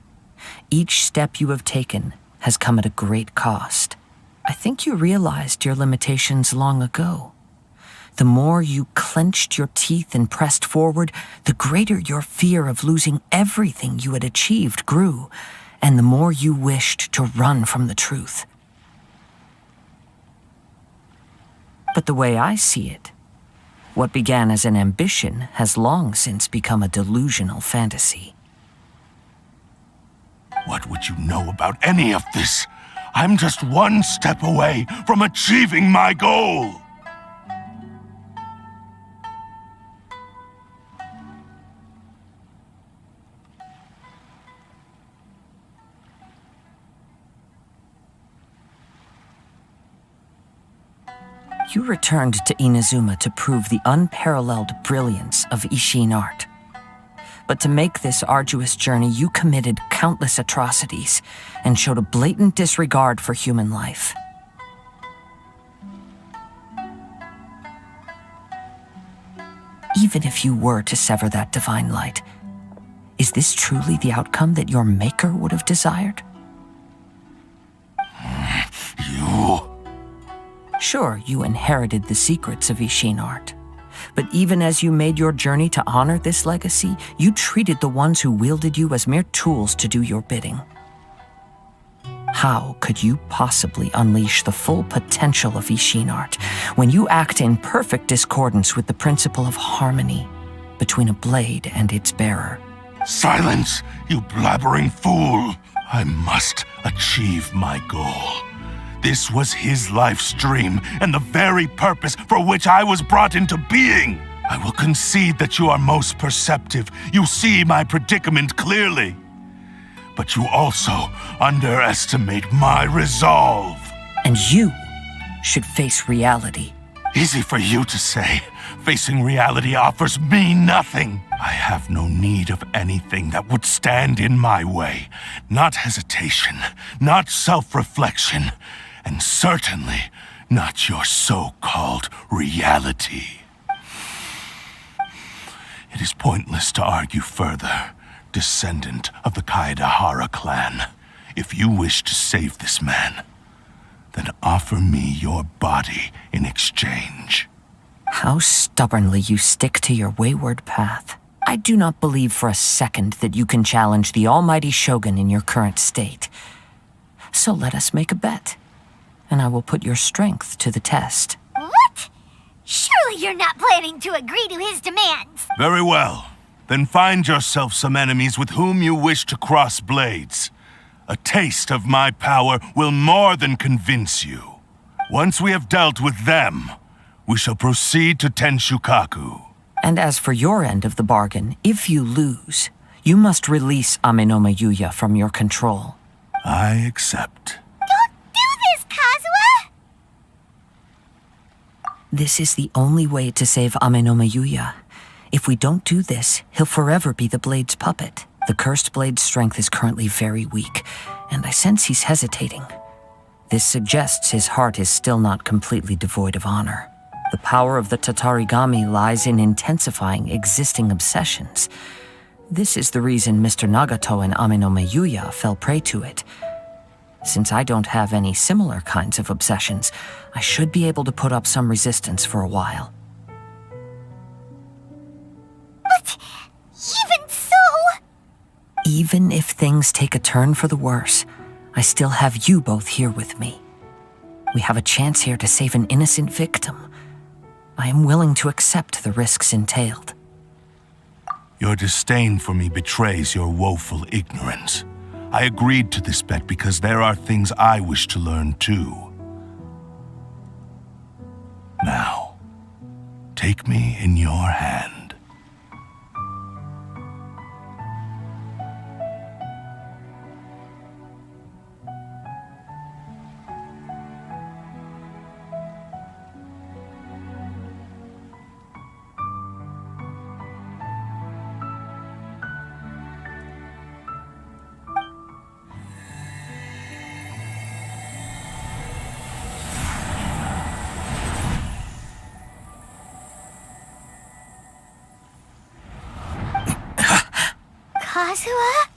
Each step you have taken has come at a great cost. I think you realized your limitations long ago. The more you clenched your teeth and pressed forward, the greater your fear of losing everything you had achieved grew, and the more you wished to run from the truth. But the way I see it, what began as an ambition has long since become a delusional fantasy. What would you know about any of this? I'm just one step away from achieving my goal! You returned to Inazuma to prove the unparalleled brilliance of Ishin art. But to make this arduous journey, you committed countless atrocities and showed a blatant disregard for human life. Even if you were to sever that divine light, is this truly the outcome that your maker would have desired? You... Sure, you inherited the secrets of Ishin art. But even as you made your journey to honor this legacy, you treated the ones who wielded you as mere tools to do your bidding. How could you possibly unleash the full potential of Ishin art when you act in perfect discordance with the principle of harmony between a blade and its bearer? Silence, you blabbering fool! I must achieve my goal. This was his life's dream, and the very purpose for which I was brought into being. I will concede that you are most perceptive. You see my predicament clearly. But you also underestimate my resolve. And you should face reality. Easy for you to say. Facing reality offers me nothing. I have no need of anything that would stand in my way. Not hesitation, not self-reflection, and certainly not your so-called reality. It is pointless to argue further, descendant of the Kaedahara clan. If you wish to save this man, then offer me your body in exchange. How stubbornly you stick to your wayward path. I do not believe for a second that you can challenge the almighty Shogun in your current state. So let us make a bet, and I will put your strength to the test. What? Surely you're not planning to agree to his demands. Very well. Then find yourself some enemies with whom you wish to cross blades. A taste of my power will more than convince you. Once we have dealt with them, we shall proceed to Tenshukaku. And as for your end of the bargain, if you lose, you must release Amenoma Yuya from your control. I accept. Don't do this, Kazuha! This is the only way to save Amenoma Yuya. If we don't do this, he'll forever be the Blade's puppet. The Cursed Blade's strength is currently very weak, and I sense he's hesitating. This suggests his heart is still not completely devoid of honor. The power of the Tatarigami lies in intensifying existing obsessions. This is the reason Mr. Nagato and Amenoma Yuya fell prey to it. Since I don't have any similar kinds of obsessions, I should be able to put up some resistance for a while. But even so... Even if things take a turn for the worse, I still have you both here with me. We have a chance here to save an innocent victim. I am willing to accept the risks entailed. Your disdain for me betrays your woeful ignorance. I agreed to this bet because there are things I wish to learn too. Now, take me in your hand. Kazuha?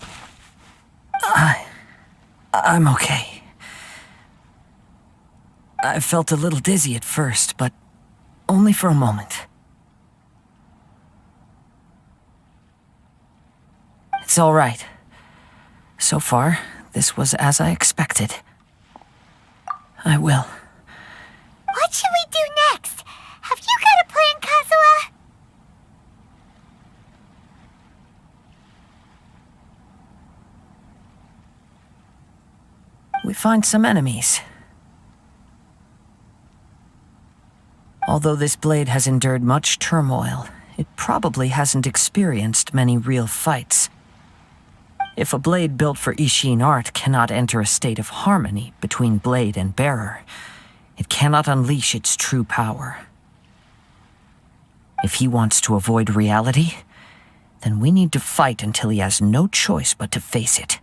I'm okay. I felt a little dizzy at first, but only for a moment. It's all right. So far, this was as I expected. I will. What should we do next? Have you got a plan, Kazuha? We find some enemies. Although this blade has endured much turmoil, it probably hasn't experienced many real fights. If a blade built for Ishin art cannot enter a state of harmony between blade and bearer, it cannot unleash its true power. If he wants to avoid reality, then we need to fight until he has no choice but to face it.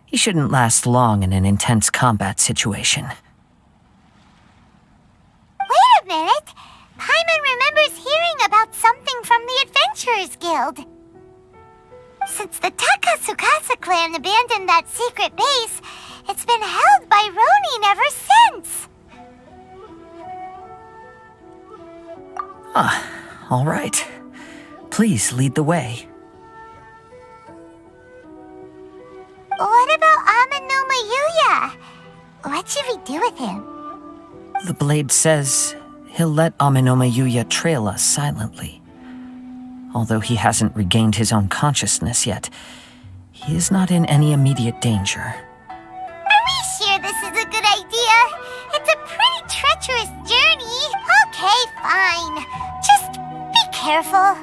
He shouldn't last long in an intense combat situation. Wait a minute! Paimon remembers hearing about something from the Adventurers Guild. Since the Takasukasa clan abandoned that secret base, it's been held by Ronin ever since. All right. Please lead the way. What about Amanuma Yuya? What should we do with him? The blade says he'll let Aminoma Yuya trail us silently. Although he hasn't regained his own consciousness yet, he is not in any immediate danger. Are we sure this is a good idea? It's a pretty treacherous journey. Okay, fine. Just be careful.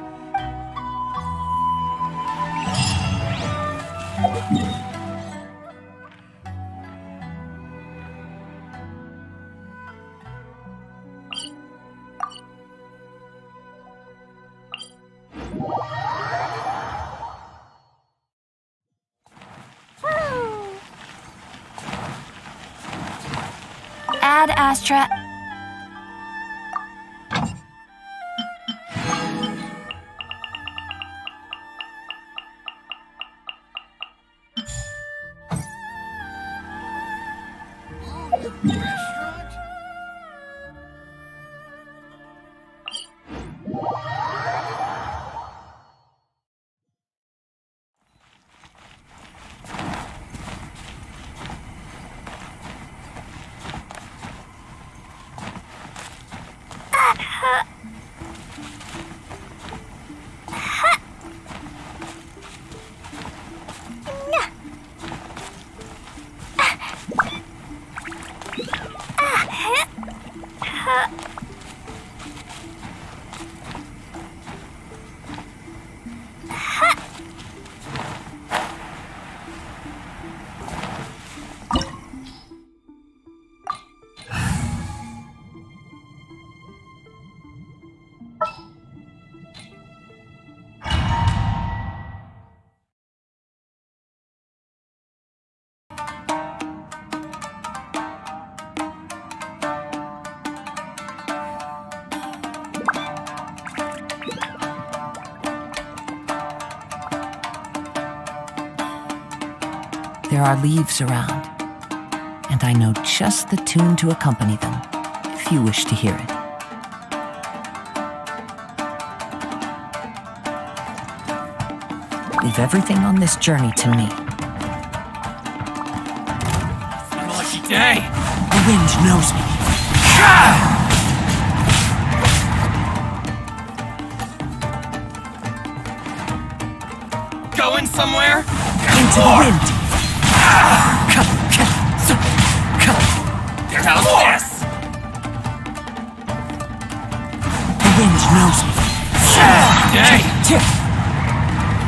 Ad Astra. There are leaves around, and I know just the tune to accompany them, if you wish to hear it. Leave everything on this journey to me. It's been a lucky day. The wind knows me. Going somewhere? Into the wind. How's this? The wind knows me. Day.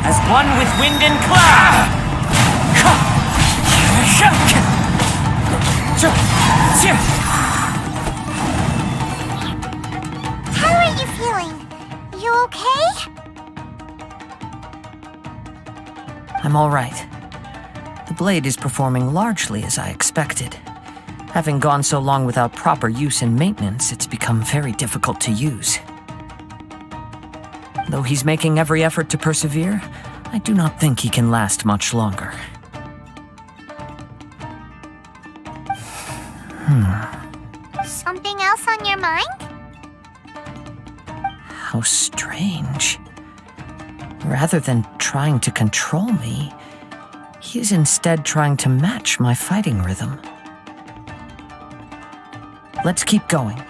As one with wind and cloud. How are you feeling? You okay? I'm all right. The blade is performing largely as I expected. Having gone so long without proper use and maintenance, it's become very difficult to use. Though he's making every effort to persevere, I do not think he can last much longer. Something else on your mind? How strange. Rather than trying to control me, he is instead trying to match my fighting rhythm. Let's keep going.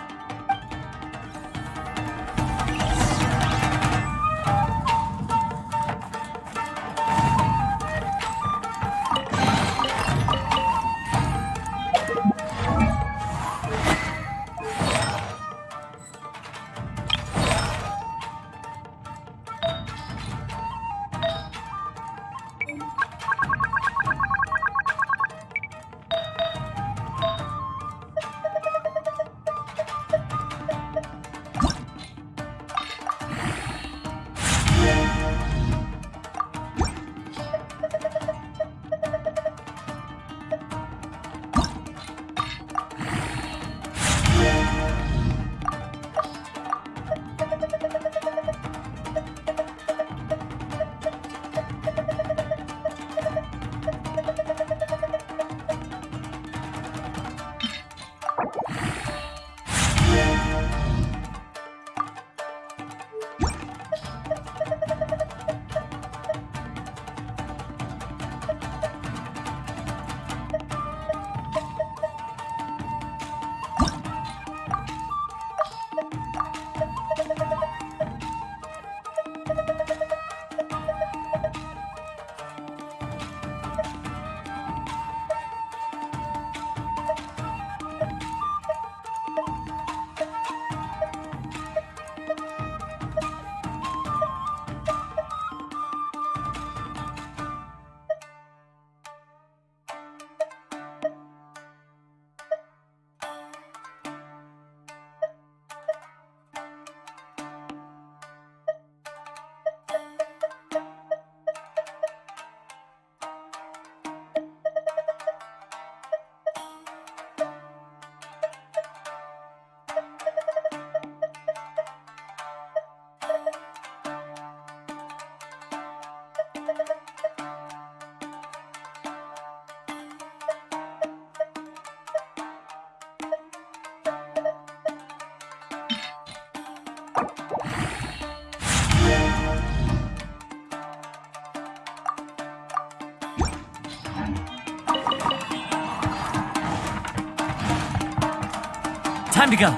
Time to go.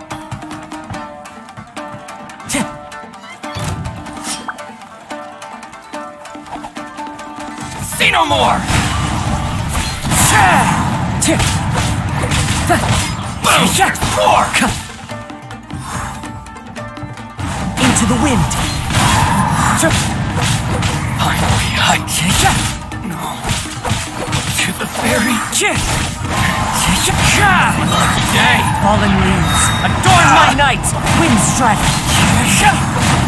See no more! Boom! Roar! Into the wind. Finally, no. To the ferry. Lucky day. Fallen leaves. Adorn my night. Wind strike.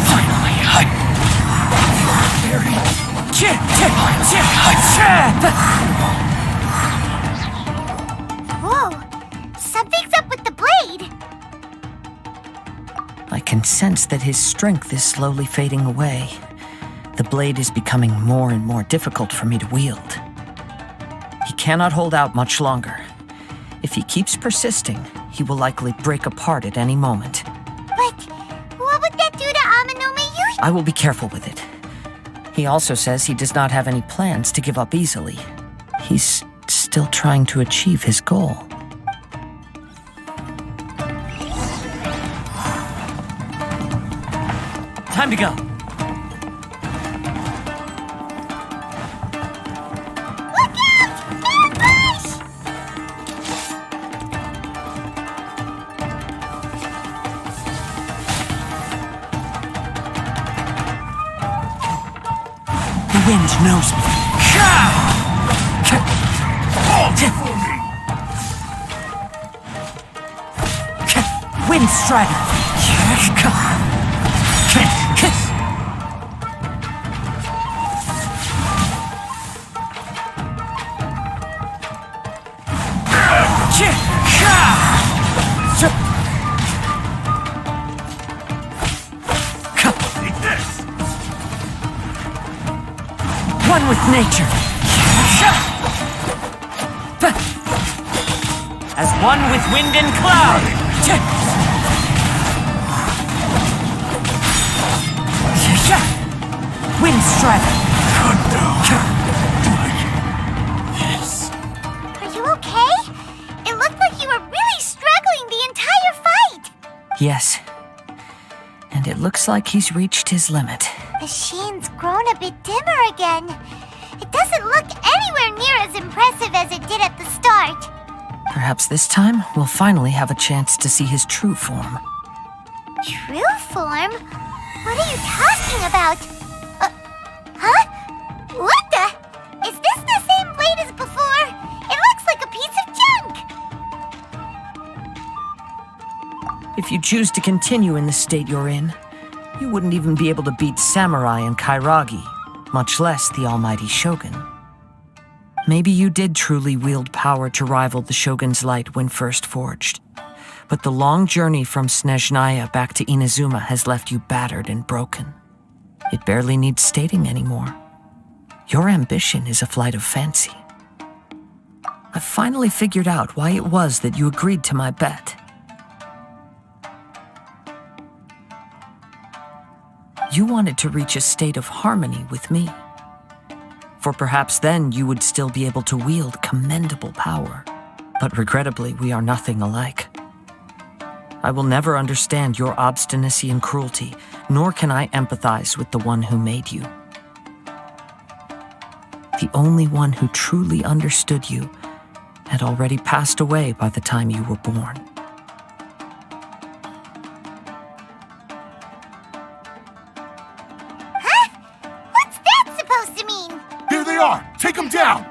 Finally, ferry. Whoa! Something's up with the blade! I can sense that his strength is slowly fading away. The blade is becoming more and more difficult for me to wield. He cannot hold out much longer. If he keeps persisting, he will likely break apart at any moment. But what would that do to Amanome Yushi? I will be careful with it. He also says he does not have any plans to give up easily. He's still trying to achieve his goal. Time to go. Look out! Ambush! The wind knows me. Wind Strider. One with nature. As one with wind and cloud. wind strike! Yes. Are you okay? It looked like you were really struggling the entire fight. Yes. And it looks like he's reached his limit. The sheen's grown a bit dimmer again. It doesn't look anywhere near as impressive as it did at the start. Perhaps this time we'll finally have a chance to see his true form. True form? What are you talking about? Huh? What the? Is this the same blade as before? It looks like a piece of junk. If you choose to continue in the state you're in, you wouldn't even be able to beat Samurai and Kairagi, much less the almighty Shogun. Maybe you did truly wield power to rival the Shogun's light when first forged. But the long journey from Snezhnaya back to Inazuma has left you battered and broken. It barely needs stating anymore. Your ambition is a flight of fancy. I've finally figured out why it was that you agreed to my bet. You wanted to reach a state of harmony with me. For perhaps then you would still be able to wield commendable power. But regrettably, we are nothing alike. I will never understand your obstinacy and cruelty, nor can I empathize with the one who made you. The only one who truly understood you had already passed away by the time you were born. Huh? What's that supposed to mean? Here they are! Take them down!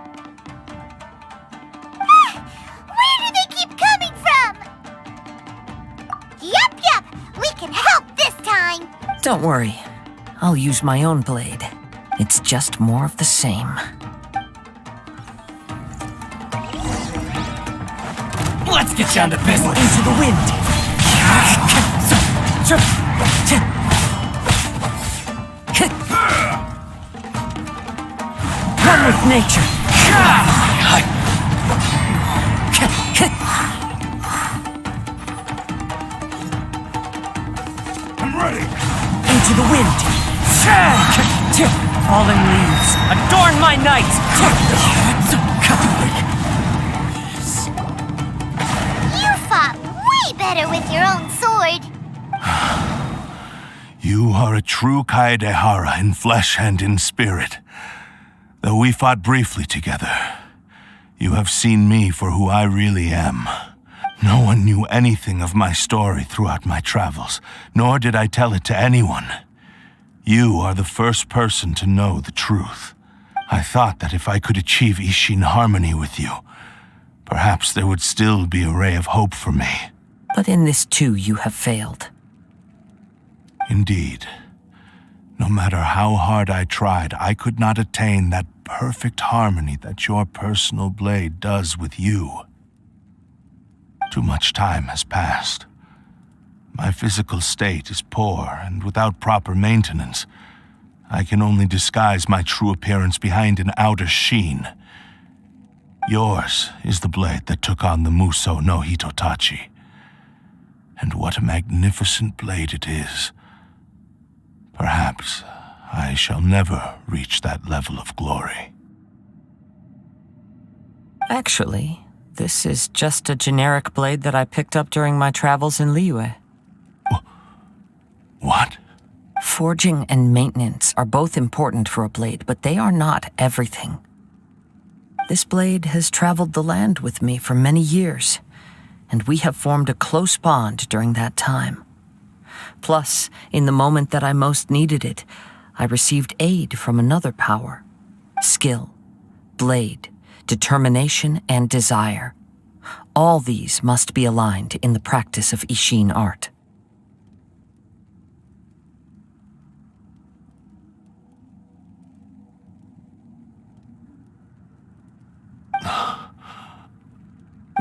Where do they keep coming from? Yup, we can help this time. Don't worry, I'll use my own blade. It's just more of the same. Let's get down to business. Into the wind! One with nature! I'm ready! Into the wind! Fallen leaves, adorn my night! You fought way better with your own sword. You are a true Kaedehara in flesh and in spirit. Though we fought briefly together, you have seen me for who I really am. No one knew anything of my story throughout my travels, nor did I tell it to anyone. You are the first person to know the truth. I thought that if I could achieve Ishin harmony with you, perhaps there would still be a ray of hope for me. But in this too you have failed. Indeed. No matter how hard I tried, I could not attain that perfect harmony that your personal blade does with you. Too much time has passed. My physical state is poor, and without proper maintenance, I can only disguise my true appearance behind an outer sheen. Yours is the blade that took on the Muso no Hitotachi. And what a magnificent blade it is. Perhaps I shall never reach that level of glory. Actually, this is just a generic blade that I picked up during my travels in Liyue. What? Forging and maintenance are both important for a blade, but they are not everything. This blade has traveled the land with me for many years, and we have formed a close bond during that time. Plus, in the moment that I most needed it, I received aid from another power. Skill, blade, determination, and desire. All these must be aligned in the practice of Ishin art.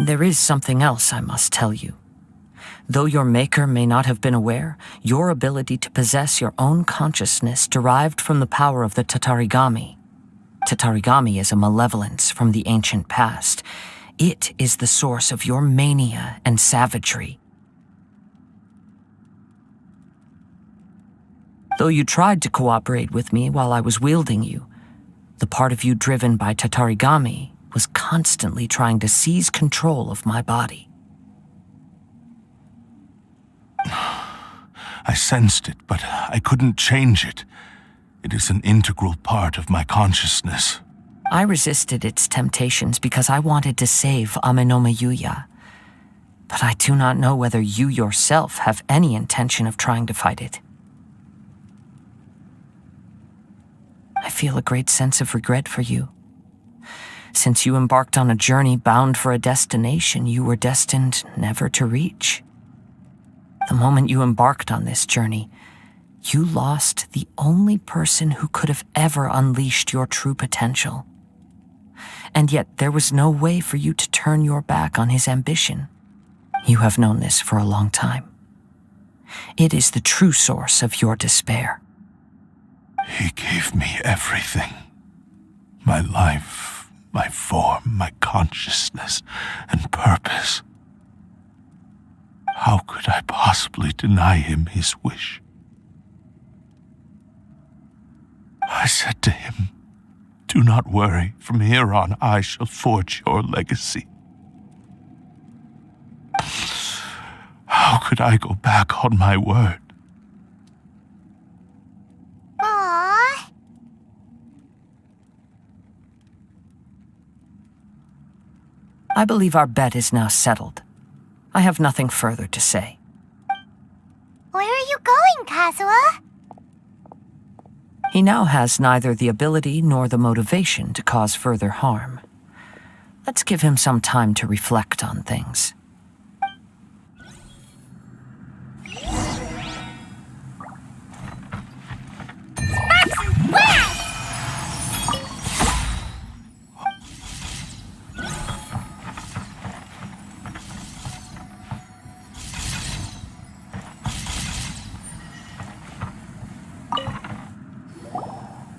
There is something else I must tell you. Though your maker may not have been aware, your ability to possess your own consciousness derived from the power of the Tatarigami. Tatarigami is a malevolence from the ancient past. It is the source of your mania and savagery. Though you tried to cooperate with me while I was wielding you, the part of you driven by Tatarigami was constantly trying to seize control of my body. I sensed it, but I couldn't change it. It is an integral part of my consciousness. I resisted its temptations because I wanted to save Amenoma Yuya. But I do not know whether you yourself have any intention of trying to fight it. I feel a great sense of regret for you. Since you embarked on a journey bound for a destination you were destined never to reach. The moment you embarked on this journey, you lost the only person who could have ever unleashed your true potential. And yet there was no way for you to turn your back on his ambition. You have known this for a long time. It is the true source of your despair. He gave me everything. My life, my form, my consciousness, and purpose. How could I possibly deny him his wish? I said to him, "Do not worry, from here on I shall forge your legacy." How could I go back on my word? Aww. I believe our bet is now settled. I have nothing further to say. Where are you going, Kazuha? He now has neither the ability nor the motivation to cause further harm. Let's give him some time to reflect on things.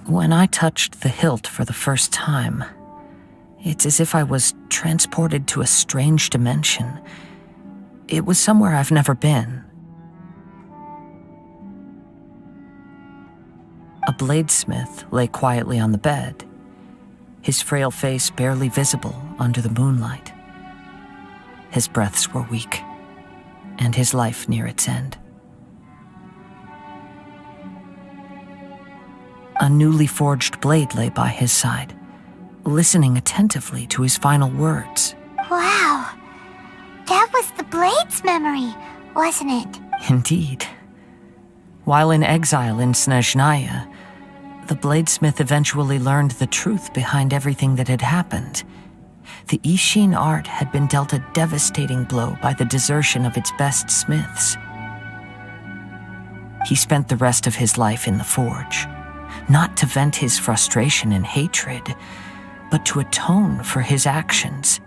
When I touched the hilt for the first time, it's as if I was transported to a strange dimension. It was somewhere I've never been. A bladesmith lay quietly on the bed, his frail face barely visible under the moonlight. His breaths were weak, and his life near its end. A newly forged blade lay by his side, listening attentively to his final words. Wow. That was the Blade's memory, wasn't it? Indeed. While in exile in Snezhnaya, the bladesmith eventually learned the truth behind everything that had happened. The Ishin art had been dealt a devastating blow by the desertion of its best smiths. He spent the rest of his life in the forge, not to vent his frustration and hatred, but to atone for his actions.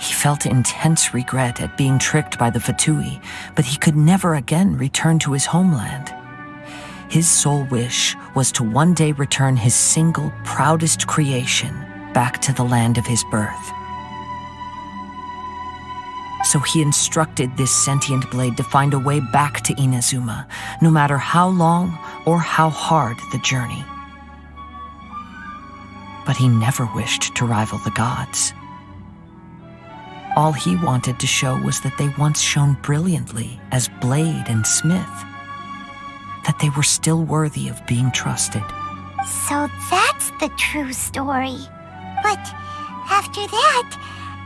He felt intense regret at being tricked by the Fatui, but he could never again return to his homeland. His sole wish was to one day return his single, proudest creation back to the land of his birth. So he instructed this sentient blade to find a way back to Inazuma, no matter how long or how hard the journey. But he never wished to rival the gods. All he wanted to show was that they once shone brilliantly as blade and smith, that they were still worthy of being trusted. So that's the true story. But after that,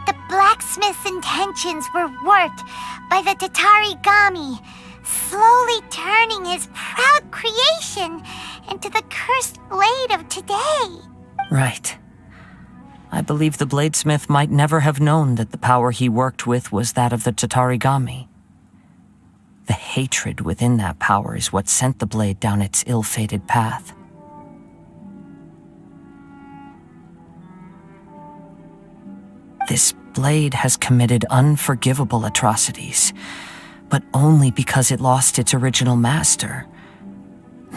the blacksmith's intentions were warped by the Tatarigami, slowly turning his proud creation into the cursed blade of today. Right. I believe the bladesmith might never have known that the power he worked with was that of the Tatarigami. The hatred within that power is what sent the blade down its ill-fated path. This blade has committed unforgivable atrocities, but only because it lost its original master.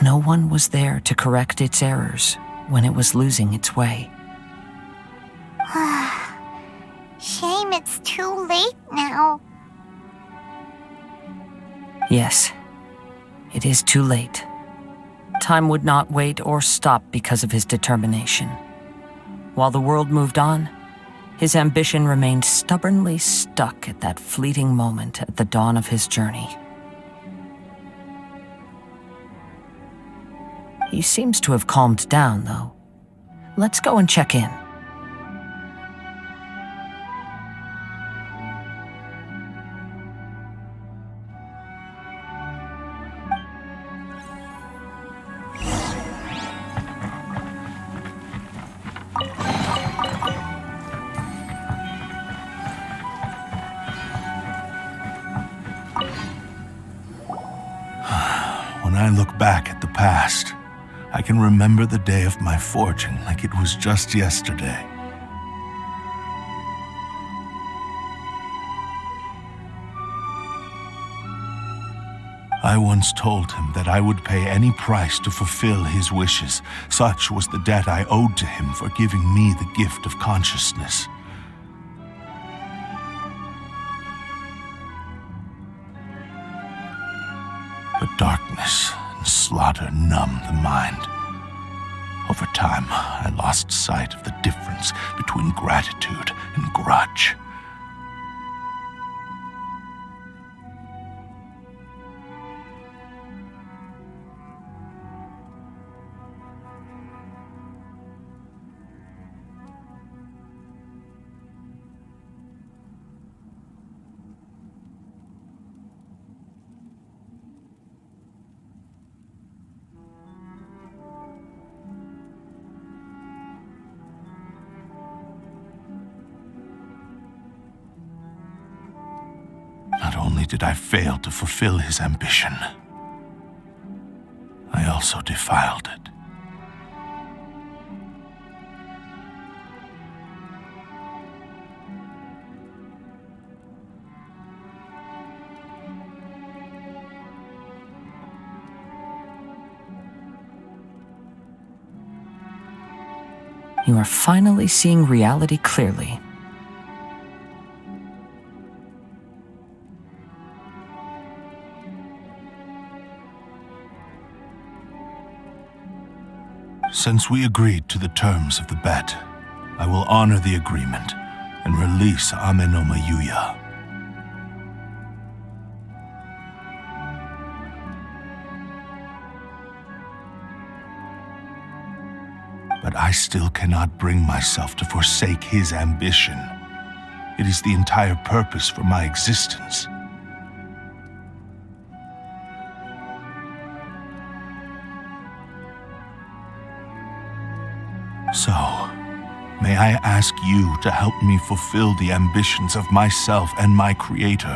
No one was there to correct its errors when it was losing its way. Shame it's too late now. Yes, it is too late. Time would not wait or stop because of his determination. While the world moved on, his ambition remained stubbornly stuck at that fleeting moment at the dawn of his journey. He seems to have calmed down, though. Let's go and check in. When I look back at the past, I can remember the day of my forging like it was just yesterday. I once told him that I would pay any price to fulfill his wishes. Such was the debt I owed to him for giving me the gift of consciousness. But darkness and slaughter numbed the mind. Over time, I lost sight of the difference between gratitude and grudge. Not only did I fail to fulfill his ambition, I also defiled it. You are finally seeing reality clearly. Since we agreed to the terms of the bet, I will honor the agreement and release Ame no Mayuya. But I still cannot bring myself to forsake his ambition. It is the entire purpose for my existence. So, may I ask you to help me fulfill the ambitions of myself and my Creator?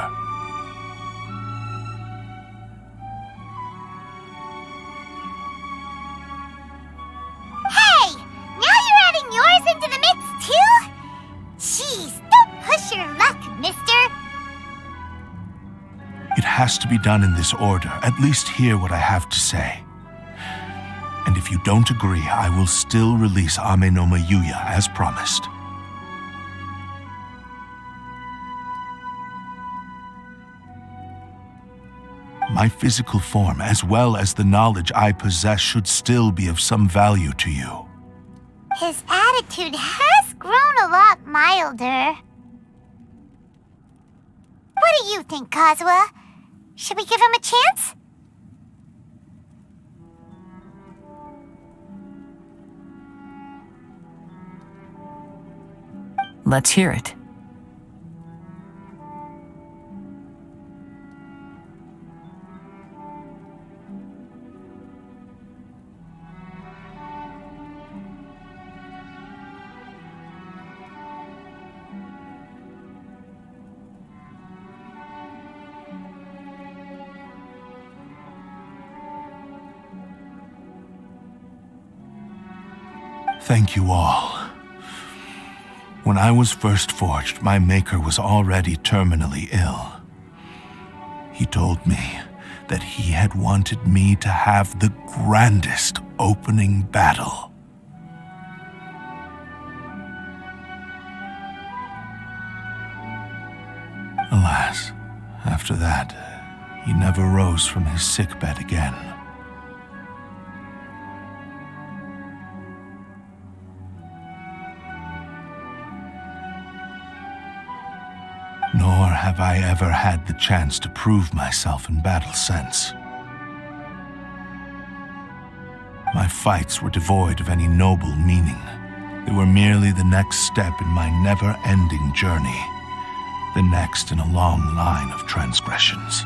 Hey! Now you're adding yours into the mix, too? Jeez, don't push your luck, mister. It has to be done in this order. At least hear what I have to say. And if you don't agree, I will still release Ame no Mayuya as promised. My physical form, as well as the knowledge I possess, should still be of some value to you. His attitude has grown a lot milder. What do you think, Kazuha? Should we give him a chance? Let's hear it. Thank you all. When I was first forged, my maker was already terminally ill. He told me that he had wanted me to have the grandest opening battle. Alas, after that, He never rose from his sickbed again. Nor have I ever had the chance to prove myself in battle since. My fights were devoid of any noble meaning. They were merely the next step in my never-ending journey, the next in a long line of transgressions.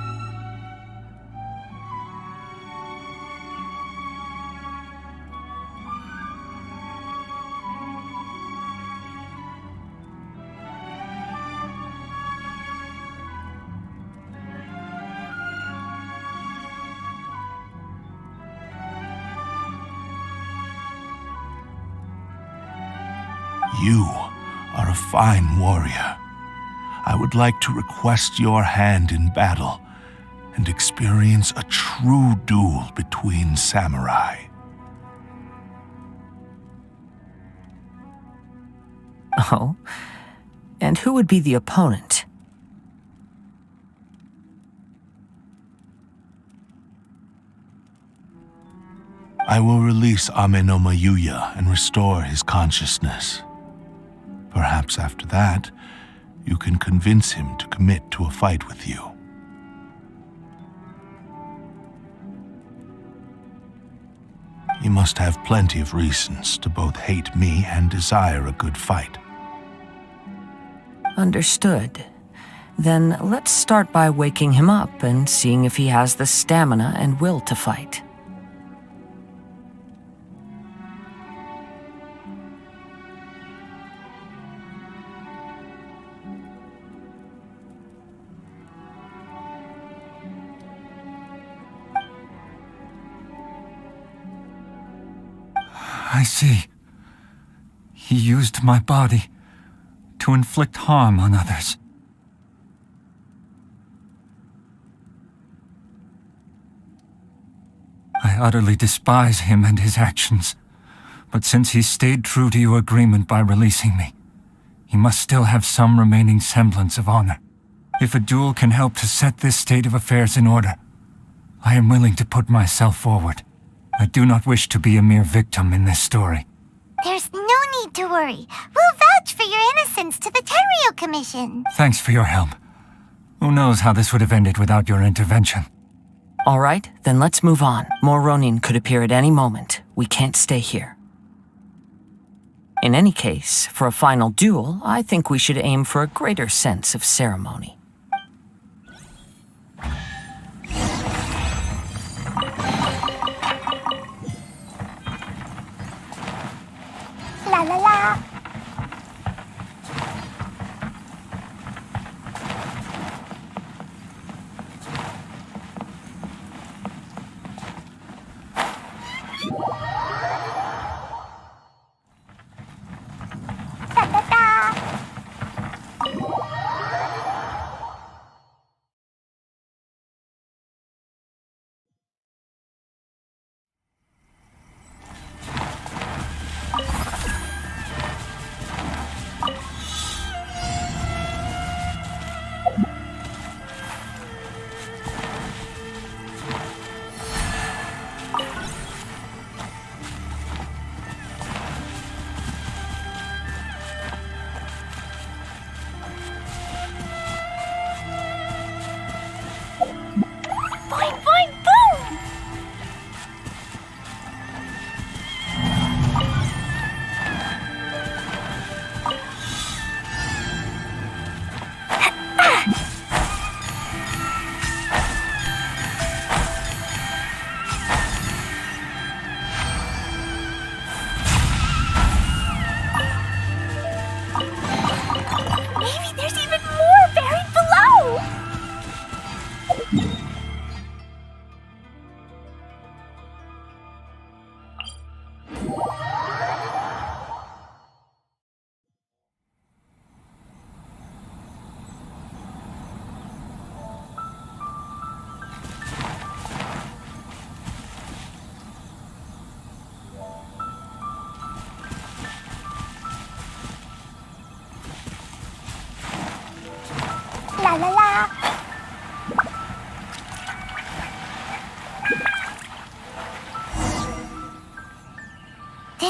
You are a fine warrior. I would like to request your hand in battle and experience a true duel between samurai. Oh? And who would be the opponent? I will release Ame no Mayuya and restore his consciousness. Perhaps after that, you can convince him to commit to a fight with you. He must have plenty of reasons to both hate me and desire a good fight. Understood. Then let's start by waking him up and seeing if he has the stamina and will to fight. I see. He used my body to inflict harm on others. I utterly despise him and his actions, but since he stayed true to your agreement by releasing me, he must still have some remaining semblance of honor. If a duel can help to set this state of affairs in order, I am willing to put myself forward. I do not wish to be a mere victim in this story. There's no need to worry. We'll vouch for your innocence to the Tenryu Commission. Thanks for your help. Who knows how this would have ended without your intervention? All right, then let's move on. More Ronin could appear at any moment. We can't stay here. In any case, for a final duel, I think we should aim for a greater sense of ceremony. La la la. Da da da.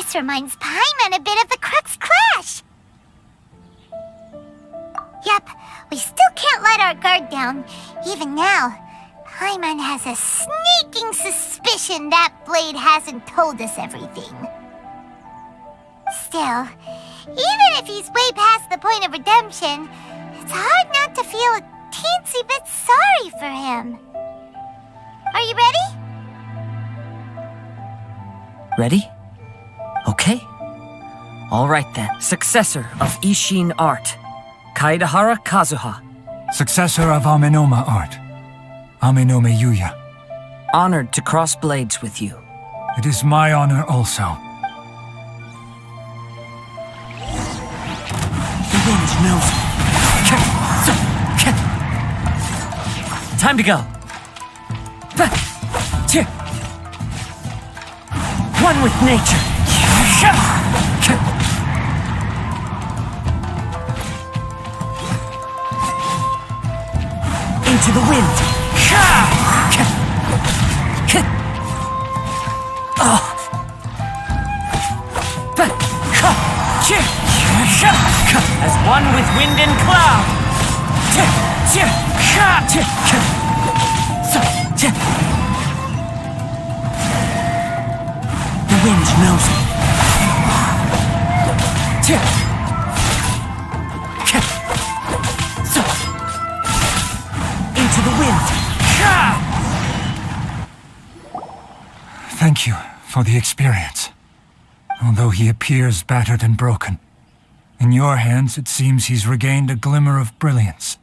This reminds Paimon a bit of the Crux Clash. Yep, we still can't let our guard down. Even now, Paimon has a sneaking suspicion that blade hasn't told us everything. Still, even if he's way past the point of redemption, it's hard not to feel a teensy bit sorry for him. Are you ready? Ready? Okay. All right then. Successor of Ishin art, Kaedahara Kazuha. Successor of Amenoma art, Amenome Yuya. Honored to cross blades with you. It is my honor also. The wind knows me. Time to go. One with nature. Into the wind. As one with wind and cloud. The wind knows me. Into the wind. Thank you for the experience. Although he appears battered and broken, in your hands it seems he's regained a glimmer of brilliance.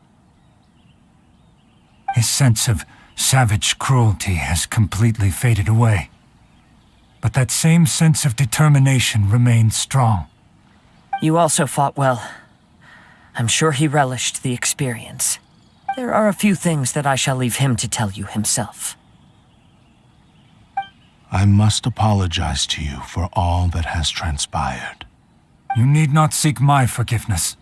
His sense of savage cruelty has completely faded away. But that same sense of determination remains strong. You also fought well. I'm sure he relished the experience. There are a few things that I shall leave him to tell you himself. I must apologize to you for all that has transpired. You need not seek my forgiveness,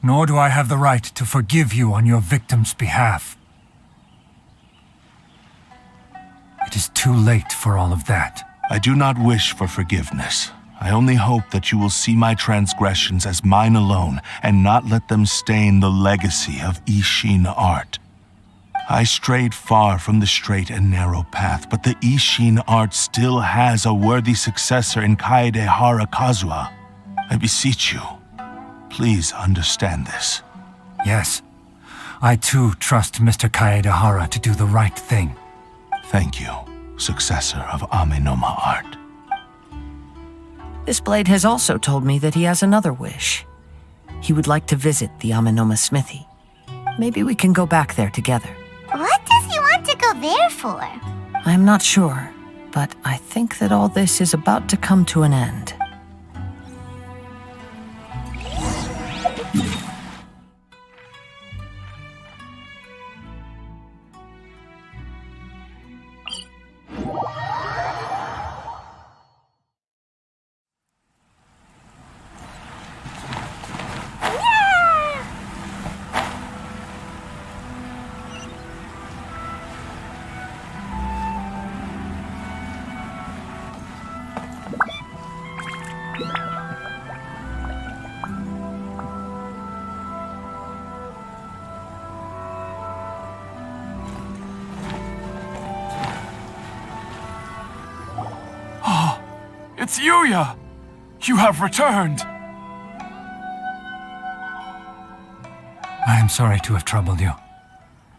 nor do I have the right to forgive you on your victim's behalf. It is too late for all of that. I do not wish for forgiveness. I only hope that you will see my transgressions as mine alone and not let them stain the legacy of Ishin art. I strayed far from the straight and narrow path, but the Ishin art still has a worthy successor in Kaedahara Kazuha. I beseech you, please understand this. Yes, I too trust Mr. Kaedahara to do the right thing. Thank you, successor of Amenoma art. This blade has also told me that he has another wish. He would like to visit the Amenoma smithy. Maybe we can go back there together. What does he want to go there for? I'm not sure, but I think that all this is about to come to an end. It's Yuya! You have returned! I am sorry to have troubled you.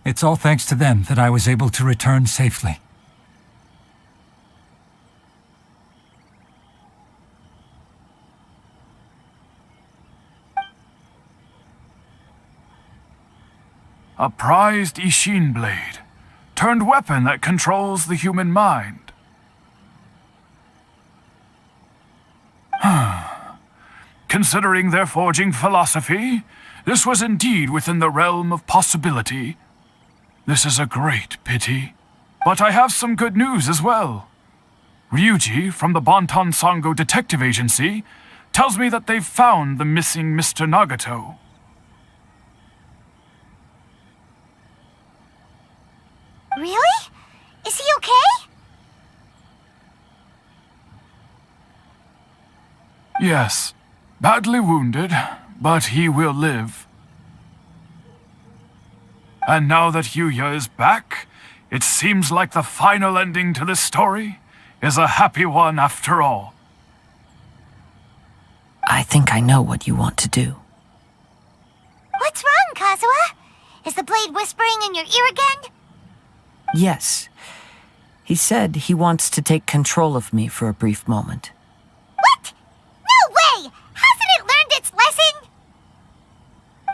It's all thanks to them that I was able to return safely. A prized Ishin blade, turned weapon that controls the human mind. Considering their forging philosophy, this was indeed within the realm of possibility. This is a great pity. But I have some good news as well. Ryuji, from the Bonton Sango Detective Agency, tells me that they've found the missing Mr. Nagato. Really? Is he okay? Yes, badly wounded, but he will live. And now that Yuya is back, it seems like the final ending to this story is a happy one after all. I think I know what you want to do. What's wrong, Kazuha? Is the blade whispering in your ear again? Yes. He said he wants to take control of me for a brief moment. What? No way! Hasn't it learned its lesson?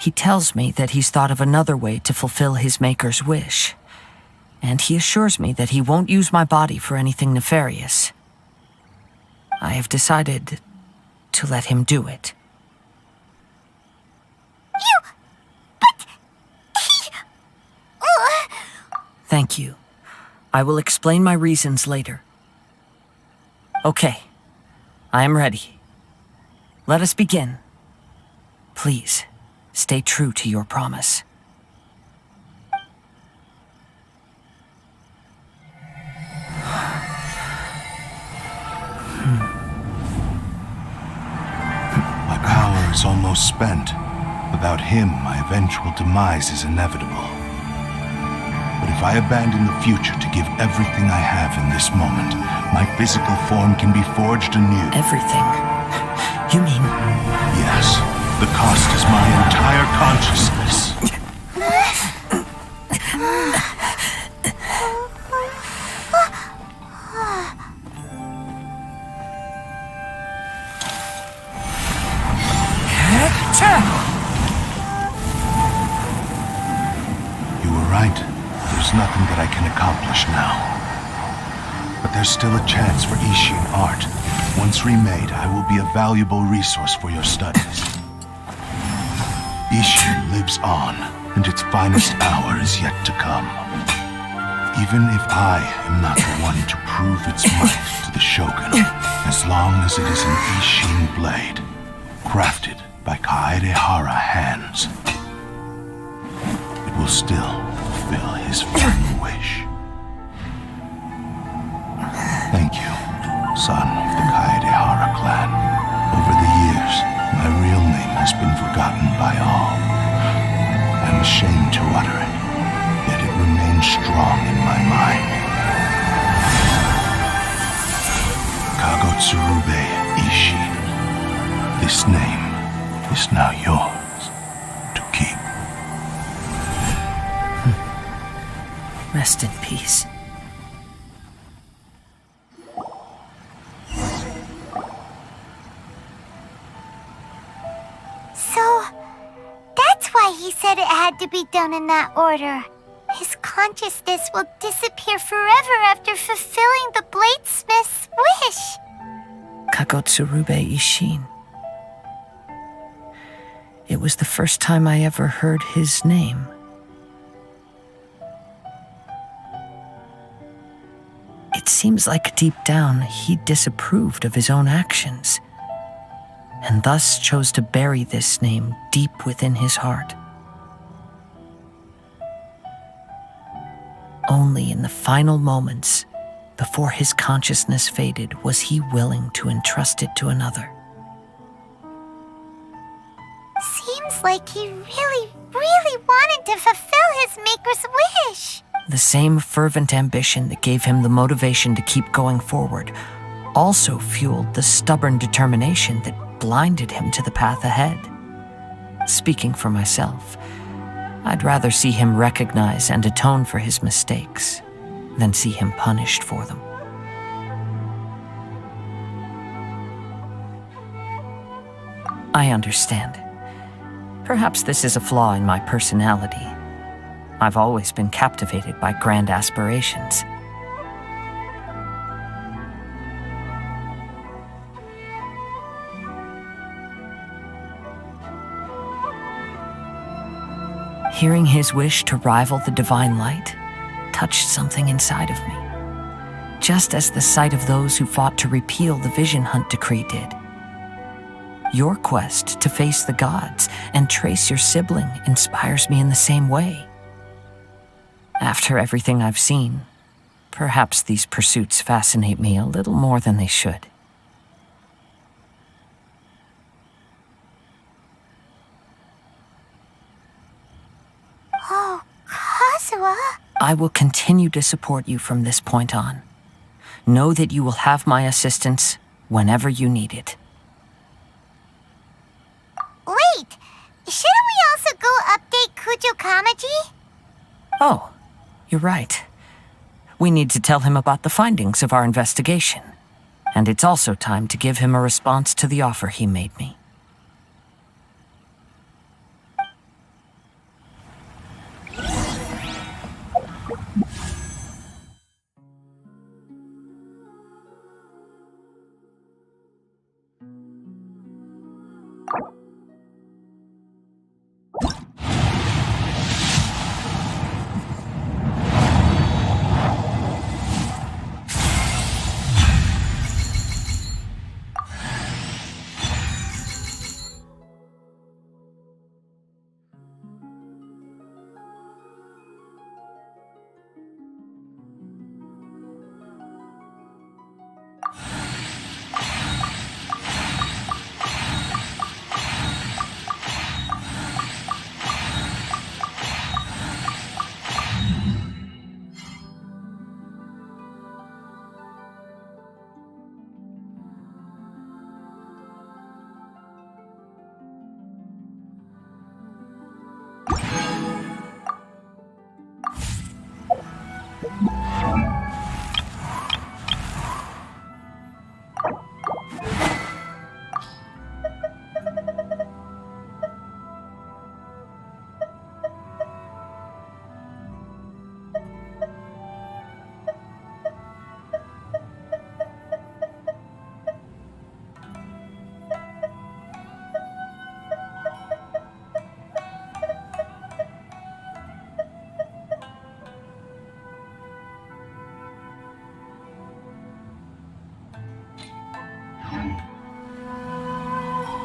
He tells me that he's thought of another way to fulfill his maker's wish. And he assures me that he won't use my body for anything nefarious. I have decided to let him do it. But he... Thank you. I will explain my reasons later. Okay. I am ready. Let us begin. Please, stay true to your promise. My power is almost spent. Without him, my eventual demise is inevitable. But if I abandon the future to give everything I have in this moment, my physical form can be forged anew. Everything? You mean... Yes. The cost is my entire consciousness. You were right. There's nothing that I can accomplish now. But there's still a chance for Ishin art. Once remade, I will be a valuable resource for your studies. Ishin lives on, and its finest hour is yet to come. Even if I am not the one to prove its might to the Shogun, as long as it is an Ishin blade, crafted by Kaedehara hands, it will still fulfill his final wish. Thank you, son of the Kaedehara clan. Over the years, my real name has been forgotten by all. I'm ashamed to utter it, yet it remains strong in my mind. Kagotsurube Ishin. This name is now yours to keep. Rest in peace. So, that's why he said it had to be done in that order. His consciousness will disappear forever after fulfilling the bladesmith's wish. Kagotsurube Ishin. It was the first time I ever heard his name. It seems like deep down he disapproved of his own actions, and thus chose to bury this name deep within his heart. Only in the final moments, before his consciousness faded, was he willing to entrust it to another. Seems like he really, really wanted to fulfill his maker's wish. The same fervent ambition that gave him the motivation to keep going forward also fueled the stubborn determination that blinded him to the path ahead. Speaking for myself, I'd rather see him recognize and atone for his mistakes than see him punished for them. I understand. Perhaps this is a flaw in my personality. I've always been captivated by grand aspirations. Hearing his wish to rival the divine light touched something inside of me, just as the sight of those who fought to repeal the Vision Hunt decree did. Your quest to face the gods and trace your sibling inspires me in the same way. After everything I've seen, perhaps these pursuits fascinate me a little more than they should. I will continue to support you from this point on. Know that you will have my assistance whenever you need it. Wait, shouldn't we also go update Kujo Kamaji? Oh, you're right. We need to tell him about the findings of our investigation. And it's also time to give him a response to the offer he made me.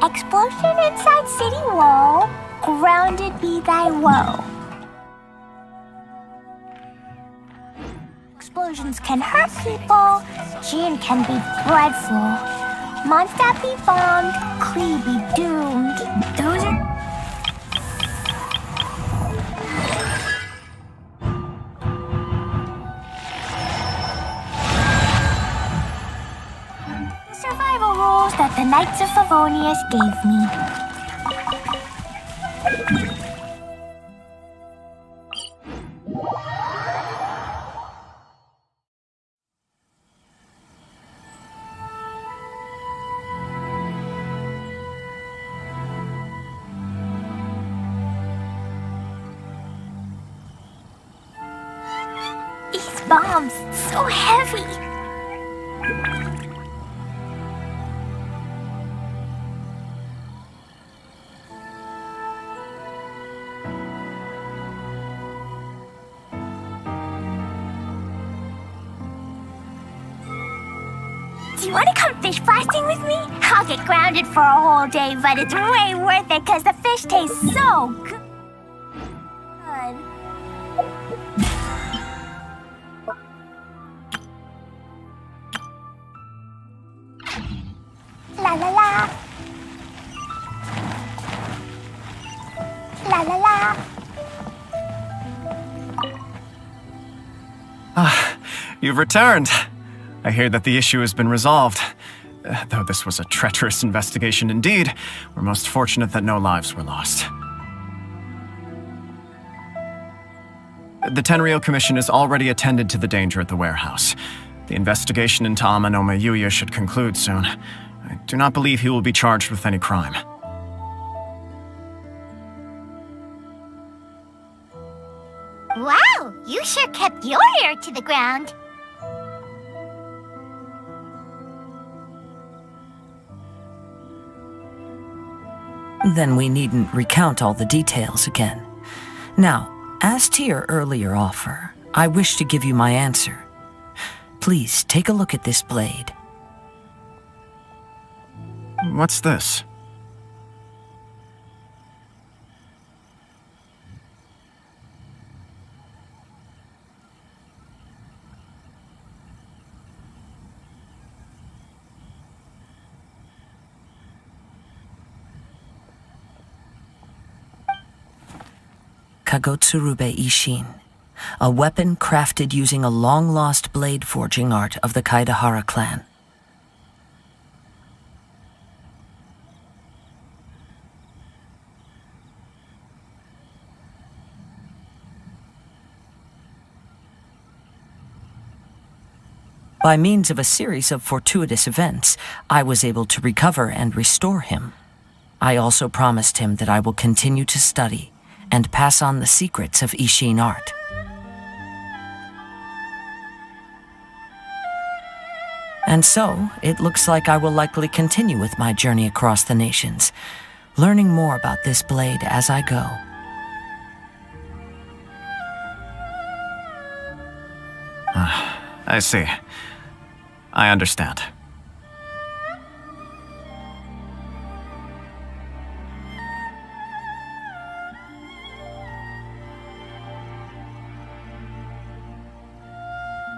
Explosion inside city wall. Grounded be thy woe. Explosions can hurt people. Gin can be dreadful. Mondstadt be bombed. Klee be doomed. Those are... survival rules that the Knights of Favonius gave me. These bombs, so heavy. Do you want to come fish blasting with me? I'll get grounded for a whole day, but it's way worth it because the fish tastes so good. La la la. La la la. You've returned. I hear that the issue has been resolved. Though this was a treacherous investigation indeed, we're most fortunate that no lives were lost. The Tenryou Commission has already attended to the danger at the warehouse. The investigation into Amanome Yuya should conclude soon. I do not believe he will be charged with any crime. Wow, you sure kept your ear to the ground. Then we needn't recount all the details again. Now, as to your earlier offer, I wish to give you my answer. Please take a look at this blade. What's this? Kagotsurube Ishin, a weapon crafted using a long-lost blade forging art of the Kaidahara clan. By means of a series of fortuitous events, I was able to recover and restore him. I also promised him that I will continue to study and pass on the secrets of Ishin art. And so, it looks like I will likely continue with my journey across the nations, learning more about this blade as I go. I see. I understand.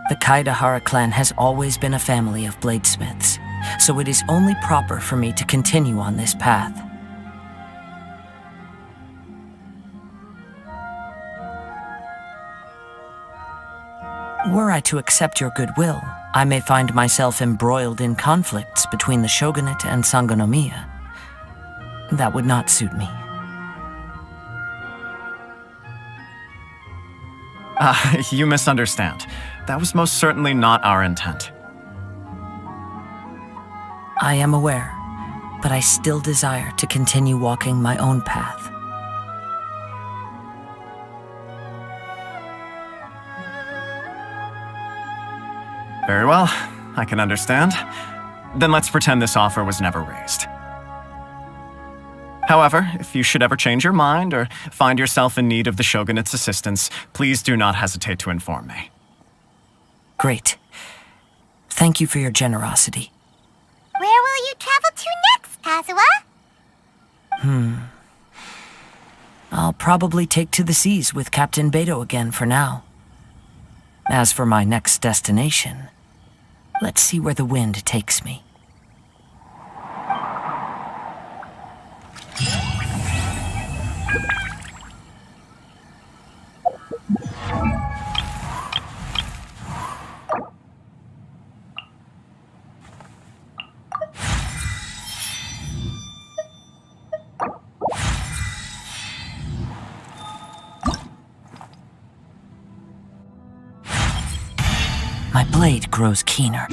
The Kaidahara clan has always been a family of bladesmiths, so it is only proper for me to continue on this path. Were I to accept your goodwill, I may find myself embroiled in conflicts between the shogunate and Sangonomiya. That would not suit me. You misunderstand. That was most certainly not our intent. I am aware, but I still desire to continue walking my own path. Very well, I can understand. Then let's pretend this offer was never raised. However, if you should ever change your mind or find yourself in need of the Shogunate's assistance, please do not hesitate to inform me. Great. Thank you for your generosity. Where will you travel to next, Kazuha? I'll probably take to the seas with Captain Beto again for now. As for my next destination, let's see where the wind takes me. My blade grows keener.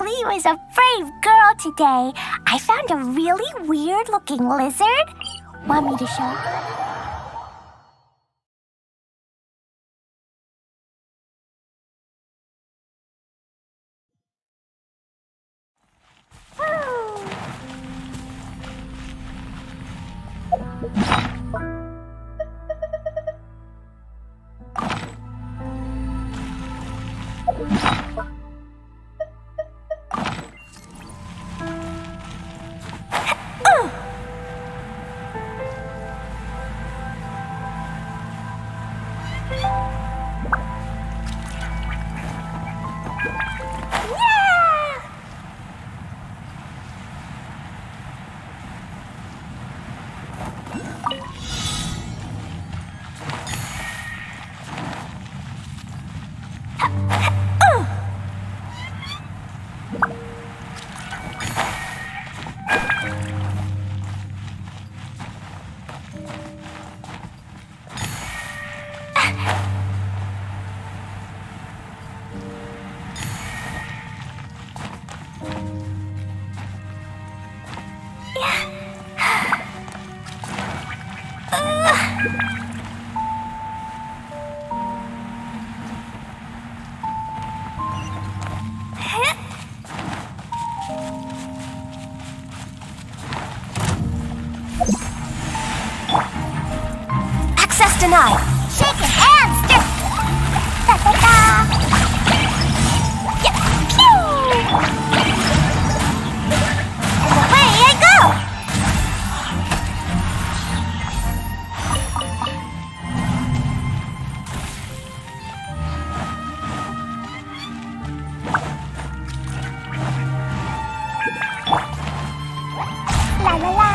Lee was a brave girl today. I found a really weird-looking lizard. Want me to show you? Access denied. Shake it and stir. Da da da. Yeah. Pew! And away I go. La la la.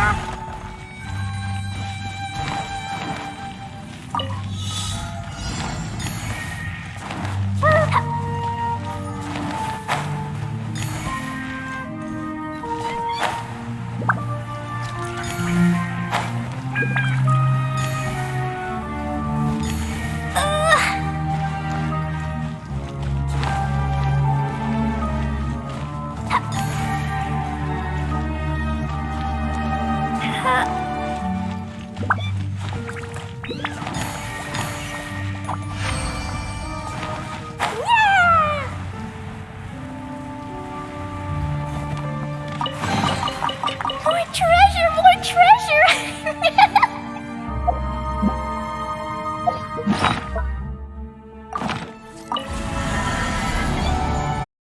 More treasure, more treasure!